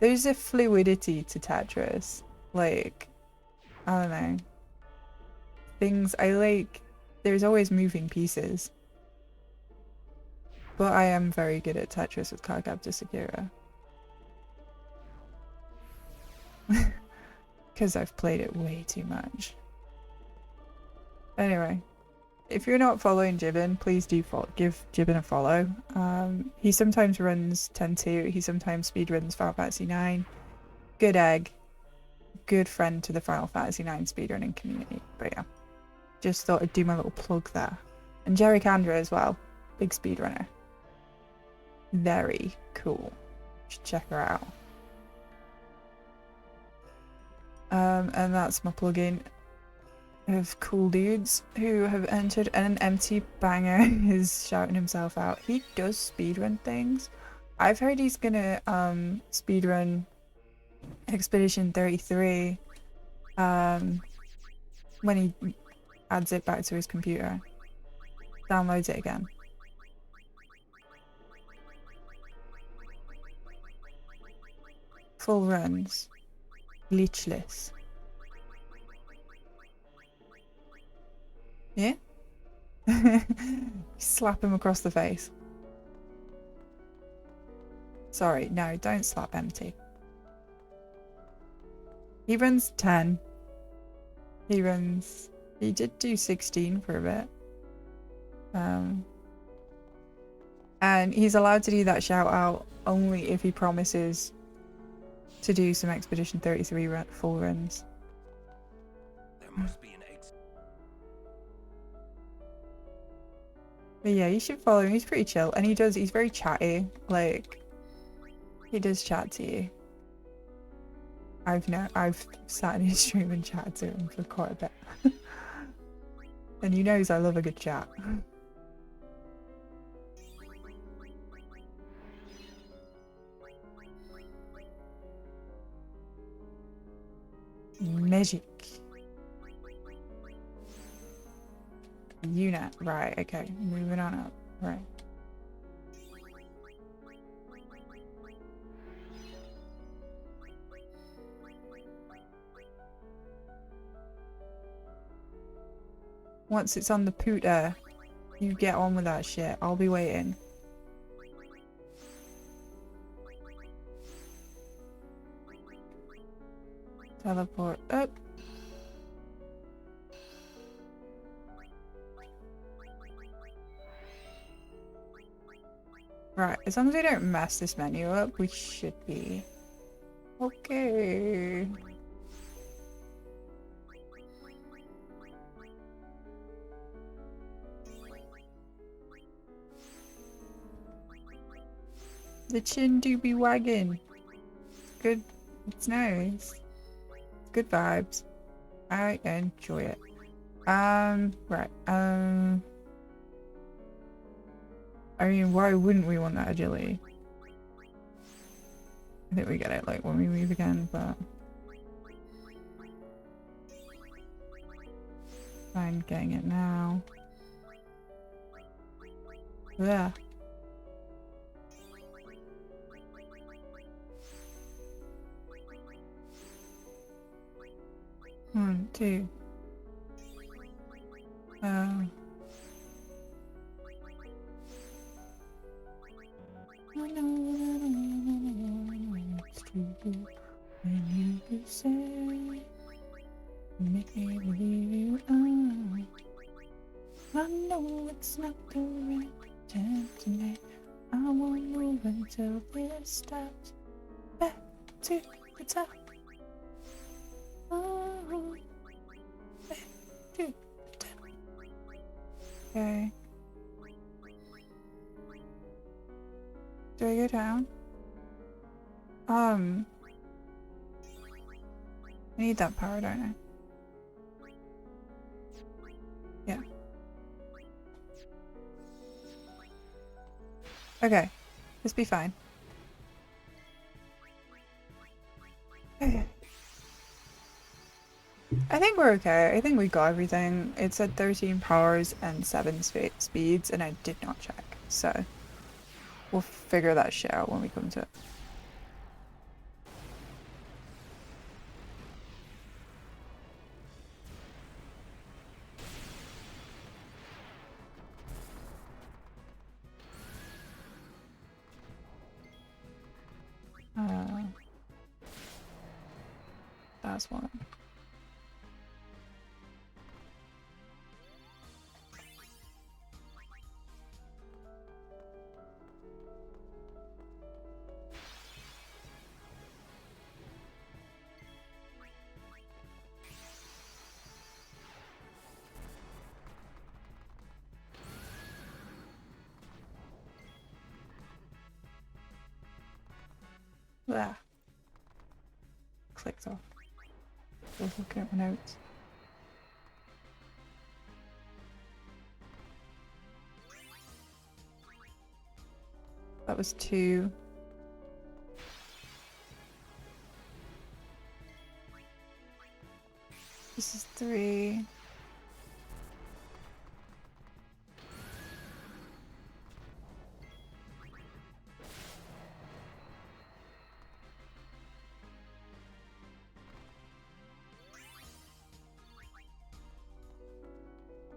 there's a fluidity to Tetris. Like, I don't know. Things I like, there's always moving pieces. But I am very good at Tetris with Cardcaptor Secura. Because I've played it way too much. Anyway, if you're not following Jibbin, please do give Jibbin a follow. He sometimes runs 10-2, he sometimes speedruns Final Fantasy 9. Good egg. Good friend to the Final Fantasy 9 speedrunning community. But yeah, just thought I'd do my little plug there. And Jerry Kandra as well. Big speedrunner. Very cool. Should check her out. And that's my plugin of cool dudes who have entered, and an empty banger is shouting himself out. He does speedrun things. I've heard he's gonna speedrun Expedition 33 when he adds it back to his computer. Downloads it again. Full runs. Glitchless. Yeah? Slap him across the face. Sorry, no, don't slap empty. He runs 10. He did do 16 for a bit. And he's allowed to do that shout out only if he promises to do some Expedition 33 full runs. There must be an exit. But yeah, you should follow him. He's pretty chill. And he's very chatty. Like, he does chat to you. I've sat in his stream and chatted to him for quite a bit. And he knows I love a good chat. Magic. Unit. Right, okay. Moving on up. Right. Once it's on the pooter, you get on with that shit. I'll be waiting. Teleport up. Right, as long as we don't mess this menu up, we should be okay. The chin do be wagging. Good. It's nice. Good vibes. I enjoy it. Right. I mean, why wouldn't we want that agility? I think we get it like when we move again, but fine getting it now. Yeah. One, two. When you say, make me believe you are. I know it's not the right time tonight. I won't move until this stops. Back to the top. Oh, back to the top. Okay. Do I go down? I need that power, don't I? Yeah. Okay. This be fine. Okay. I think we're okay. I think we got everything. It said 13 powers and 7 speeds, and I did not check. So, we'll figure that shit out when we come to it. That's one. There. Clicked off. Just looking at my notes. That was 2. This is 3.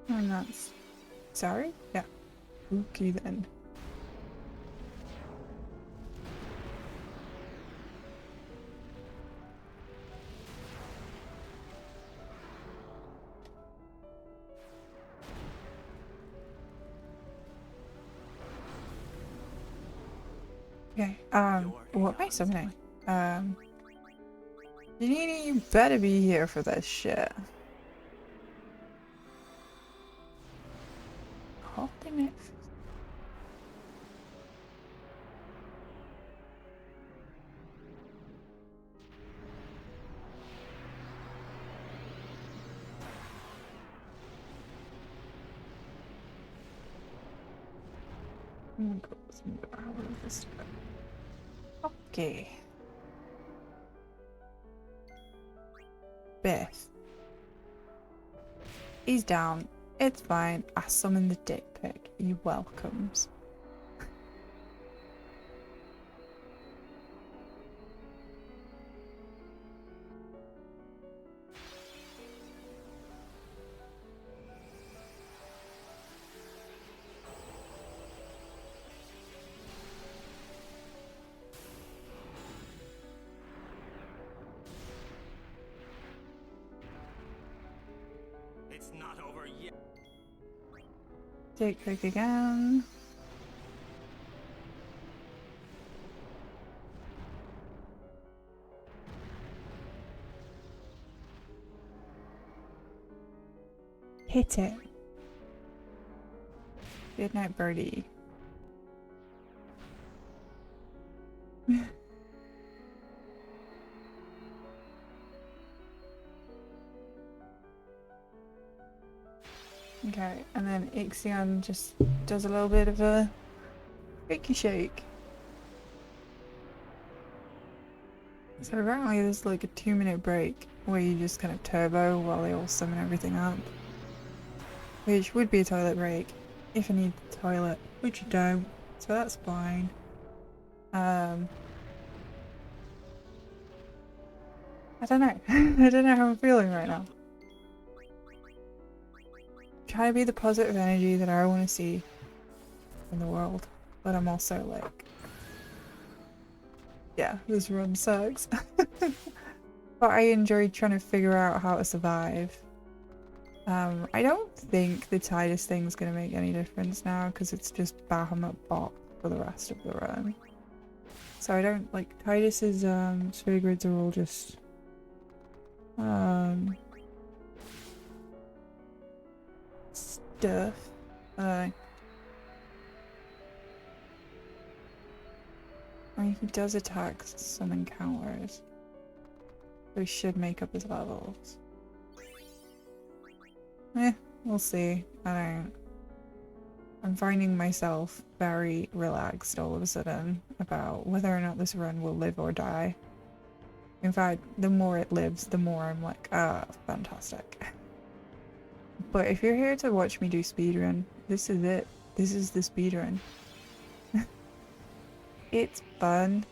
And that's... Sorry? Yeah. Okay then. Okay, what am I summoning? You better be here for this shit. Ultimate. Okay. Beth. He's down. It's fine. I summoned the dick pic. He welcomes. It's not over yet. Dick pic again. Hit it. Good night, birdie. Okay, and then Ixion just does a little bit of a shaky shake. So apparently there's like a 2-minute break where you just kind of turbo while they all summon everything up. Which would be a toilet break if I need the toilet, which you don't, so that's fine. I don't know. I don't know how I'm feeling right now. Trying to be the positive energy that I want to see in the world, but I'm also like, yeah, this run sucks. But I enjoyed trying to figure out how to survive. I don't think the Titus thing's gonna make any difference now because it's just Bahamut bot for the rest of the run. So I don't like Titus's sphere grids are all just stuff. I mean, he does attack some encounters, so he should make up his levels. We'll see. I'm finding myself very relaxed all of a sudden about whether or not this run will live or die. In fact, the more it lives, the more I'm like, ah, fantastic. But if you're here to watch me do speedrun, this is it. This is the speedrun. It's fun.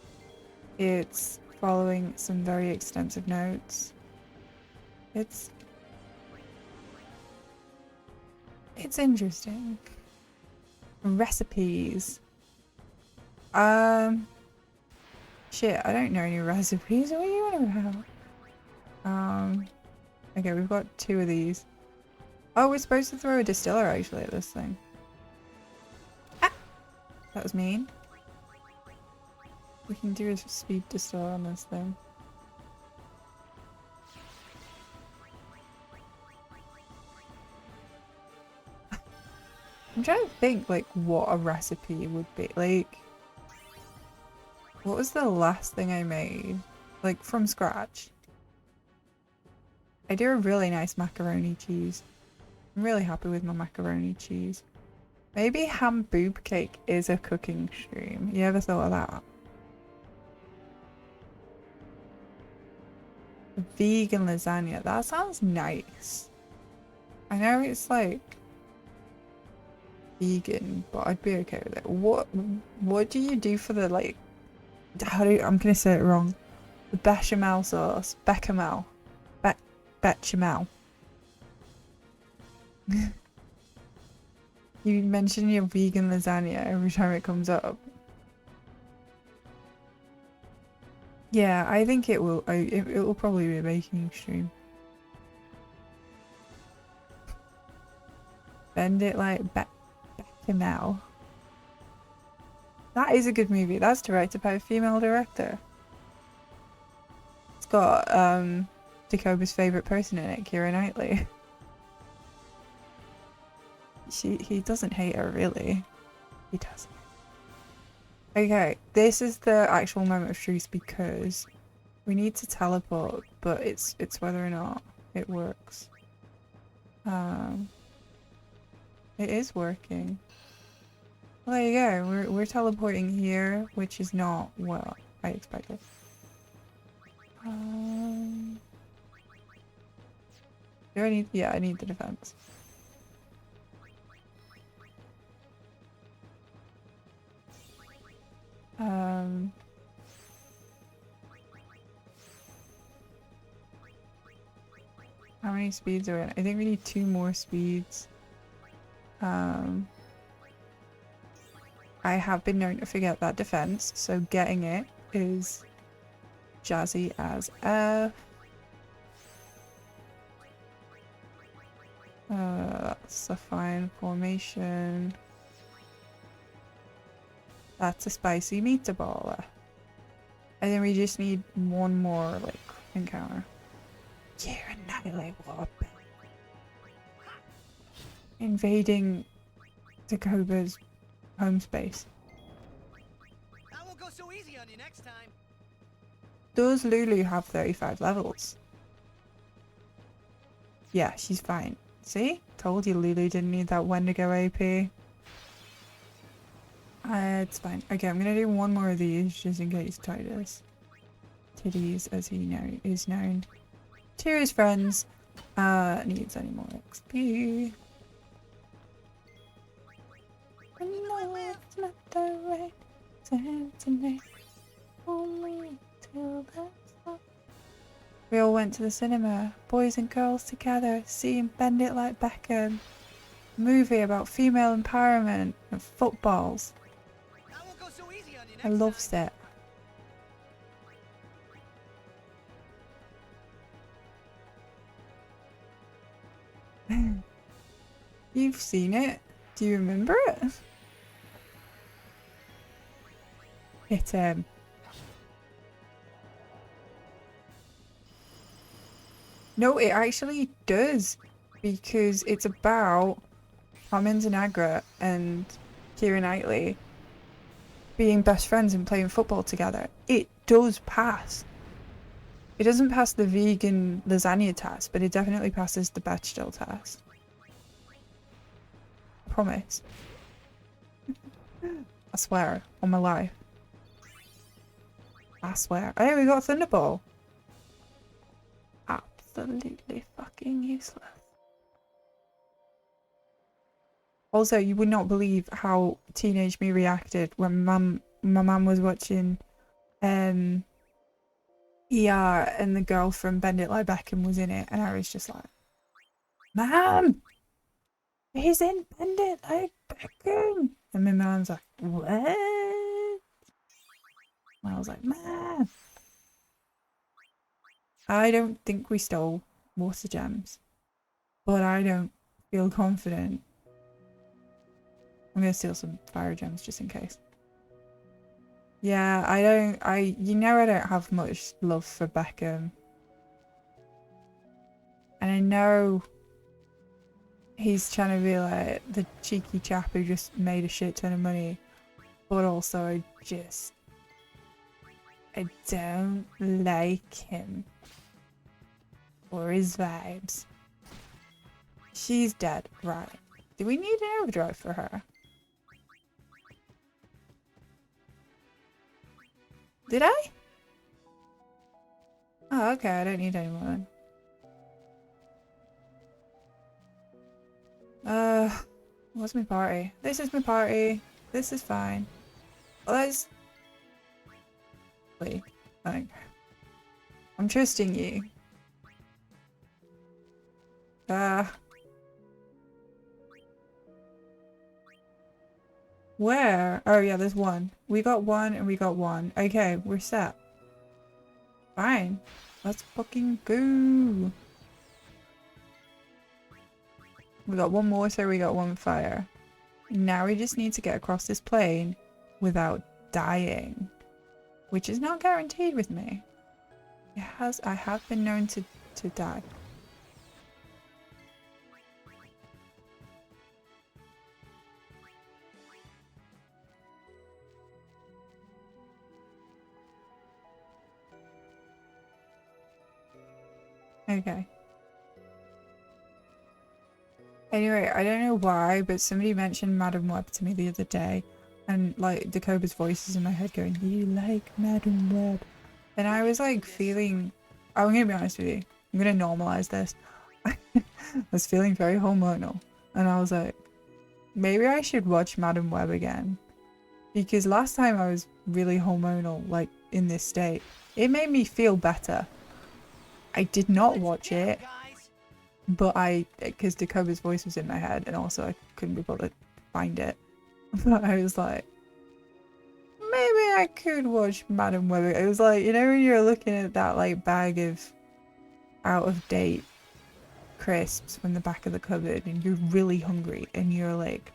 It's following some very extensive notes. It's interesting. Recipes. Shit, I don't know any recipes. What are you on about? Okay, we've got 2 of these. Oh, we're supposed to throw a distiller actually at this thing. Ah! That was mean. We can do a speed distiller on this thing. I'm trying to think like what a recipe would be. Like, what was the last thing I made? Like from scratch. I do a really nice macaroni cheese. I'm really happy with my macaroni cheese. Maybe ham boob cake is a cooking stream. You ever thought of that? Vegan lasagna. That sounds nice. I know it's like vegan, but I'd be okay with it. What do you do for the like? I'm gonna say it wrong. The bechamel sauce. Bechamel. Bechamel. You mention your vegan lasagna every time it comes up. Yeah, I think it will. It will probably be a baking stream. Bend it like bechamel. That is a good movie. That's directed by a female director. It's got Dakoba's favourite person in it, Keira Knightley. He doesn't hate her, really. He doesn't. Okay, this is the actual moment of truth because we need to teleport, but it's whether or not it works. It is working. Well, there you go. We're teleporting here, which is not what I expected. Do I need? Yeah, I need the defense. How many speeds are we in? I think we need 2 more speeds. I have been known to forget that defense, so getting it is jazzy as F. That's a fine formation. That's a spicy meatball. And then we just need one more, like, encounter. Keira Knightley, what? Invading Dakoba's home space. I won't go so easy on you next time. Does Lulu have 35 levels? Yeah, she's fine. See? Told you Lulu didn't need that Wendigo AP. It's fine. Okay, I'm gonna do one more of these just in case Titus, Titties as he is known to his friends, needs any more XP. No, it's not the right time tonight. Only till that's up. We all went to the cinema, boys and girls together, seeing Bend It Like Beckham. Movie about female empowerment and footballs. I won't go so easy on you next I loved time. it. You've seen it. Do you remember it? Hit him. No, it actually does. Because it's about Carmen Zanagra and Keira Knightley being best friends and playing football together. It does pass. It doesn't pass the vegan lasagna test, but it definitely passes the Bechdel test. I promise. I swear, on my life. I swear. Hey, we got a Thunderball. Absolutely fucking useless. Also, you would not believe how teenage me reacted when my mum was watching ER and the girl from Bend It Like Beckham was in it, and I was just like, Mum! He's in Bend It Like Beckham! And my mum's like, what? And I was like, Mum! I don't think we stole water gems, but I don't feel confident. I'm gonna steal some fire gems just in case. Yeah, I don't have much love for Beckham. And I know he's trying to be like the cheeky chap who just made a shit ton of money. But also I don't like him. Or his vibes. She's dead, right. Do we need an overdrive for her? Did I? Oh, okay, I don't need any more then. What's my party? This is my party. This is fine. Let's... Wait. Okay. I'm trusting you. Where? Oh yeah, there's one. We got one and we got one. Okay, we're set. Fine. Let's fucking go. We got one mortar, we got one fire. Now we just need to get across this plane without dying, which is not guaranteed with me. I have been known to die. Okay. Anyway, I don't know why, but somebody mentioned Madam Web to me the other day, and like Dakoba's voice is in my head going, "You like Madam Web?" And I was like feeling, I'm gonna be honest with you, I'm gonna normalize this. I was feeling very hormonal, and I was like, maybe I should watch Madam Web again, because last time I was really hormonal, like in this state, it made me feel better. I did not watch it. But because Dakoba's voice was in my head, and also I couldn't be bothered to find it. But I was like, maybe I could watch Madam Web. It was like, you know, when you're looking at that like bag of out of date crisps from the back of the cupboard, and you're really hungry, and you're like,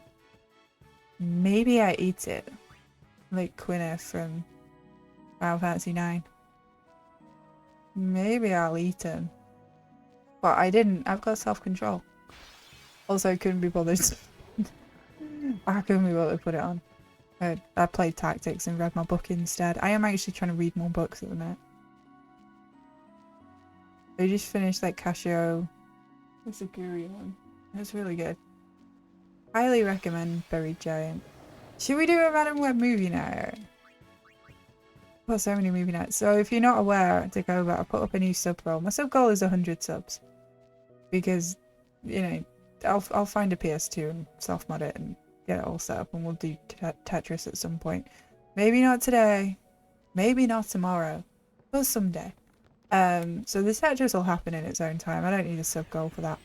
maybe I eat it, like Quina from Final Fantasy 9. Maybe I'll eat him. But I didn't. I've got self-control. Also, I couldn't be bothered. I couldn't be bothered to put it on. I played tactics and read my book instead. I am actually trying to read more books at the minute. I just finished like Casio. It's a Guru one. It's really good. Highly recommend Buried Giant. Should we do a Madam Web movie night? I've got so many movie nights. So if you're not aware, to go back, I put up a new sub goal. My sub goal is 100 subs. Because, you know, I'll find a PS2 and self-mod it and get it all set up, and we'll do Tetris at some point. Maybe not today, maybe not tomorrow, but someday. So the Tetris will happen in its own time. I don't need a sub goal for that.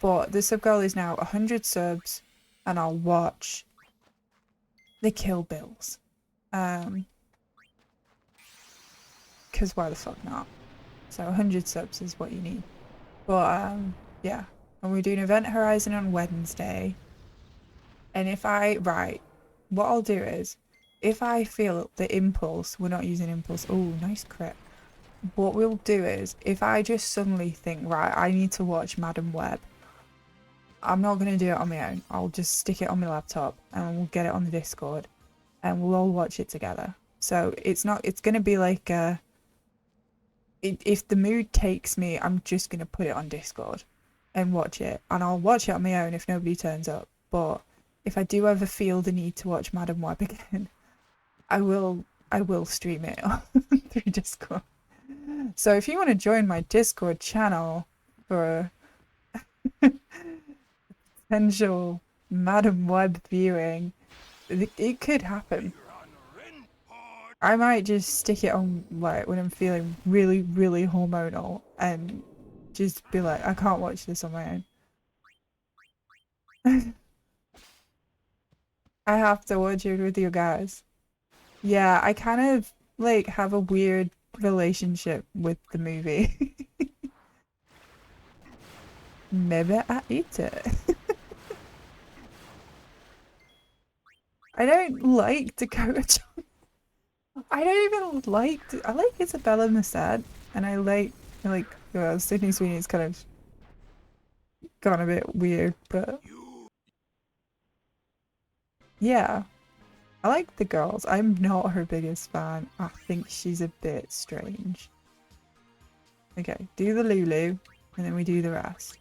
But the sub goal is now 100 subs, and I'll watch the Kill Bills. Because why the fuck not? So 100 subs is what you need. But yeah, and we're doing Event Horizon on Wednesday. And if what I'll do is, if I feel the impulse, we're not using impulse. Oh, nice crit. What we'll do is, if I just suddenly think, right, I need to watch Madam Web, I'm not going to do it on my own. I'll just stick it on my laptop and we'll get it on the Discord and we'll all watch it together. So it's going to be like if the mood takes me, I'm just going to put it on Discord and watch it. And I'll watch it on my own if nobody turns up. But if I do ever feel the need to watch Madam Web again, I will stream it through Discord. So if you want to join my Discord channel for potential Madam Web viewing, it could happen. I might just stick it on like when I'm feeling really, really hormonal and just be like, I can't watch this on my own. I have to watch it with you guys. Yeah, I kind of like have a weird relationship with the movie. Maybe I eat it. I don't like Dakota Johnson. I don't even like. I like Isabella Merced, and I like well, Sydney Sweeney's kind of gone a bit weird, but yeah, I like the girls. I'm not her biggest fan. I think she's a bit strange. Okay, do the Lulu, and then we do the rest.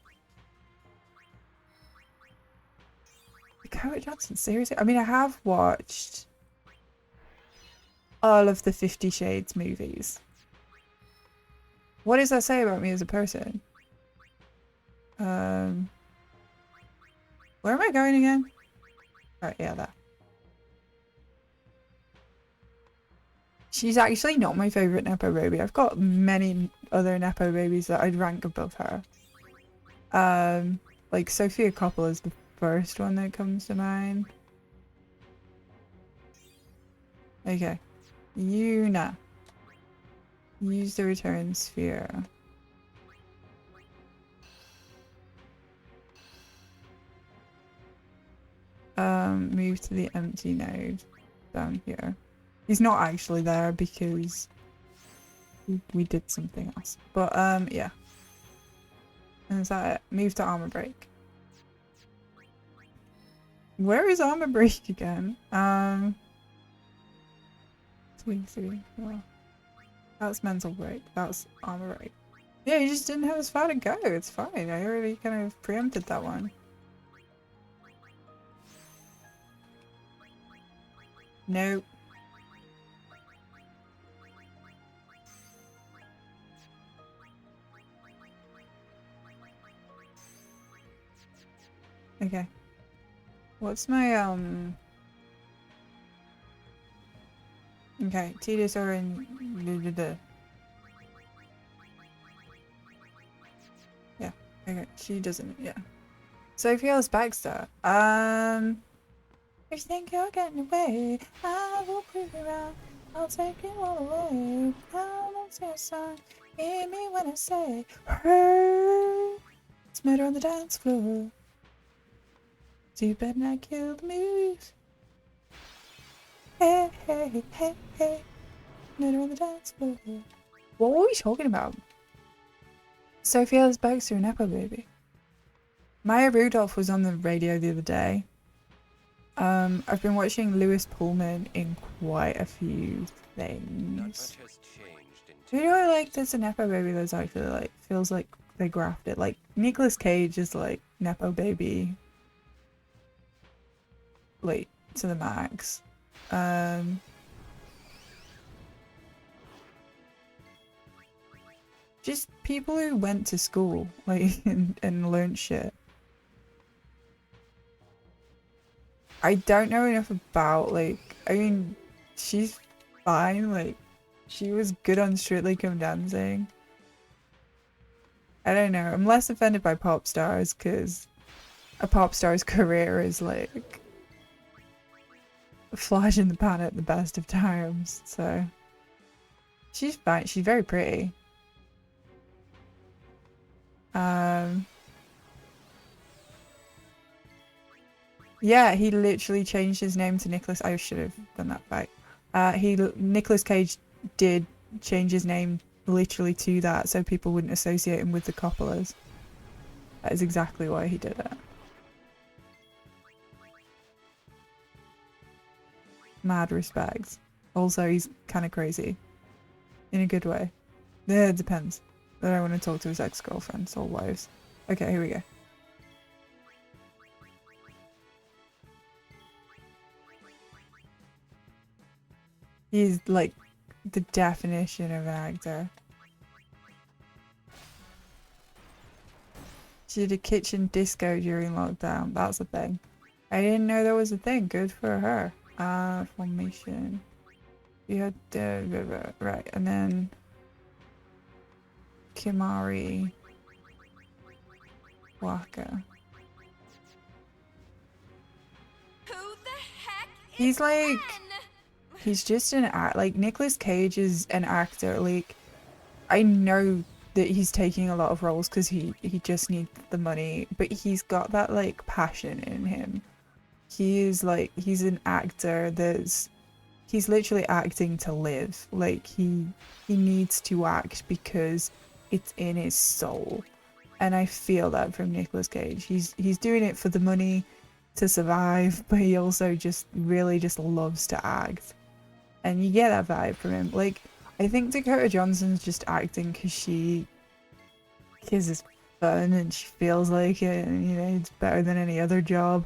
Dakota Johnson, seriously? I mean, I have watched all of the 50 Shades movies. What does that say about me as a person? Where am I going again? Right, yeah, there. She's actually not my favourite Nepo baby. I've got many other Nepo babies that I'd rank above her. Like Sophia Coppola is the first one that comes to mind. Okay. Yuna. Use the return sphere. Move to the empty node. down here. He's not actually there because we did something else. But yeah. And is that it? Move to armor break. Where is armor break again? 3, 4. That's mental break. That's armor break. Yeah, you just didn't have as far to go. It's fine. I already kind of preempted that one. Nope. Okay. What's my okay, tedious or in yeah, okay, she doesn't, yeah. Sophia's Baxter. If you think you're getting away, I will prove you wrong. I'll take you all away. Come on, CSR. Hear me when I say, hey, it's murder on the dance floor. So you better not kill the moves. Hey, hey, hey, hey. Murder on the dance floor. What were we talking about? Sophia's Baxter and Nepo Baby. Maya Rudolph was on the radio the other day. I've been watching Lewis Pullman in quite a few things. Who do I like that's a Nepo Baby that's actually like feels like they grafted? Like Nicolas Cage is like Nepo Baby, like to the max. Just people who went to school like and learned shit. I don't know enough about, like, I mean, she's fine, like, she was good on Strictly Come Dancing. I don't know, I'm less offended by pop stars, because a pop star's career is, like, a flash in the pan at the best of times, so. She's fine, she's very pretty. Yeah, he literally changed his name to Nicholas. I should have done that right. Nicolas Cage did change his name literally to that so people wouldn't associate him with the Coppolas. That is exactly why he did it. Mad respects. Also, he's kind of crazy. In a good way. Yeah, it depends. I don't want to talk to his ex-girlfriends or wives. Okay, here we go. He's like the definition of an actor. She did a kitchen disco during lockdown. That's a thing. I didn't know that was a thing. Good for her. Formation. You had right, and then Kimari Waka. Who the heck is He's like. Ren? He's just an act. Like Nicolas Cage is an actor. Like I know that he's taking a lot of roles because he just needs the money, but he's got that like passion in him. He is like he's an actor. He's literally acting to live. Like he needs to act because it's in his soul, and I feel that from Nicolas Cage. He's doing it for the money to survive, but he also just really just loves to act. And you get that vibe from him. Like, I think Dakota Johnson's just acting because she is fun and she feels like it, and you know, it's better than any other job.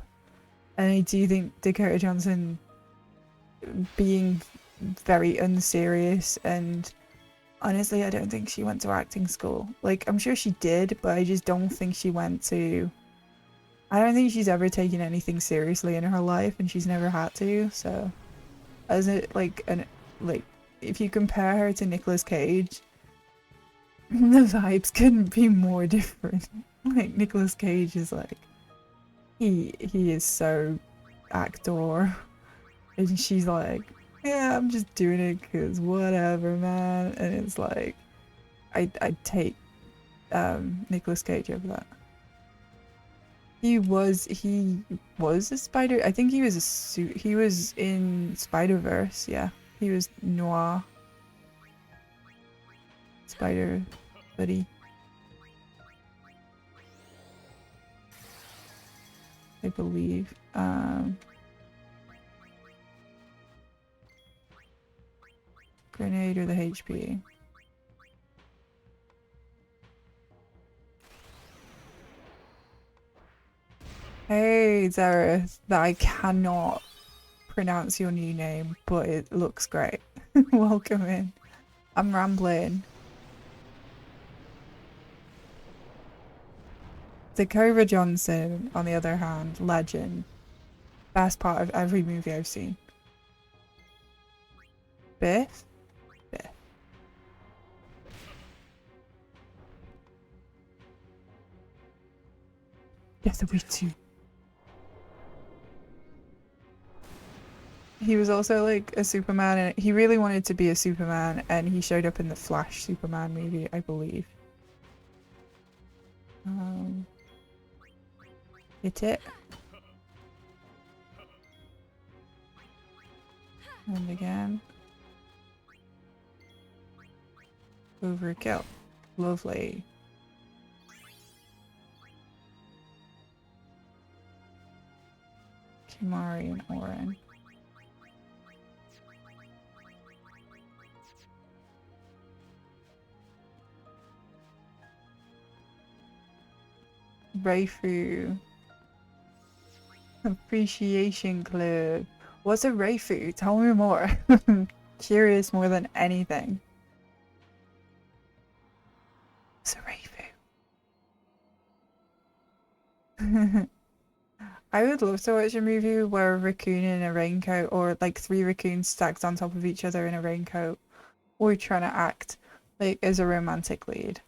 And I do think Dakota Johnson being very unserious, and honestly, I don't think she went to acting school. Like, I'm sure she did, but I just don't think she went to. I don't think she's ever taken anything seriously in her life, and she's never had to, so. As it like if you compare her to Nicolas Cage, the vibes couldn't be more different. Like Nicolas Cage is like he is so actor, and she's like, yeah, I'm just doing it because whatever, man. And it's like I'd take Nicolas Cage over that. He was a spider. I think he was a suit. He was in Spider-Verse. Yeah, he was Noir. Spider buddy. I believe. Grenade or the HP. Hey, Zareth, that I cannot pronounce your new name, but it looks great. Welcome in. I'm rambling. Dakota Johnson, on the other hand, legend. Best part of every movie I've seen. Biff? Biff. Yes, we too. He was also like a Superman, and he really wanted to be a Superman, and he showed up in the Flash Superman movie, I believe. Hit it. And again. Overkill. Lovely. Kimari and Oren. Raifu. Appreciation Club. What's a Raifu? Tell me more. Curious more than anything. What's a Raifu? I would love to watch a movie where a raccoon in a raincoat, or like 3 raccoons stacked on top of each other in a raincoat, or trying to act like as a romantic lead.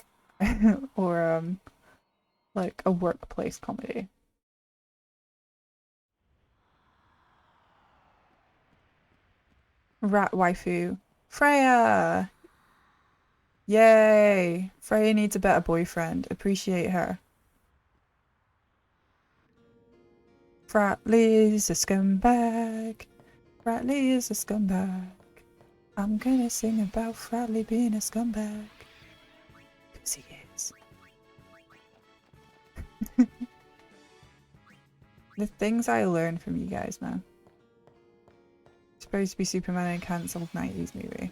Or like a workplace comedy. Rat waifu. Freya! Yay! Freya needs a better boyfriend. Appreciate her. Fratley's a scumbag. Fratley is a scumbag. I'm gonna sing about Fratley being a scumbag. 'Cause he is. The things I learned from you guys, man. Supposed to be Superman in a cancelled 90s movie.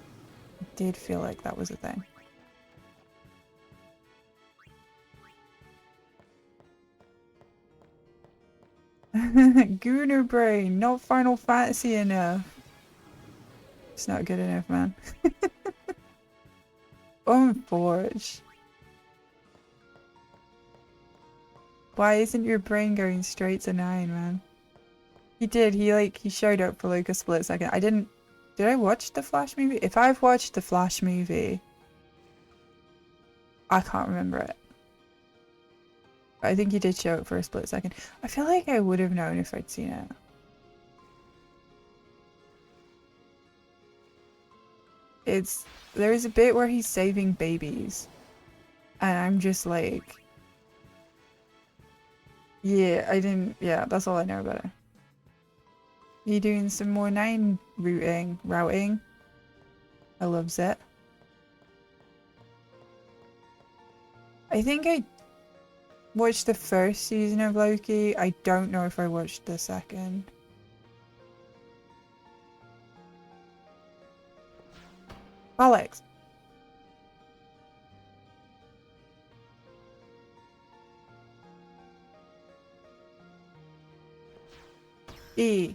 I did feel like that was a thing. Gooner Brain, not Final Fantasy enough. It's not good enough, man. Unforge. Why isn't your brain going straight to 9, man? He did, he showed up for like a split second. Did I watch the Flash movie? If I've watched the Flash movie, I can't remember it. But I think he did show up for a split second. I feel like I would have known if I'd seen it. There's a bit where he's saving babies. And I'm just like... Yeah, that's all I know about it. You doing some more 9 routing? I loves it. I think I watched the first season of Loki. I don't know if I watched the second. Alex. E.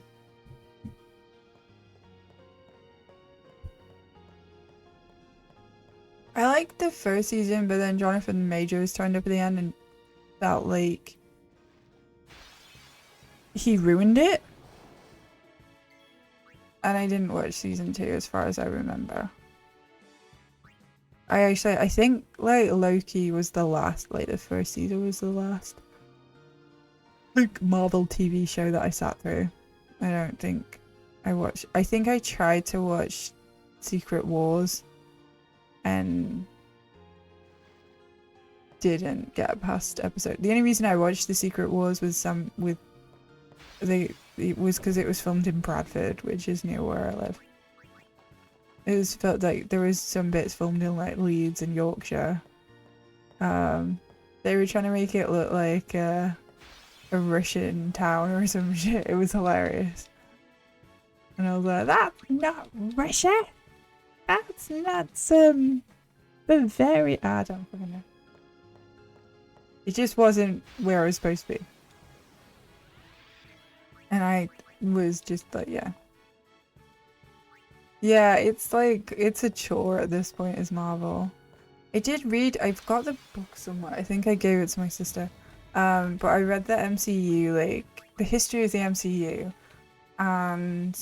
I liked the first season, but then Jonathan Majors turned up at the end and felt like he ruined it. And I didn't watch season 2 as far as I remember. I think like Loki was the last, like the first season was the last like Marvel TV show that I sat through. I don't think I watched. I think I tried to watch Secret Wars, and didn't get past episode. The only reason I watched The Secret Wars was it was because it was filmed in Bradford, which is near where I live. Felt like there was some bits filmed in like Leeds and Yorkshire. They were trying to make it look like a Russian town or some shit. It was hilarious. And I was like, that's not Russia. That's not some Bavaria. I don't fucking know. It just wasn't where I was supposed to be. And I was just like, yeah. Yeah, it's like, it's a chore at this point as Marvel. I did read, I've got the book somewhere. I think I gave it to my sister. But I read the MCU, like, the history of the MCU. And,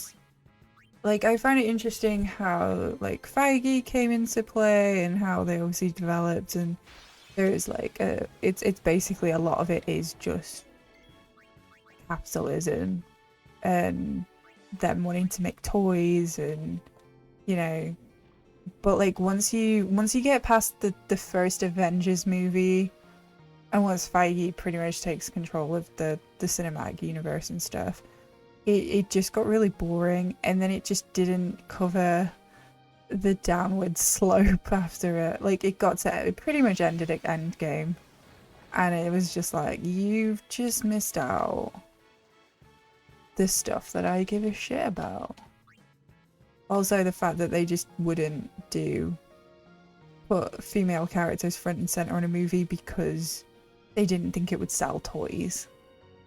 like, I find it interesting how, like, Feige came into play and how they obviously developed. And there's, like, it's basically a lot of it is just capitalism and them wanting to make toys and, you know, but like once you get past the first Avengers movie and once Feige pretty much takes control of the cinematic universe and stuff, it just got really boring, and then it just didn't cover the downward slope after it. Like it pretty much ended at Endgame, and it was just like, you've just missed out the stuff that I give a shit about. Also, the fact that they just wouldn't put female characters front and center in a movie because they didn't think it would sell toys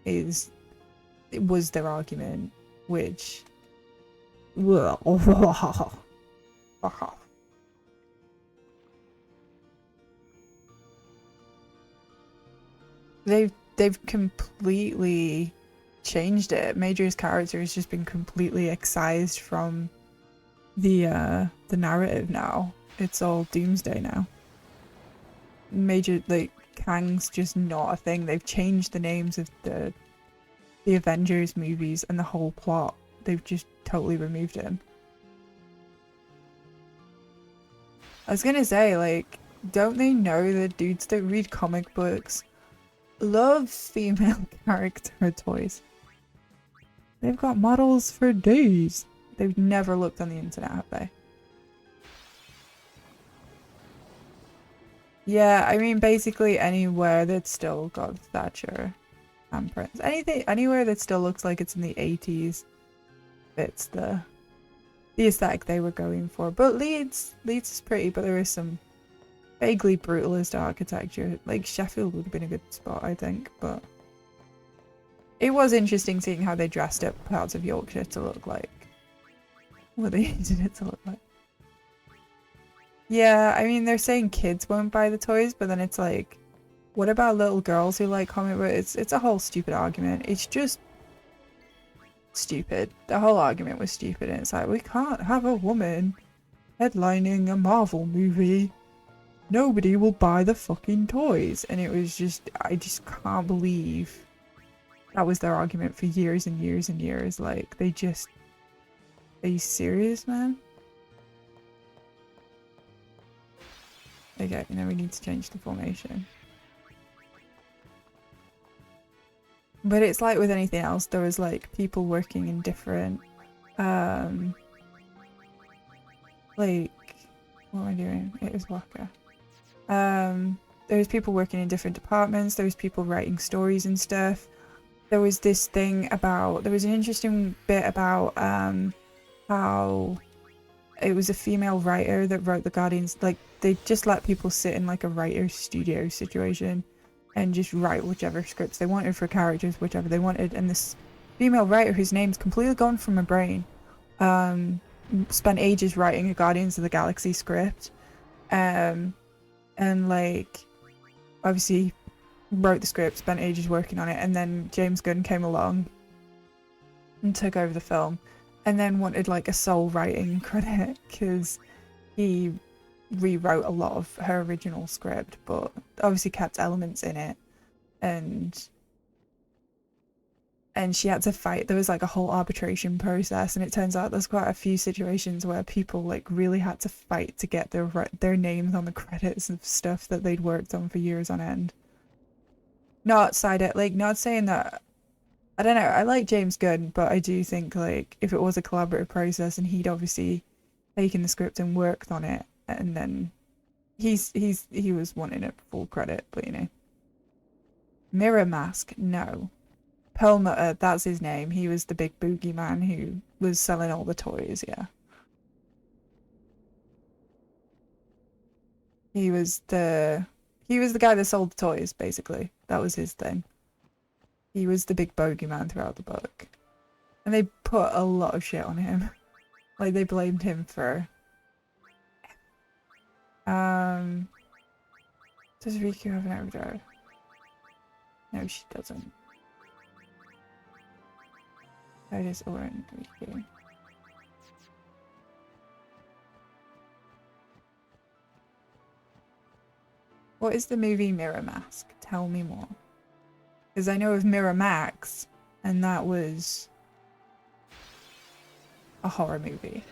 was their argument, which they've completely changed it. Major's character has just been completely excised from the narrative now. It's all Doomsday now. Major, like, Kang's just not a thing. They've changed the names of the Avengers movies and the whole plot. They've just totally removed him. I was gonna say, like, don't they know that dudes that read comic books love female character toys? They've got models for days. They've never looked on the internet, have they? Yeah, I mean, basically anywhere that's still got Thatcher and Prince. Anywhere that still looks like it's in the 80s fits the aesthetic they were going for. But Leeds is pretty, but there is some vaguely brutalist architecture. Like, Sheffield would have been a good spot, I think, but it was interesting seeing how they dressed up parts of Yorkshire to look like what they needed it to look like. Yeah, I mean, they're saying kids won't buy the toys, but then it's like, what about little girls who like comic books? It's a whole stupid argument. It's just stupid. The whole argument was stupid, and it's like, we can't have a woman headlining a Marvel movie. Nobody will buy the fucking toys. And it was just, I just can't believe that was their argument for years and years and years. Like, they just... Are you serious, man? Okay, now we need to change the formation. But it's like with anything else, there was like people working in different, like, what am I doing? It was Waka. There was people working in different departments, there was people writing stories and stuff. There was this thing about, there was an interesting bit about, how it was a female writer that wrote the Guardians. Like, they just let people sit in like a writer's studio situation and just write whichever scripts they wanted for characters, whichever they wanted. And this female writer, whose name's completely gone from my brain, spent ages writing a Guardians of the Galaxy script, and like obviously wrote the script, spent ages working on it, and then James Gunn came along and took over the film, and then wanted like a sole writing credit because he rewrote a lot of her original script, but obviously kept elements in it. And and she had to fight. There was like a whole arbitration process, and it turns out there's quite a few situations where people like really had to fight to get their names on the credits of stuff that they'd worked on for years on end. Not saying that, I don't know, I like James Gunn, but I do think like if it was a collaborative process and he'd obviously taken the script and worked on it, and then he was wanting it full credit, but you know. Mirror Mask, no. Perlmutter, that's his name. He was the big boogeyman who was selling all the toys, yeah. He was the guy that sold the toys, basically. That was his thing. He was the big bogeyman throughout the book. And they put a lot of shit on him. Like, they blamed him for... Does Riku have an overdrive? No, she doesn't. That is Oren Riku. What is the movie Mirror Mask? Tell me more. Because I know of Mirror Max, and that was a horror movie.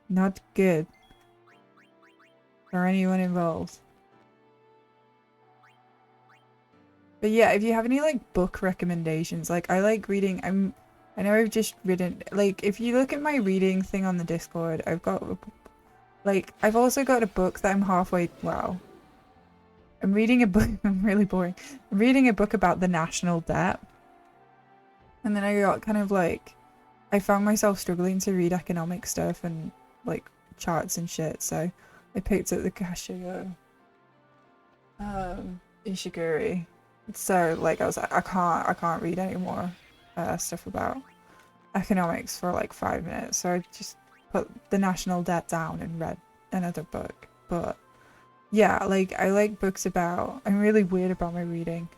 Not good for anyone involved. But yeah, if you have any like book recommendations, like I like reading. I know I've just written, like if you look at my reading thing on the Discord, I've got like I've also got a book that I'm halfway. Wow, I'm reading a book. I'm really boring. I'm reading a book about the national debt, and then I got kind of like I found myself struggling to read economic stuff and like charts and shit. So I picked up the Kashigo Ishiguri. So like I was like, I can't read any more stuff about economics for like 5 minutes. So I just put the national debt down and read another book. But yeah, like I like books about. I'm really weird about my reading.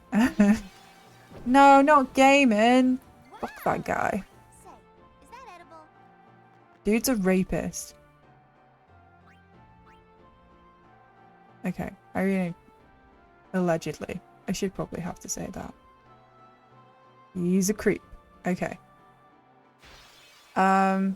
No, not gaming. Fuck that guy. Say, is that edible? Dude's a rapist. Okay, I really allegedly. I should probably have to say that. He's a creep. Okay. It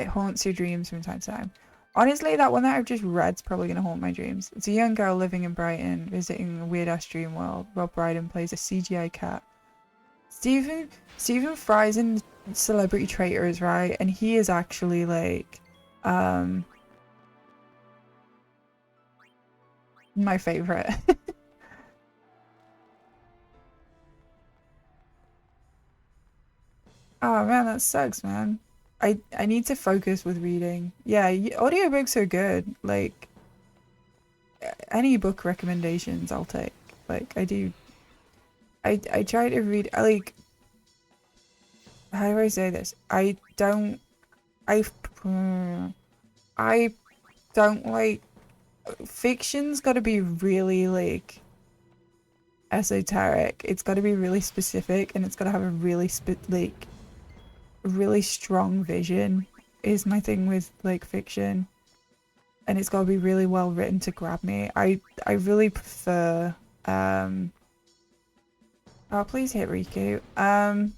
haunts your dreams from time to time. Honestly, that one that I've just read's probably gonna haunt my dreams. It's a young girl living in Brighton, visiting a weird-ass dream world. Rob Brydon plays a CGI cat. Stephen Fry's in Celebrity Traitors, right? And he is actually like, my favorite. Oh man, that sucks, man. I need to focus with reading. Yeah, audiobooks are good. Like any book recommendations I'll take. Like I do. I try to read. How do I say this? I don't like fiction's got to be really like esoteric. It's got to be really specific, and it's got to have a really really strong vision is my thing with like fiction, and it's got to be really well written to grab me. I really prefer oh, please hit Riku. Oh,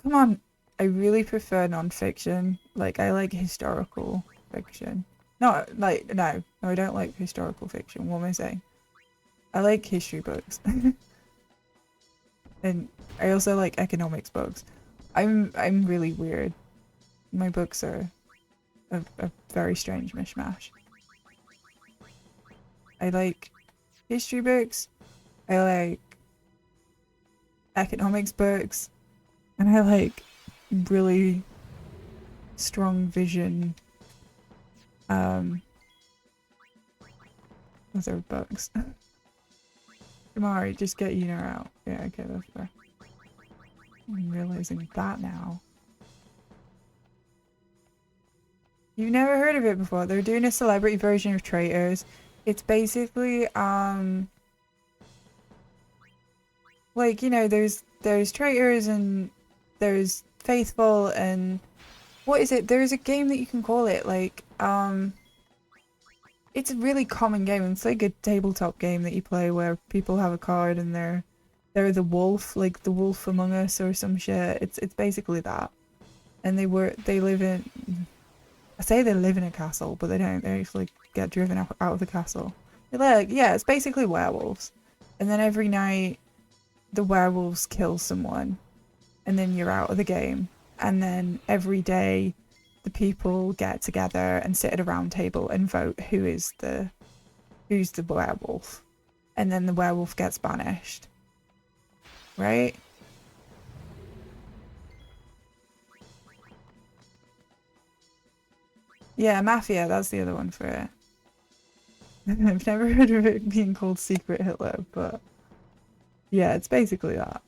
come on. I really prefer non-fiction. Like I like historical fiction. No, like no, I don't like historical fiction. What am I saying? I like history books. And I also like economics books. I'm really weird. My books are a very strange mishmash. I like history books. I like economics books. And I like really strong vision other books. Kamari, just get Yuna out. Yeah, okay, that's fair. I'm realizing that now. You've never heard of it before. They're doing a celebrity version of Traitors. It's basically like, you know, there's Traitors and there's Faithful and what is it? There's a game that you can call it like it's a really common game. It's like a tabletop game that you play where people have a card and they're the wolf, like the wolf among us or some shit. It's basically that. And they live in, I say they live in a castle, but they don't. They actually get driven out of the castle. They're like, yeah, it's basically werewolves. And then every night the werewolves kill someone and then you're out of the game. And then every day the people get together and sit at a round table and vote who's the werewolf. And then the werewolf gets banished. Right? Yeah, Mafia, that's the other one for it. I've never heard of it being called Secret Hitler, but yeah, it's basically that.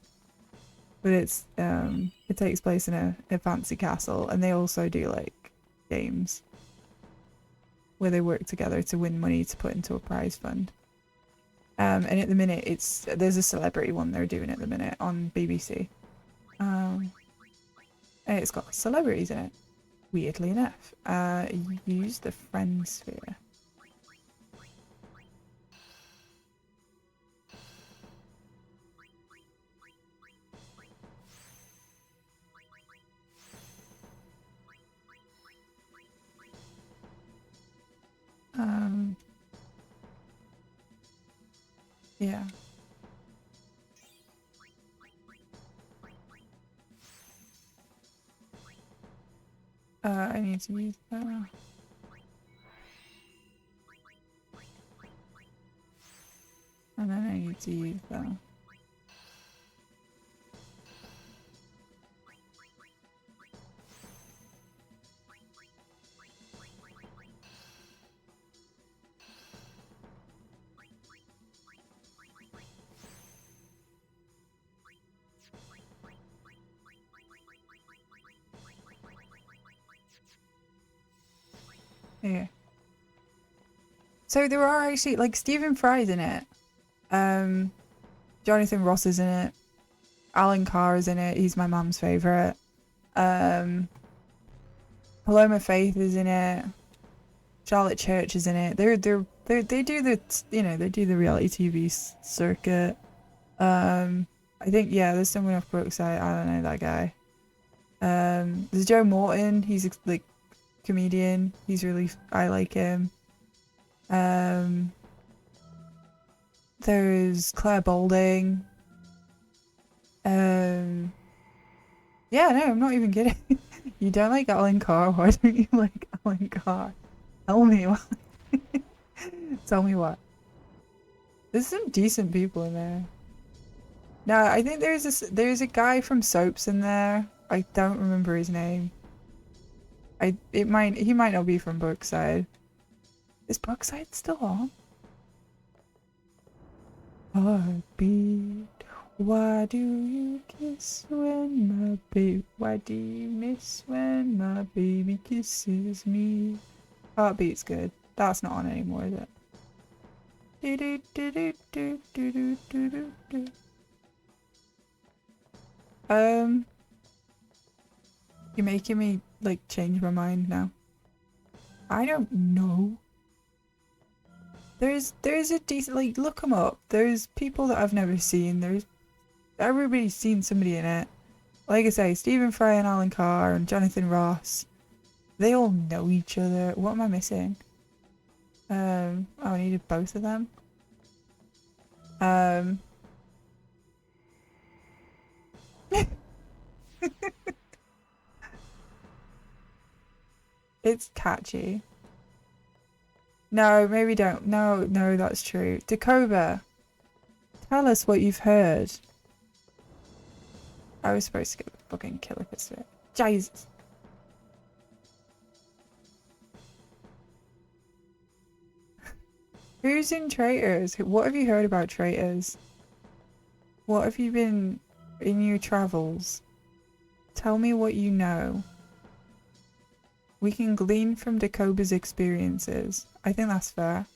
But it's it takes place in a fancy castle, and they also do like games where they work together to win money to put into a prize fund. And at the minute there's a celebrity one they're doing at the minute on BBC. And it's got celebrities in it. Weirdly enough. Use the friend sphere. Yeah. I need to use that. And then I need to use that. Yeah. So there are actually like Stephen Fry's in it. Jonathan Ross is in it. Alan Carr is in it. He's my mum's favourite. Paloma Faith is in it. Charlotte Church is in it. They do the they do the reality TV circuit. I think there's someone off Brookside. I don't know that guy. There's Joe Morton. He's like comedian. I like him. There's Claire Balding. Yeah, no, I'm not even kidding. You don't like Alan Carr? Why don't you like Alan Carr? Tell me why. Tell me what. There's some decent people in there. No, I think there's a guy from Soaps in there. I don't remember his name. He might not be from Brookside. Is Brookside still on? Heartbeat. Why do you kiss when my baby? Why do you miss when my baby kisses me? Heartbeat's good. That's not on anymore, is it? You're making me like change my mind now. I don't know. There's a decent, like, look them up. There's people that I've never seen. Everybody's seen somebody in it. Like I say, Stephen Fry and Alan Carr and Jonathan Ross. They all know each other. What am I missing? I needed both of them. It's catchy. No, maybe don't. No, that's true. Dakoba, tell us what you've heard. I was supposed to get the fucking killer pistol. Jesus. Who's in Traitors? What have you heard about Traitors? What have you been in your travels? Tell me what you know. We can glean from Dakoba's experiences. I think that's fair.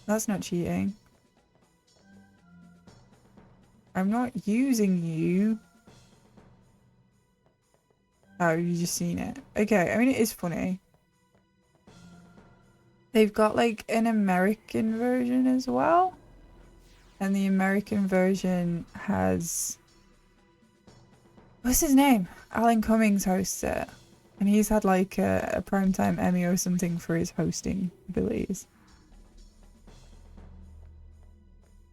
That's not cheating. I'm not using you. Oh, you just seen it. Okay, I mean, it is funny. They've got like an American version as well. And the American version has... What's his name? Alan Cummings hosts it. And he's had like a primetime Emmy or something for his hosting abilities.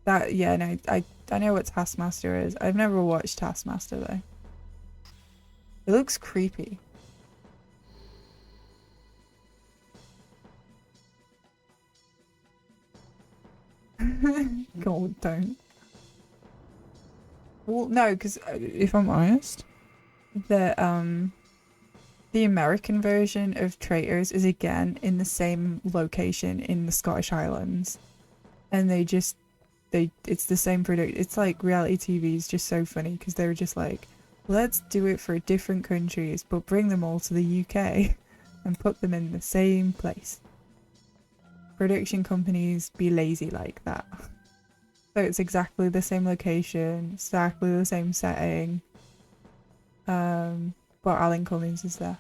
That, yeah, no, I know what Taskmaster is. I've never watched Taskmaster though. It looks creepy. God, don't. Well, no, because if I'm honest, the American version of Traitors is again in the same location in the Scottish Highlands, and it's the same product. It's like reality TV is just so funny because they were just like, let's do it for different countries, but bring them all to the UK and put them in the same place. Production companies be lazy like that. So it's exactly the same location, exactly the same setting. But Alan Cummings is there.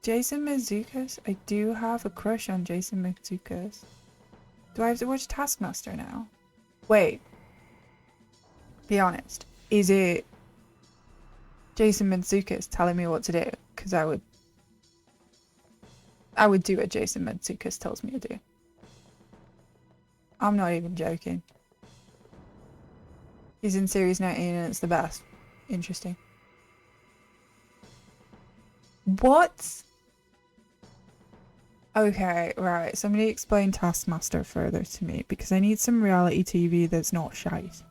Jason Mazzuccas? I do have a crush on Jason Mazzuccas. Do I have to watch Taskmaster now? Wait. Be honest. Is it Jason Mazzuccas telling me what to do? Because I would do what Jason Mazzuccas tells me to do. I'm not even joking. He's in Series 19 and it's the best. Interesting. What? Okay, right. Somebody explain Taskmaster further to me because I need some reality TV that's not shite.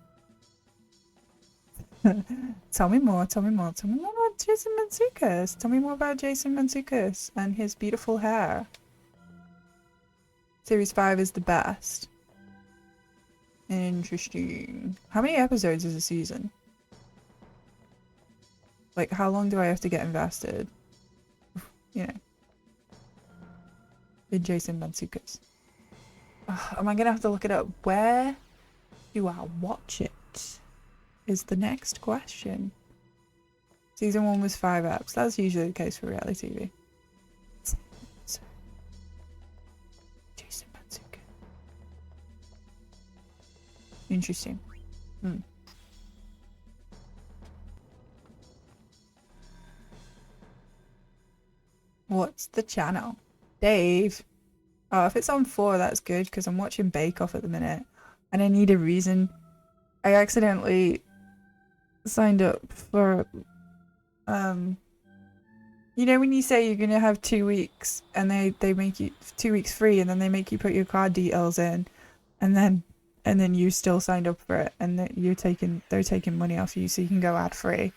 Tell me more, tell me more, tell me more about Jason Mantzoukas. Tell me more about Jason Mantzoukas and his beautiful hair. Series 5 is the best. Interesting. How many episodes is a season? Like, how long do I have to get invested? You know. In Jason Mantzoukas. Am I gonna have to look it up? Where do I watch it? Is the next question. Season 1 was 5 eps. That's usually the case for reality TV. Jason Mantzoukas. Interesting. What's the channel? Dave. Oh, if it's on 4, that's good because I'm watching Bake Off at the minute and I need a reason. I accidentally signed up for you know when you say you're gonna have 2 weeks and they make you 2 weeks free and then they make you put your card details in and then you still signed up for it and they're taking money off you so you can go ad free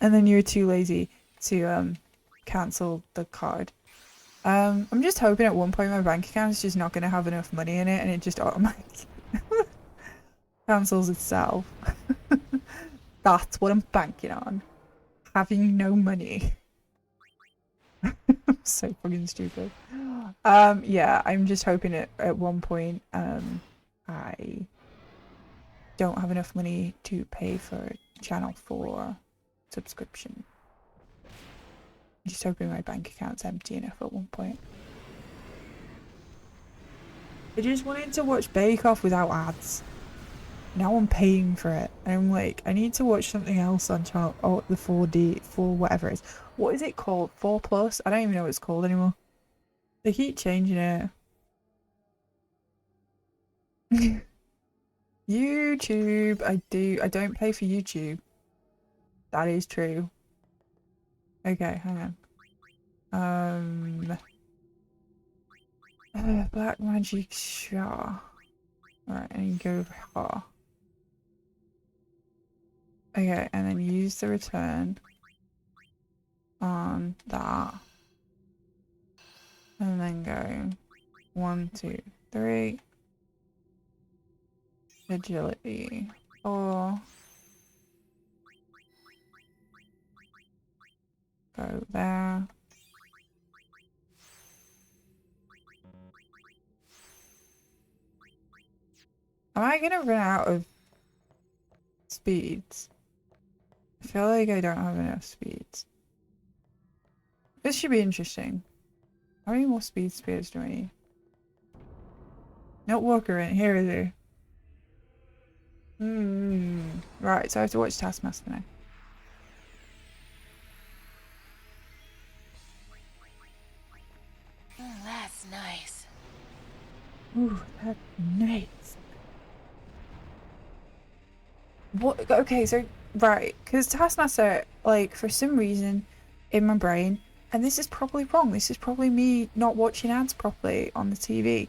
and then you're too lazy to cancel the card. I'm just hoping at one point my bank account is just not going to have enough money in it and it just automatically cancels itself. That's what I'm banking on. Having no money. I'm so fucking stupid. Yeah, I'm just hoping at one point I don't have enough money to pay for Channel 4 subscription. Just hoping my bank account's empty enough at one point. I just wanted to watch Bake Off without ads. Now I'm paying for it. And I'm like, I need to watch something else on channel. Oh, the 4D, 4 whatever it is. What is it called? 4 Plus? I don't even know what it's called anymore. They keep changing it. YouTube. I don't pay for YouTube. That is true. Okay, hang on. Black Magic Shaw. Alright, and go over here. Okay, and then use the return on that. And then go 1, 2, 3. Agility 4. Go there. Am I gonna run out of speeds? I feel like I don't have enough speeds. This should be interesting. How many more speed spears do I need? Not Walker in here, is there? Right, so I have to watch Taskmaster now. That's nice. Ooh, that's nice. What? Okay, so right, because Taskmaster, like, for some reason, in my brain, and this is probably wrong. This is probably me not watching ads properly on the TV.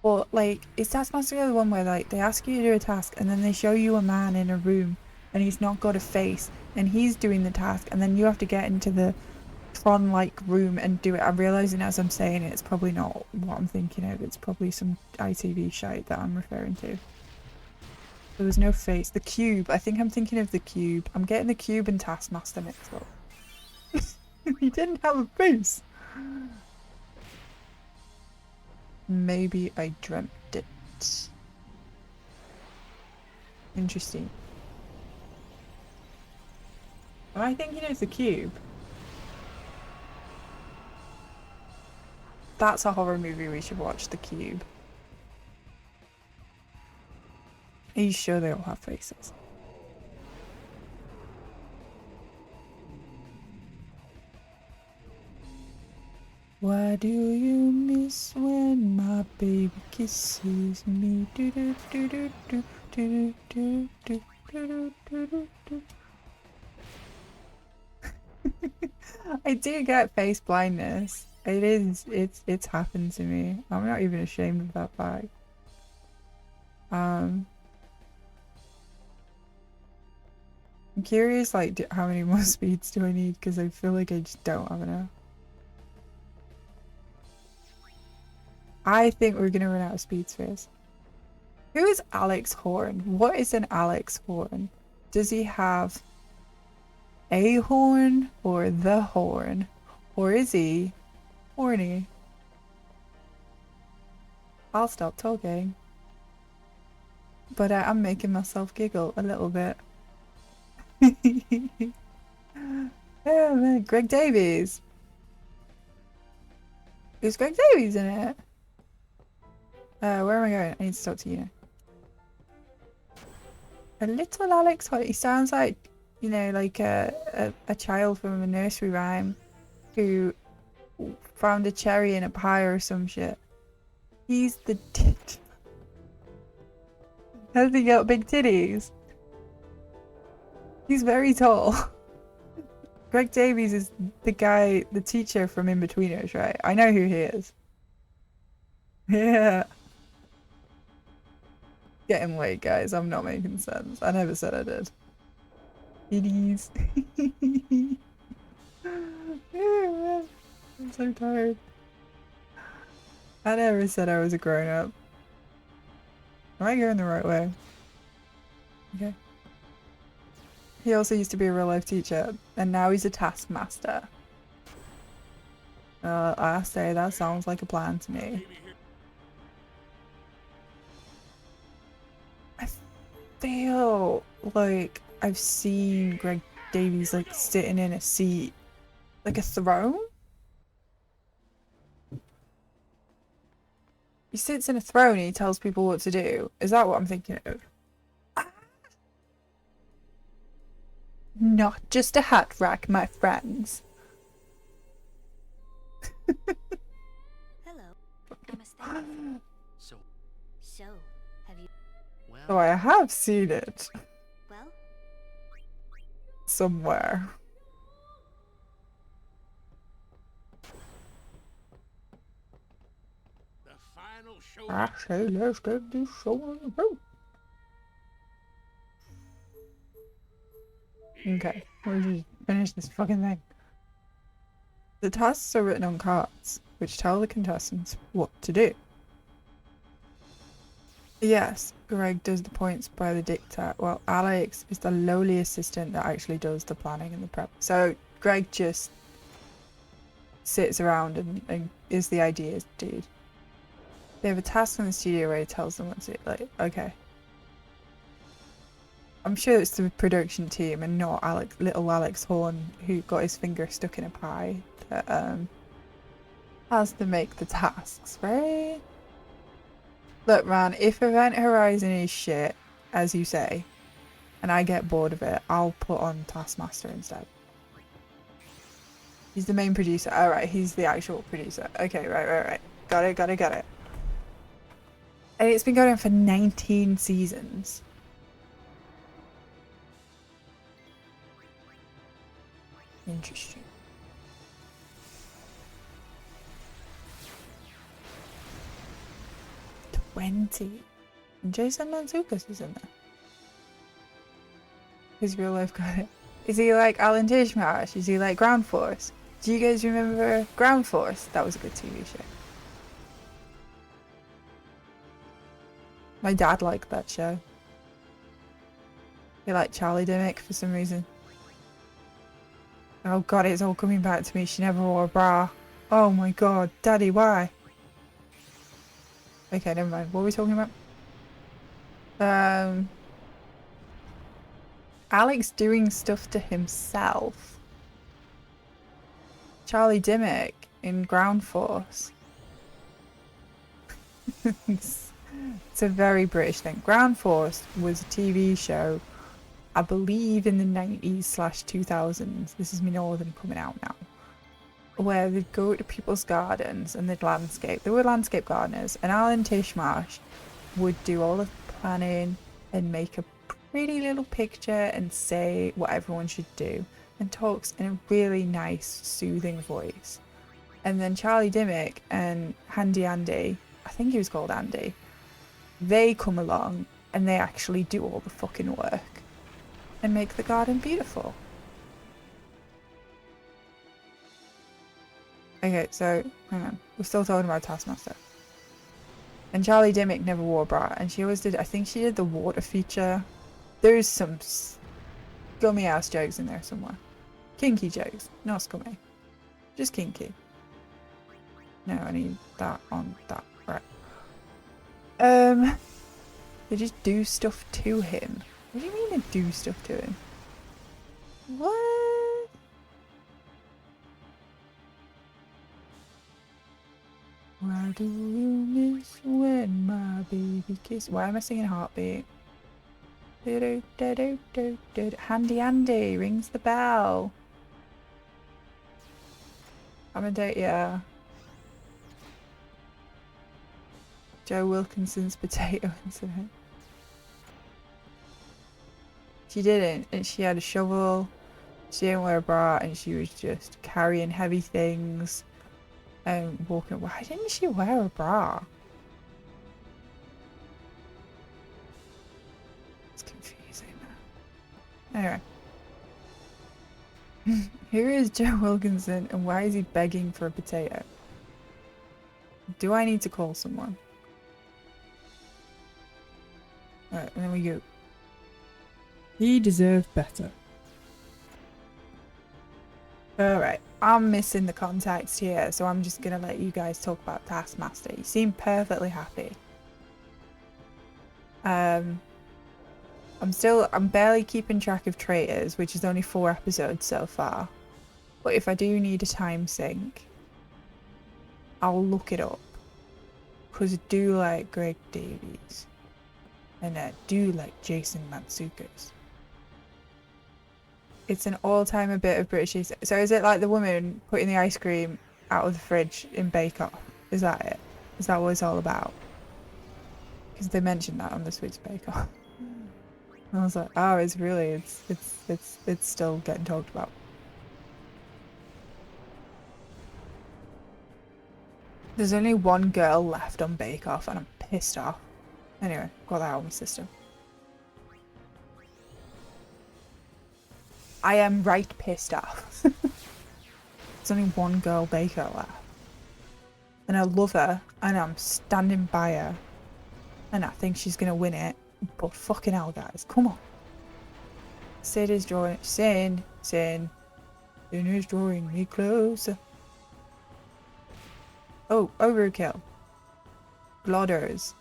But like, is Taskmaster the one where like they ask you to do a task and then they show you a man in a room and he's not got a face and he's doing the task and then you have to get into the Tron-like room and do it. I'm realizing as I'm saying it, it's probably not what I'm thinking of. It's probably some ITV shite that I'm referring to. There was no face. The Cube. I think I'm thinking of the Cube. I'm getting the Cube and Taskmaster mixed up. He didn't have a face. Maybe I dreamt it. Interesting. Am I thinking of the Cube? That's a horror movie we should watch, The Cube. Are you sure they all have faces? Why do you miss when my baby kisses me? Do do do do do do do do do do do. I do get face blindness. It's happened to me. I'm not even ashamed of that fact. I'm curious, like, how many more speeds do I need? Because I feel like I just don't have enough. I think we're gonna run out of speed spheres. Who is Alex Horn? What is an Alex Horn? Does he have a horn or the horn? Or is he horny? I'll stop talking. But I'm making myself giggle a little bit. Oh man, Greg Davies. Is Greg Davies in it? Where am I going? I need to talk to you now. A little Alex Horn. He sounds like, you know, like a child from a nursery rhyme who found a cherry in a pie or some shit. He's the Has he got big titties? He's very tall. Greg Davies is the guy, the teacher from In-Betweeners, right? I know who he is. Yeah. Getting late, guys. I'm not making sense. I never said I did. Titties. I'm so tired. I never said I was a grown-up. Am I going the right way? Okay. He also used to be a real-life teacher, and now he's a taskmaster. I say that sounds like a plan to me. I feel like I've seen Greg Davies like sitting in a seat, like a throne. He sits in a throne and he tells people what to do. Is that what I'm thinking of? Not just a hat rack, my friends. Hello. Namaste. So, Have you... well, Oh, I have seen it Well, somewhere. The final show. I say let's get this show on the road. Okay, we'll just finish this fucking thing. The tasks are written on cards, which tell the contestants what to do. Yes, Greg does the points by the dictat, while Alex is the lowly assistant that actually does the planning and the prep. So Greg just sits around and is the ideas dude. They have a task in the studio where he tells them what to do. Like, okay. I'm sure it's the production team and not little Alex Horn who got his finger stuck in a pie that has to make the tasks, right? Look, man, if Event Horizon is shit, as you say, and I get bored of it, I'll put on Taskmaster instead. He's the main producer. Alright, he's the actual producer. Okay, right. Got it. And it's been going on for 19 seasons. Interesting. And Jason Mantzoukas is in there. His real life guy. Is he like Alan Tishmarsh? Is he like Ground Force? Do you guys remember Ground Force? That was a good TV show. My dad liked that show. He liked Charlie Dimmick for some reason. Oh god, it's all coming back to me. She never wore a bra. Oh my god, Daddy, why? Okay, never mind. What were we talking about? Alex doing stuff to himself. Charlie Dimmick in Ground Force. It's a very British thing. Ground Force was a TV show, I believe in the 90s/2000s. This is me northern coming out now. Where they'd go to people's gardens and they'd landscape. They were landscape gardeners, and Alan Tishmarsh would do all the planning and make a pretty little picture and say what everyone should do, and talks in a really nice, soothing voice. And then Charlie Dimmick and Handy Andy, I think he was called Andy, they come along and they actually do all the fucking work and make the garden beautiful. Okay, so, hang on. We're still talking about Taskmaster. And Charlie Dimmick never wore a bra, and she always did, I think she did the water feature. There's some scummy ass jokes in there somewhere. Kinky jokes, not scummy. Just kinky. No, I need that on that, right. They just do stuff to him. What do you mean they do stuff to him? What? Why do you miss when my baby kiss? Why am I singing Heartbeat? Handy Andy rings the bell. I'm a date, yeah. Joe Wilkinson's potato incident. She didn't, and she had a shovel. She didn't wear a bra, and she was just carrying heavy things and walking. Why didn't she wear a bra? It's confusing. Anyway. Here is Joe Wilkinson, and why is he begging for a potato? Do I need to call someone? Alright, and then we go. He deserved better. Alright, I'm missing the context here, so I'm just gonna let you guys talk about Taskmaster. You seem perfectly happy. I'm barely keeping track of traitors, which is only 4 episodes so far. But if I do need a time sink, I'll look it up. Because I do like Greg Davies. And I do like Jason Mantzoukas. It's an all-timer bit of British history. So is it like the woman putting the ice cream out of the fridge in Bake Off? Is that it? Is that what it's all about? Because they mentioned that on the Sweets Bake Off. And I was like, oh, it's really, it's still getting talked about. There's only one girl left on Bake Off, and I'm pissed off. Anyway, got that out of my system. I am right pissed off. There's only one girl baker left. And I love her, and I'm standing by her. And I think she's gonna win it. But fucking hell, guys, come on. Sid is drawing. Sin is drawing me closer. Oh, overkill. Blodders.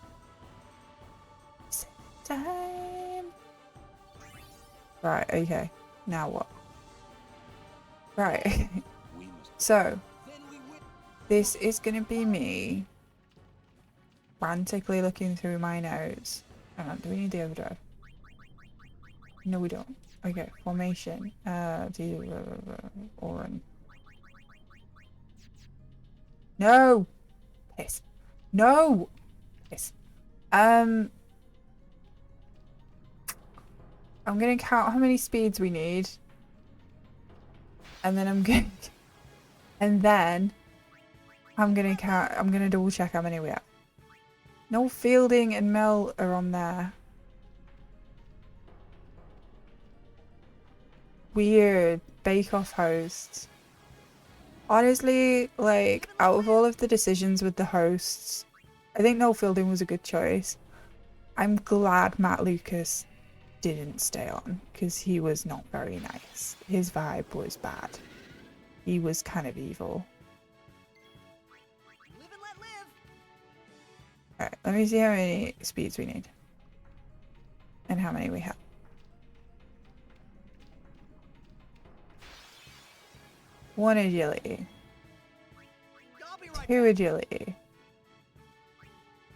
Time. Right, okay. Now what? Right. So, This is gonna be me frantically looking through my notes. Hang on, do we need the overdrive? No, we don't. Okay, formation. Oren. No! Piss. No! Piss. I'm gonna count how many speeds we need. And then I'm gonna double check how many we have. No, Fielding and Mel are on there. Weird. Bake Off hosts. Honestly, like, out of all of the decisions with the hosts, I think Noel Fielding was a good choice. I'm glad Matt Lucas didn't stay on, because he was not very nice. His vibe was bad. He was kind of evil. Live and let live. Alright, let me see how many speeds we need. And how many we have. 1 agility. I'll be right 2 back. agility.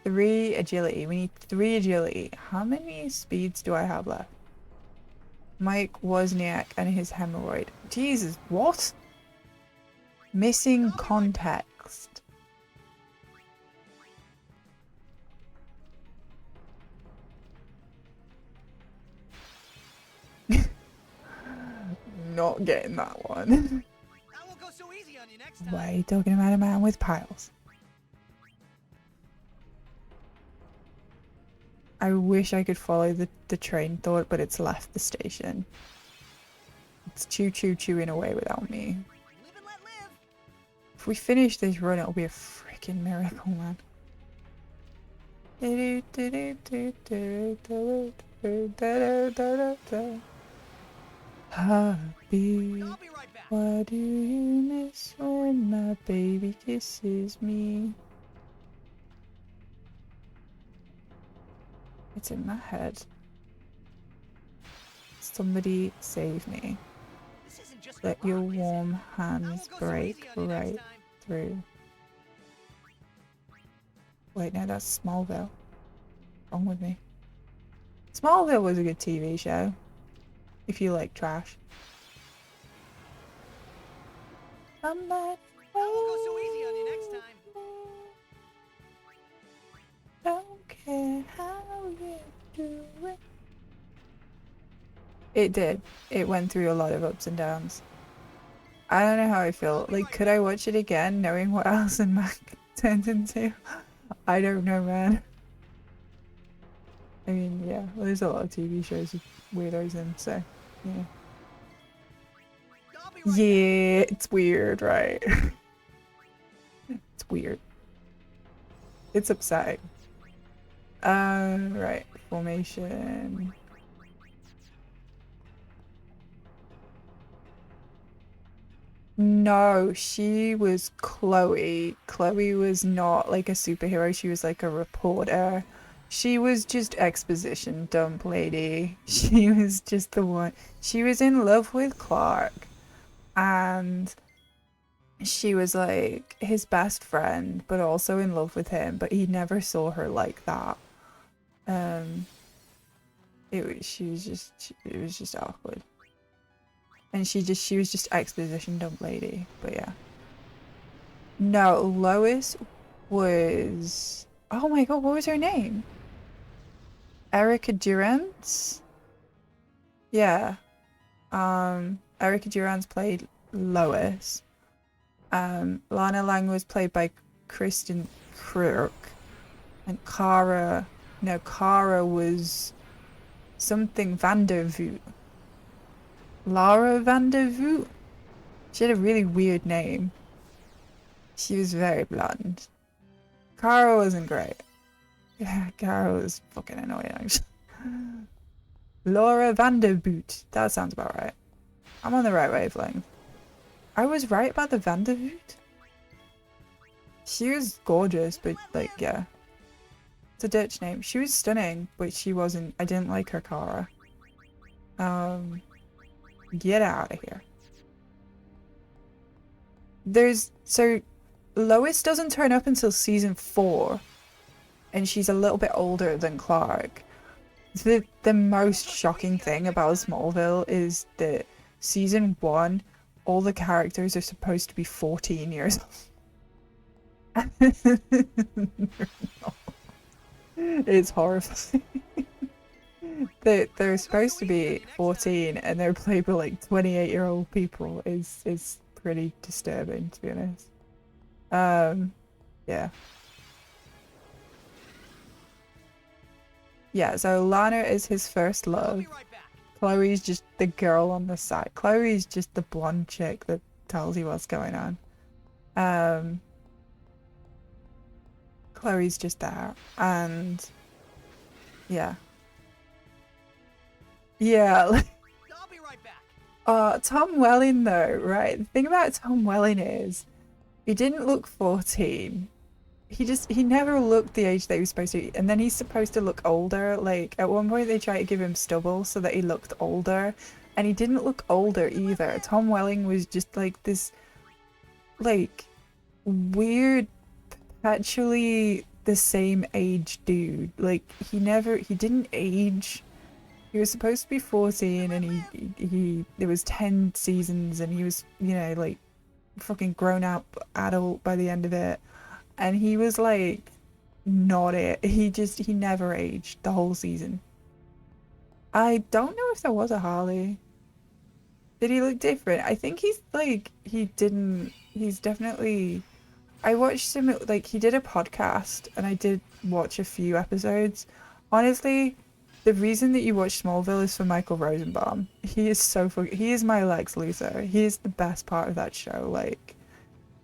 3 agility. We need 3 agility. How many speeds do I have left? Mike Wozniak and his hemorrhoid. Jesus, what? Missing context. Not getting that one. I won't go so easy on you next time. Why are you talking about a man with piles? I wish I could follow the train thought, but it's left the station. It's chewing away without me. Live and let live. If we finish this run, it'll be a freaking miracle, man. Happy. I'll be right back. Why do you miss when my baby kisses me? It's in my head. Somebody save me. This isn't just Let a your romp, is it? warm I hands won't go so break easy on you next right time. through. Wait, no, that's Smallville. Wrong with me. Smallville was a good TV show. If you like trash. I'm not. I won't go so easy on you next time. Don't care how you do it. It did. It went through a lot of ups and downs. I don't know how I feel. Like, could I watch it again knowing what Alison Mack turned into? I don't know, man. I mean, yeah, well, there's a lot of TV shows with weirdos in, so, yeah. I'll be right Yeah, it's weird, right? It's weird. It's upsetting. Right, formation. No, she was Chloe. Chloe was not like a superhero, she was like a reporter. She was just exposition dump lady. She was just the one. She was in love with Clark. And she was like his best friend, but also in love with him, but he never saw her like that. It was just awkward. And she was just exposition dump lady, but yeah. No, Lois was, oh my god, what was her name? Erica Durance? Yeah. Erica Durance played Lois. Lana Lang was played by Kristen Kruk. And Kara was something Vandervoot. Lara Vandervoot? She had a really weird name. She was very blonde. Kara wasn't great. Yeah, Kara was fucking annoying actually. Laura Vandervoot. That sounds about right. I'm on the right wavelength. I was right about the Vandervoot? She was gorgeous, but like, yeah. It's a Dutch name. She was stunning, but she wasn't. I didn't like her Kara. Get out of here. Lois doesn't turn up until season 4, and she's a little bit older than Clark. The most shocking thing about Smallville is that season 1, all the characters are supposed to be 14 years old. It's horrifying. They're supposed to be 14 and they're played by like 28-year-old people. Is pretty disturbing, to be honest. Yeah. Yeah, so Lana is his first I'll love. be right back. Chloe's just the girl on the side. Chloe's just the blonde chick that tells you what's going on. Chloe's just there, and yeah. Yeah. I'll be right back. Tom Welling though, right? The thing about Tom Welling is he didn't look 14. He never looked the age that he was supposed to, and then he's supposed to look older. Like at one point they tried to give him stubble so that he looked older, and he didn't look older either. Tom Welling was just like this like weird, perpetually the same age dude. Like he didn't age. He was supposed to be 14, and he there was 10 seasons, and he was, you know, like fucking grown up adult by the end of it, and he was like not it. He never aged the whole season. I don't know if there was a Harley. Did he look different? I think he's definitely, I watched him, like he did a podcast and I did watch a few episodes. Honestly, the reason that you watch Smallville is for Michael Rosenbaum. He is he is my Lex Luthor. He is the best part of that show, like,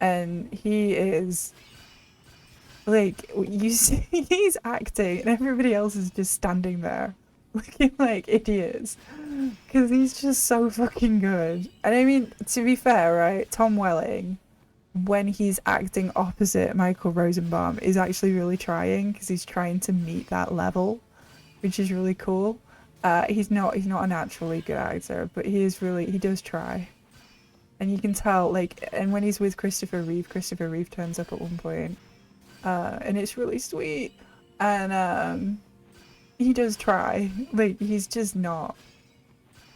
and he is like, you see he's acting and everybody else is just standing there looking like idiots because he's just so fucking good. And I mean, to be fair, right, Tom Welling, when he's acting opposite Michael Rosenbaum, is actually really trying, because he's trying to meet that level, which is really cool. He's not a naturally good actor, but he does try. And you can tell, like, and when he's with Christopher Reeve turns up at one point, and it's really sweet. And he does try. Like, he's just not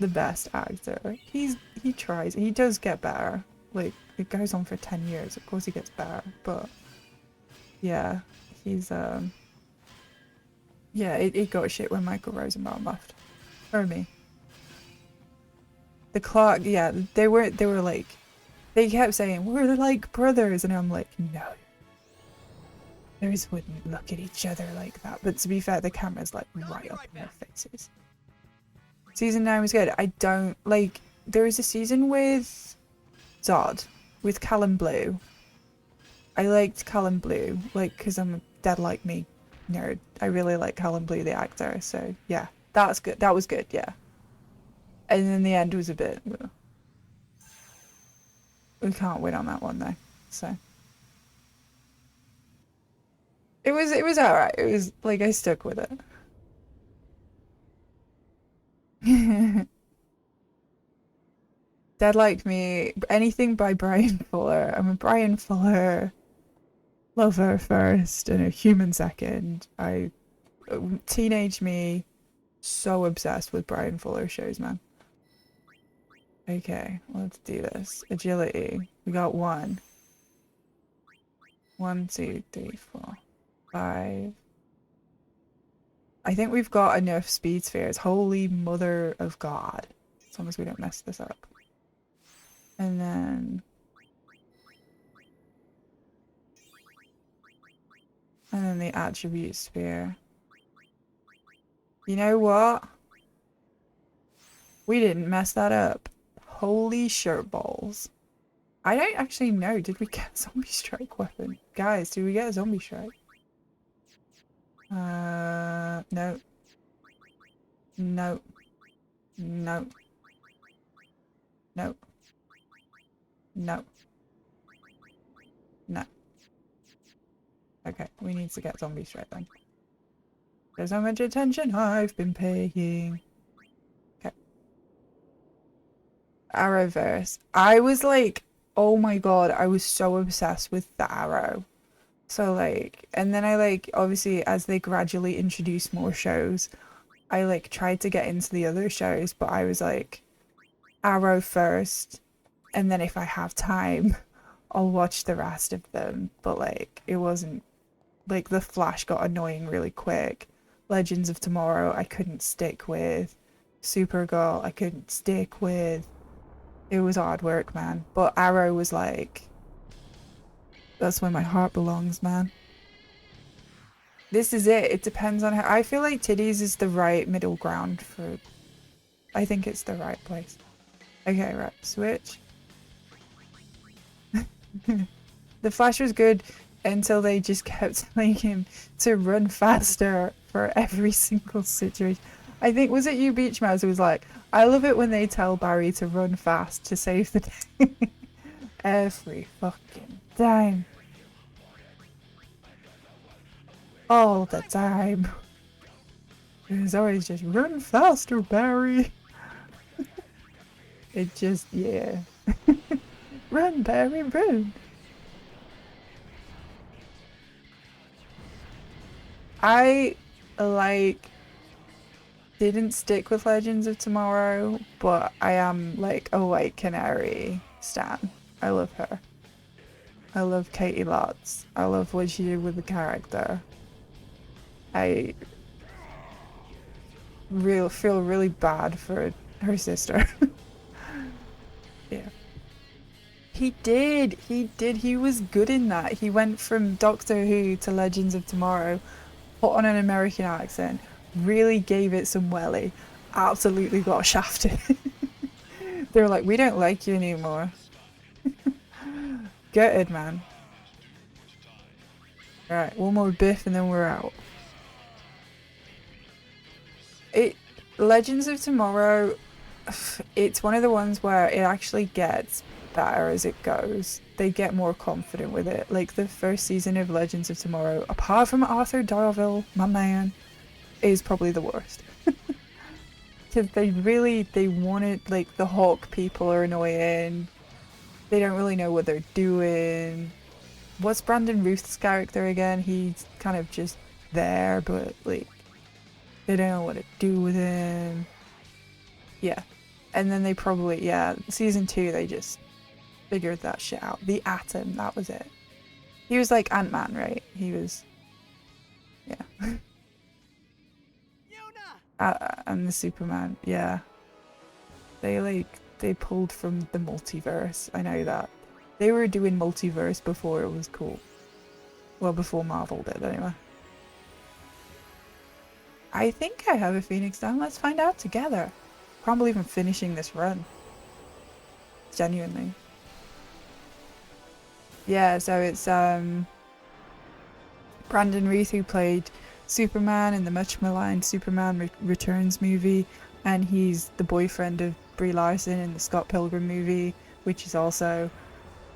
the best actor. He tries. He does get better. Like, it goes on for 10 years. Of course he gets better. But yeah, he's yeah, it got shit when Michael Rosenbaum left. Or me. The Clark, yeah, they were like, they kept saying, we're like brothers, and I'm like, no. Brothers wouldn't look at each other like that. But to be fair, the camera's like right up in their faces. Season 9 was good. I don't, like, there was a season with Zod, with Callum Blue. I liked Callum Blue, like, because I'm a dead like me nerd. I really like Callum Blue, the actor, so yeah, that's good. That was good, yeah. And then the end was a bit, we can't win on that one though, so. It was alright. It was, like, I stuck with it. Dead Like Me, anything by Brian Fuller. I'm a Brian Fuller lover first and a human second. Teenage me, so obsessed with Brian Fuller shows, man. Okay, let's do this. Agility. We got 1. 1, 2, 3, 4, 5. I think we've got enough speed spheres. Holy mother of God. As long as we don't mess this up. And then the attribute sphere. You know what? We didn't mess that up. Holy shirt balls. I don't actually know. Did we get a zombie strike weapon? Guys, did we get a zombie strike? No. No. No. No. No. No. Okay, we need to get zombie strike then. There's how much attention I've been paying. Okay. Arrowverse. I was like oh my god, I was so obsessed with the Arrow. So like, and then I like, obviously as they gradually introduce more shows, I like tried to get into the other shows, but I was like, Arrow first, and then if I have time, I'll watch the rest of them. But like, it wasn't, like The Flash got annoying really quick. Legends of Tomorrow I couldn't stick with. Supergirl I couldn't stick with. It was hard work, man. But Arrow was like, that's where my heart belongs, man. This is it. It depends on how. I feel like Titties is the right middle ground for. I think it's the right place. Okay, right. Switch. The Flash was good until they just kept telling him to run faster for every single situation. I think, was it you, Beach Mouse, who was like, I love it when they tell Barry to run fast to save the day. Every fucking time. All the time. It was always just, run faster, Barry. It just, yeah. Run, Barry, run. I, like, didn't stick with Legends of Tomorrow, but I am, like, a White Canary stan. I love her. I love Katie lots. I love what she did with the character. I feel really bad for her sister. Yeah. He did. He was good in that. He went from Doctor Who to Legends of Tomorrow, put on an American accent, really gave it some welly, absolutely got shafted. They were like, we don't like you anymore. Gutted, man. Right, one more biff and then we're out. Legends of Tomorrow, it's one of the ones where it actually gets better as it goes. They get more confident with it. Like the first season of Legends of Tomorrow, apart from Arthur Darvill, my man, is probably the worst. Because they wanted, like, the Hawk people are annoying. They don't really know what they're doing. What's Brandon Ruth's character again? He's kind of just there, but like, they don't know what to do with him. Yeah. And then they probably, yeah, season 2, they just figured that shit out. The Atom, that was it. He was like Ant-Man, right? He was, yeah. And the Superman, yeah. They pulled from the multiverse. I know that. They were doing multiverse before it was cool. Well, before Marvel did, anyway. I think I have a Phoenix down. Let's find out together. Can't believe I'm finishing this run. Genuinely. Yeah, so it's Brandon Routh, who played Superman in the much maligned Superman Returns movie, and he's the boyfriend of Brie Larson in the Scott Pilgrim movie, which is also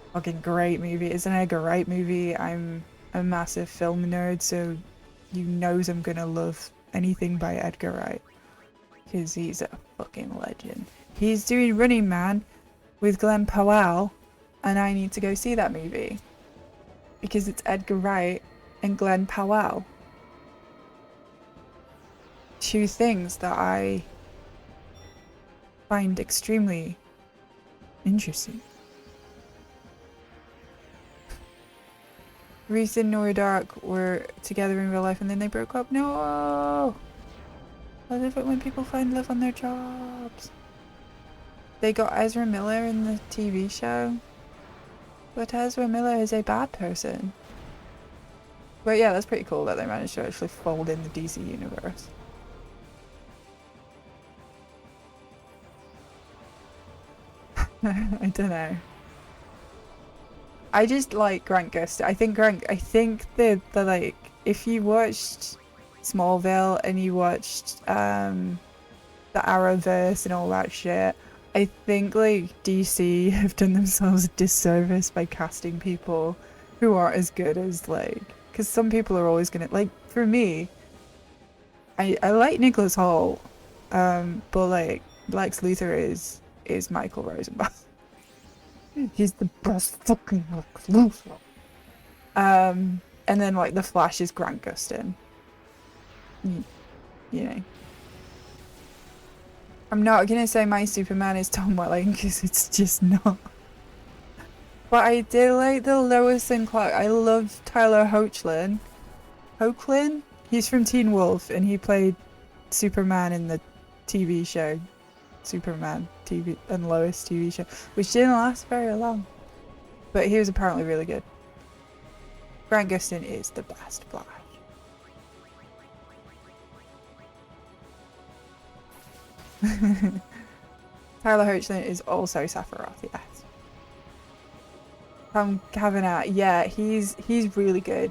a fucking great movie. It's an Edgar Wright movie. I'm a massive film nerd, so you knows I'm gonna love anything by Edgar Wright, because he's a fucking legend. He's doing Running Man with Glenn Powell, and I need to go see that movie because it's Edgar Wright and Glenn Powell. Two things that I find extremely interesting. Reese and Nora Dark were together in real life and then they broke up. No! I love it when people find love on their jobs. They got Ezra Miller in the TV show, but Ezra Miller is a bad person. But yeah, that's pretty cool that they managed to actually fold in the DC universe. I don't know. I just like Grant Gustin. I think the like, if you watched Smallville and you watched the Arrowverse and all that shit, I think like DC have done themselves a disservice by casting people who aren't as good as, like, because some people are always gonna, like, for me, I like Nicholas Hoult, but like Lex Luthor is Michael Rosenbaum. He's the best fucking recluser. And then like the Flash is Grant Gustin. You know. I'm not gonna say my Superman is Tom Welling because it's just not. But I did like the Lois and Clark. I love Tyler Hoechlin. Hoechlin? He's from Teen Wolf and he played Superman in the TV show Superman TV and Lois TV show, which didn't last very long. But he was apparently really good. Grant Gustin is the best Flash. Tyler Hoechlin is also Sephiroth, yes. Tom Cavanagh, yeah, he's really good.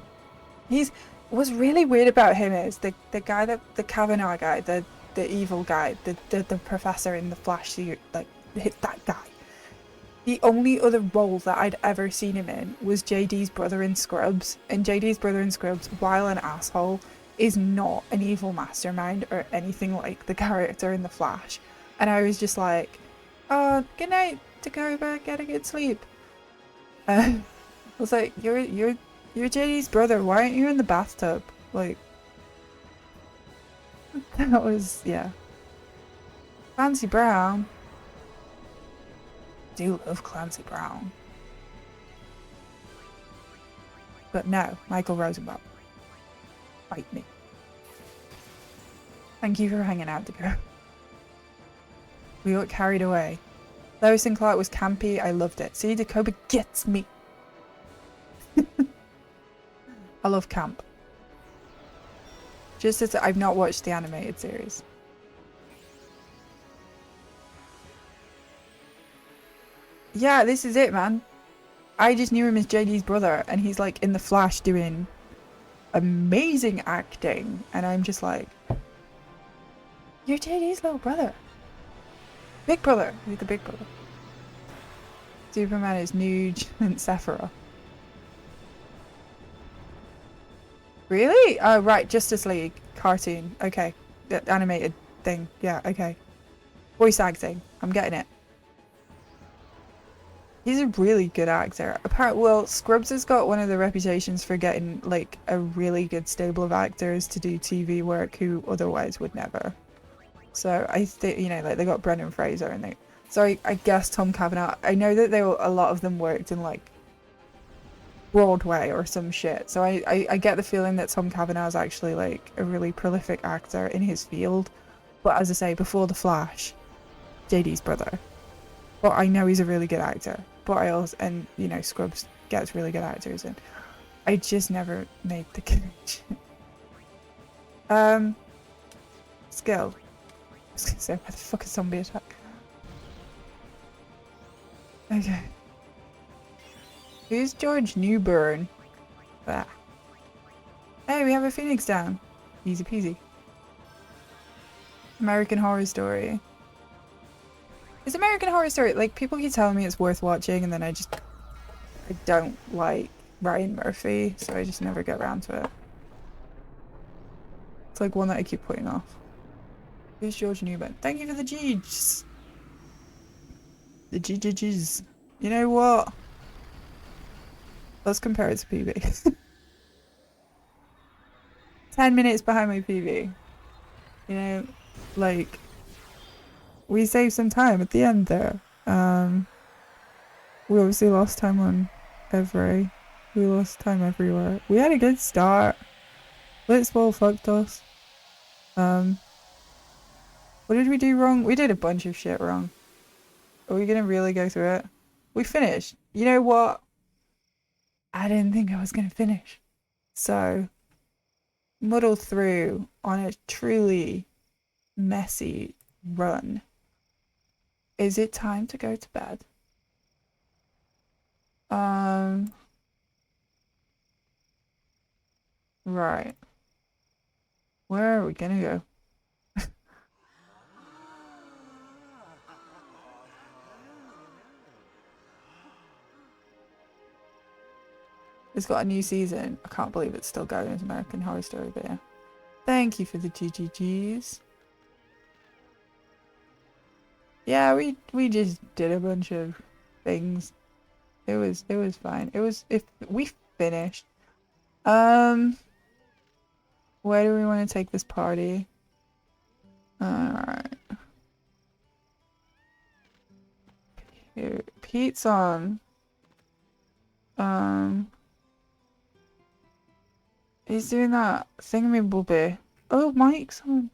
What's really weird about him is the guy that the Cavanagh guy, the evil guy, the professor in the Flash suit, like that guy. The only other role that I'd ever seen him in was JD's brother in Scrubs, and JD's brother in Scrubs, while an asshole, is not an evil mastermind or anything like the character in the Flash. And I was just like, oh, good night, to go back, get a good sleep. I was like, you're JD's brother, why aren't you in the bathtub? Like, that was, yeah. Clancy Brown. I do love Clancy Brown. But no, Michael Rosenbaum. Fight me. Thank you for hanging out, Dakota. We got carried away. Lois and Clark was campy, I loved it. See, Dakota gets me. I love camp. Just as I've not watched the animated series. Yeah, this is it, man. I just knew him as JD's brother, and he's like in the Flash doing amazing acting, and I'm just like, you're JD's little brother. Big brother. He's the big brother. Superman is Nuge and Sephiroth. Really? Oh, right. Justice League cartoon. Okay. The animated thing. Yeah, okay. Voice acting. I'm getting it. He's a really good actor. Apparently, well, Scrubs has got one of the reputations for getting, like, a really good stable of actors to do TV work who otherwise would never. So, I think, you know, like, they got Brendan Fraser and they... So, I guess Tom Cavanagh... I know that a lot of them worked in, like, Broadway or some shit. So, I get the feeling that Tom Cavanagh is actually, like, a really prolific actor in his field. But as I say, before The Flash, JD's brother. But I know he's a really good actor. But I also, and you know, Scrubs gets really good actors in. I just never made the connection. Skill. I was gonna say, where the fuck is zombie attack? Okay. Who's George Newbern? There. Hey, we have a Phoenix down. Easy peasy. American Horror Story. Is American Horror Story, like, people keep telling me it's worth watching, and then I don't like Ryan Murphy, so I just never get around to it. It's like one that I keep putting off. Who's George Newbern? Thank you for the G's. The G's. You know what? Let's compare it to PB. 10 minutes behind my PB. You know, like... We saved some time at the end there. We obviously lost time on Every. We lost time everywhere. We had a good start. Blitzball fucked us. What did we do wrong? We did a bunch of shit wrong. Are we gonna really go through it? We finished. You know what? I didn't think I was gonna finish. So, muddle through on a truly messy run. Is it time to go to bed? Right. Where are we gonna go? It's got a new season. I can't believe it's still going as American Horror Story, but yeah. Thank you for the GGGs. Yeah, we just did a bunch of things. It was fine. It was if we finished. Where do we want to take this party? Alright. Here, Pete's on. He's doing that thingamabobby. Oh, Mike's on.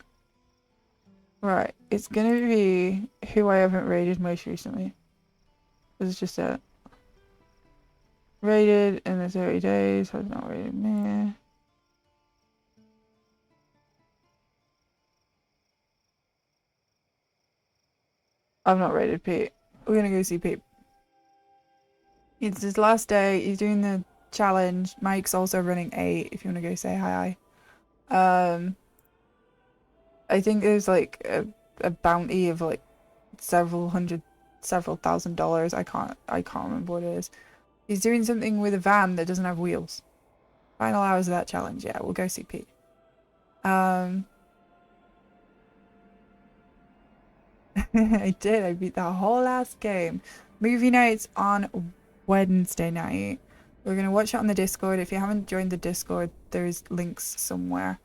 Right, it's gonna be who I haven't raided most recently. This is just it. Raided in the 30 days, has not raided me. I've not raided Pete. We're gonna go see Pete. It's his last day, he's doing the challenge. Mike's also running 8 if you wanna go say hi. I think there's like a bounty of like several $1,000. I can't remember what it is. He's doing something with a van that doesn't have wheels. Final hours of that challenge. Yeah, we'll go see Pete. I did. I beat the whole last game. Movie nights on Wednesday night. We're gonna watch it on the Discord. If you haven't joined the Discord, there's links somewhere.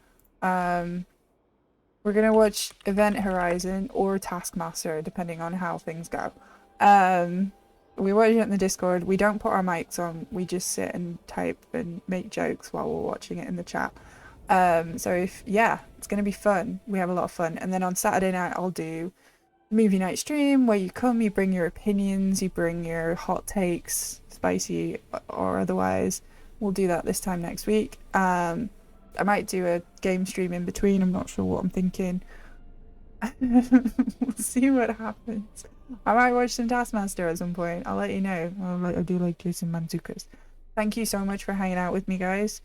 We're gonna watch Event Horizon or Taskmaster, depending on how things go. We watch it in the Discord. We don't put our mics on. We just sit and type and make jokes while we're watching it in the chat. So it's gonna be fun. We have a lot of fun. And then on Saturday night, I'll do movie night stream where you come, you bring your opinions, you bring your hot takes, spicy or otherwise. We'll do that this time next week. I might do a game stream in between. I'm not sure what I'm thinking. We'll see what happens. I might watch some Taskmaster at some point. I'll let you know. I do like Jason Mantzoukas. Thank you so much for hanging out with me, guys.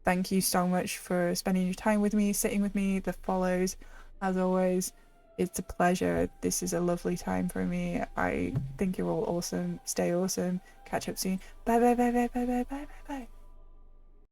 Thank you so much for spending your time with me, sitting with me, the follows. As always, it's a pleasure. This is a lovely time for me. I think you're all awesome. Stay awesome. Catch up soon. Bye bye bye bye bye bye bye bye bye.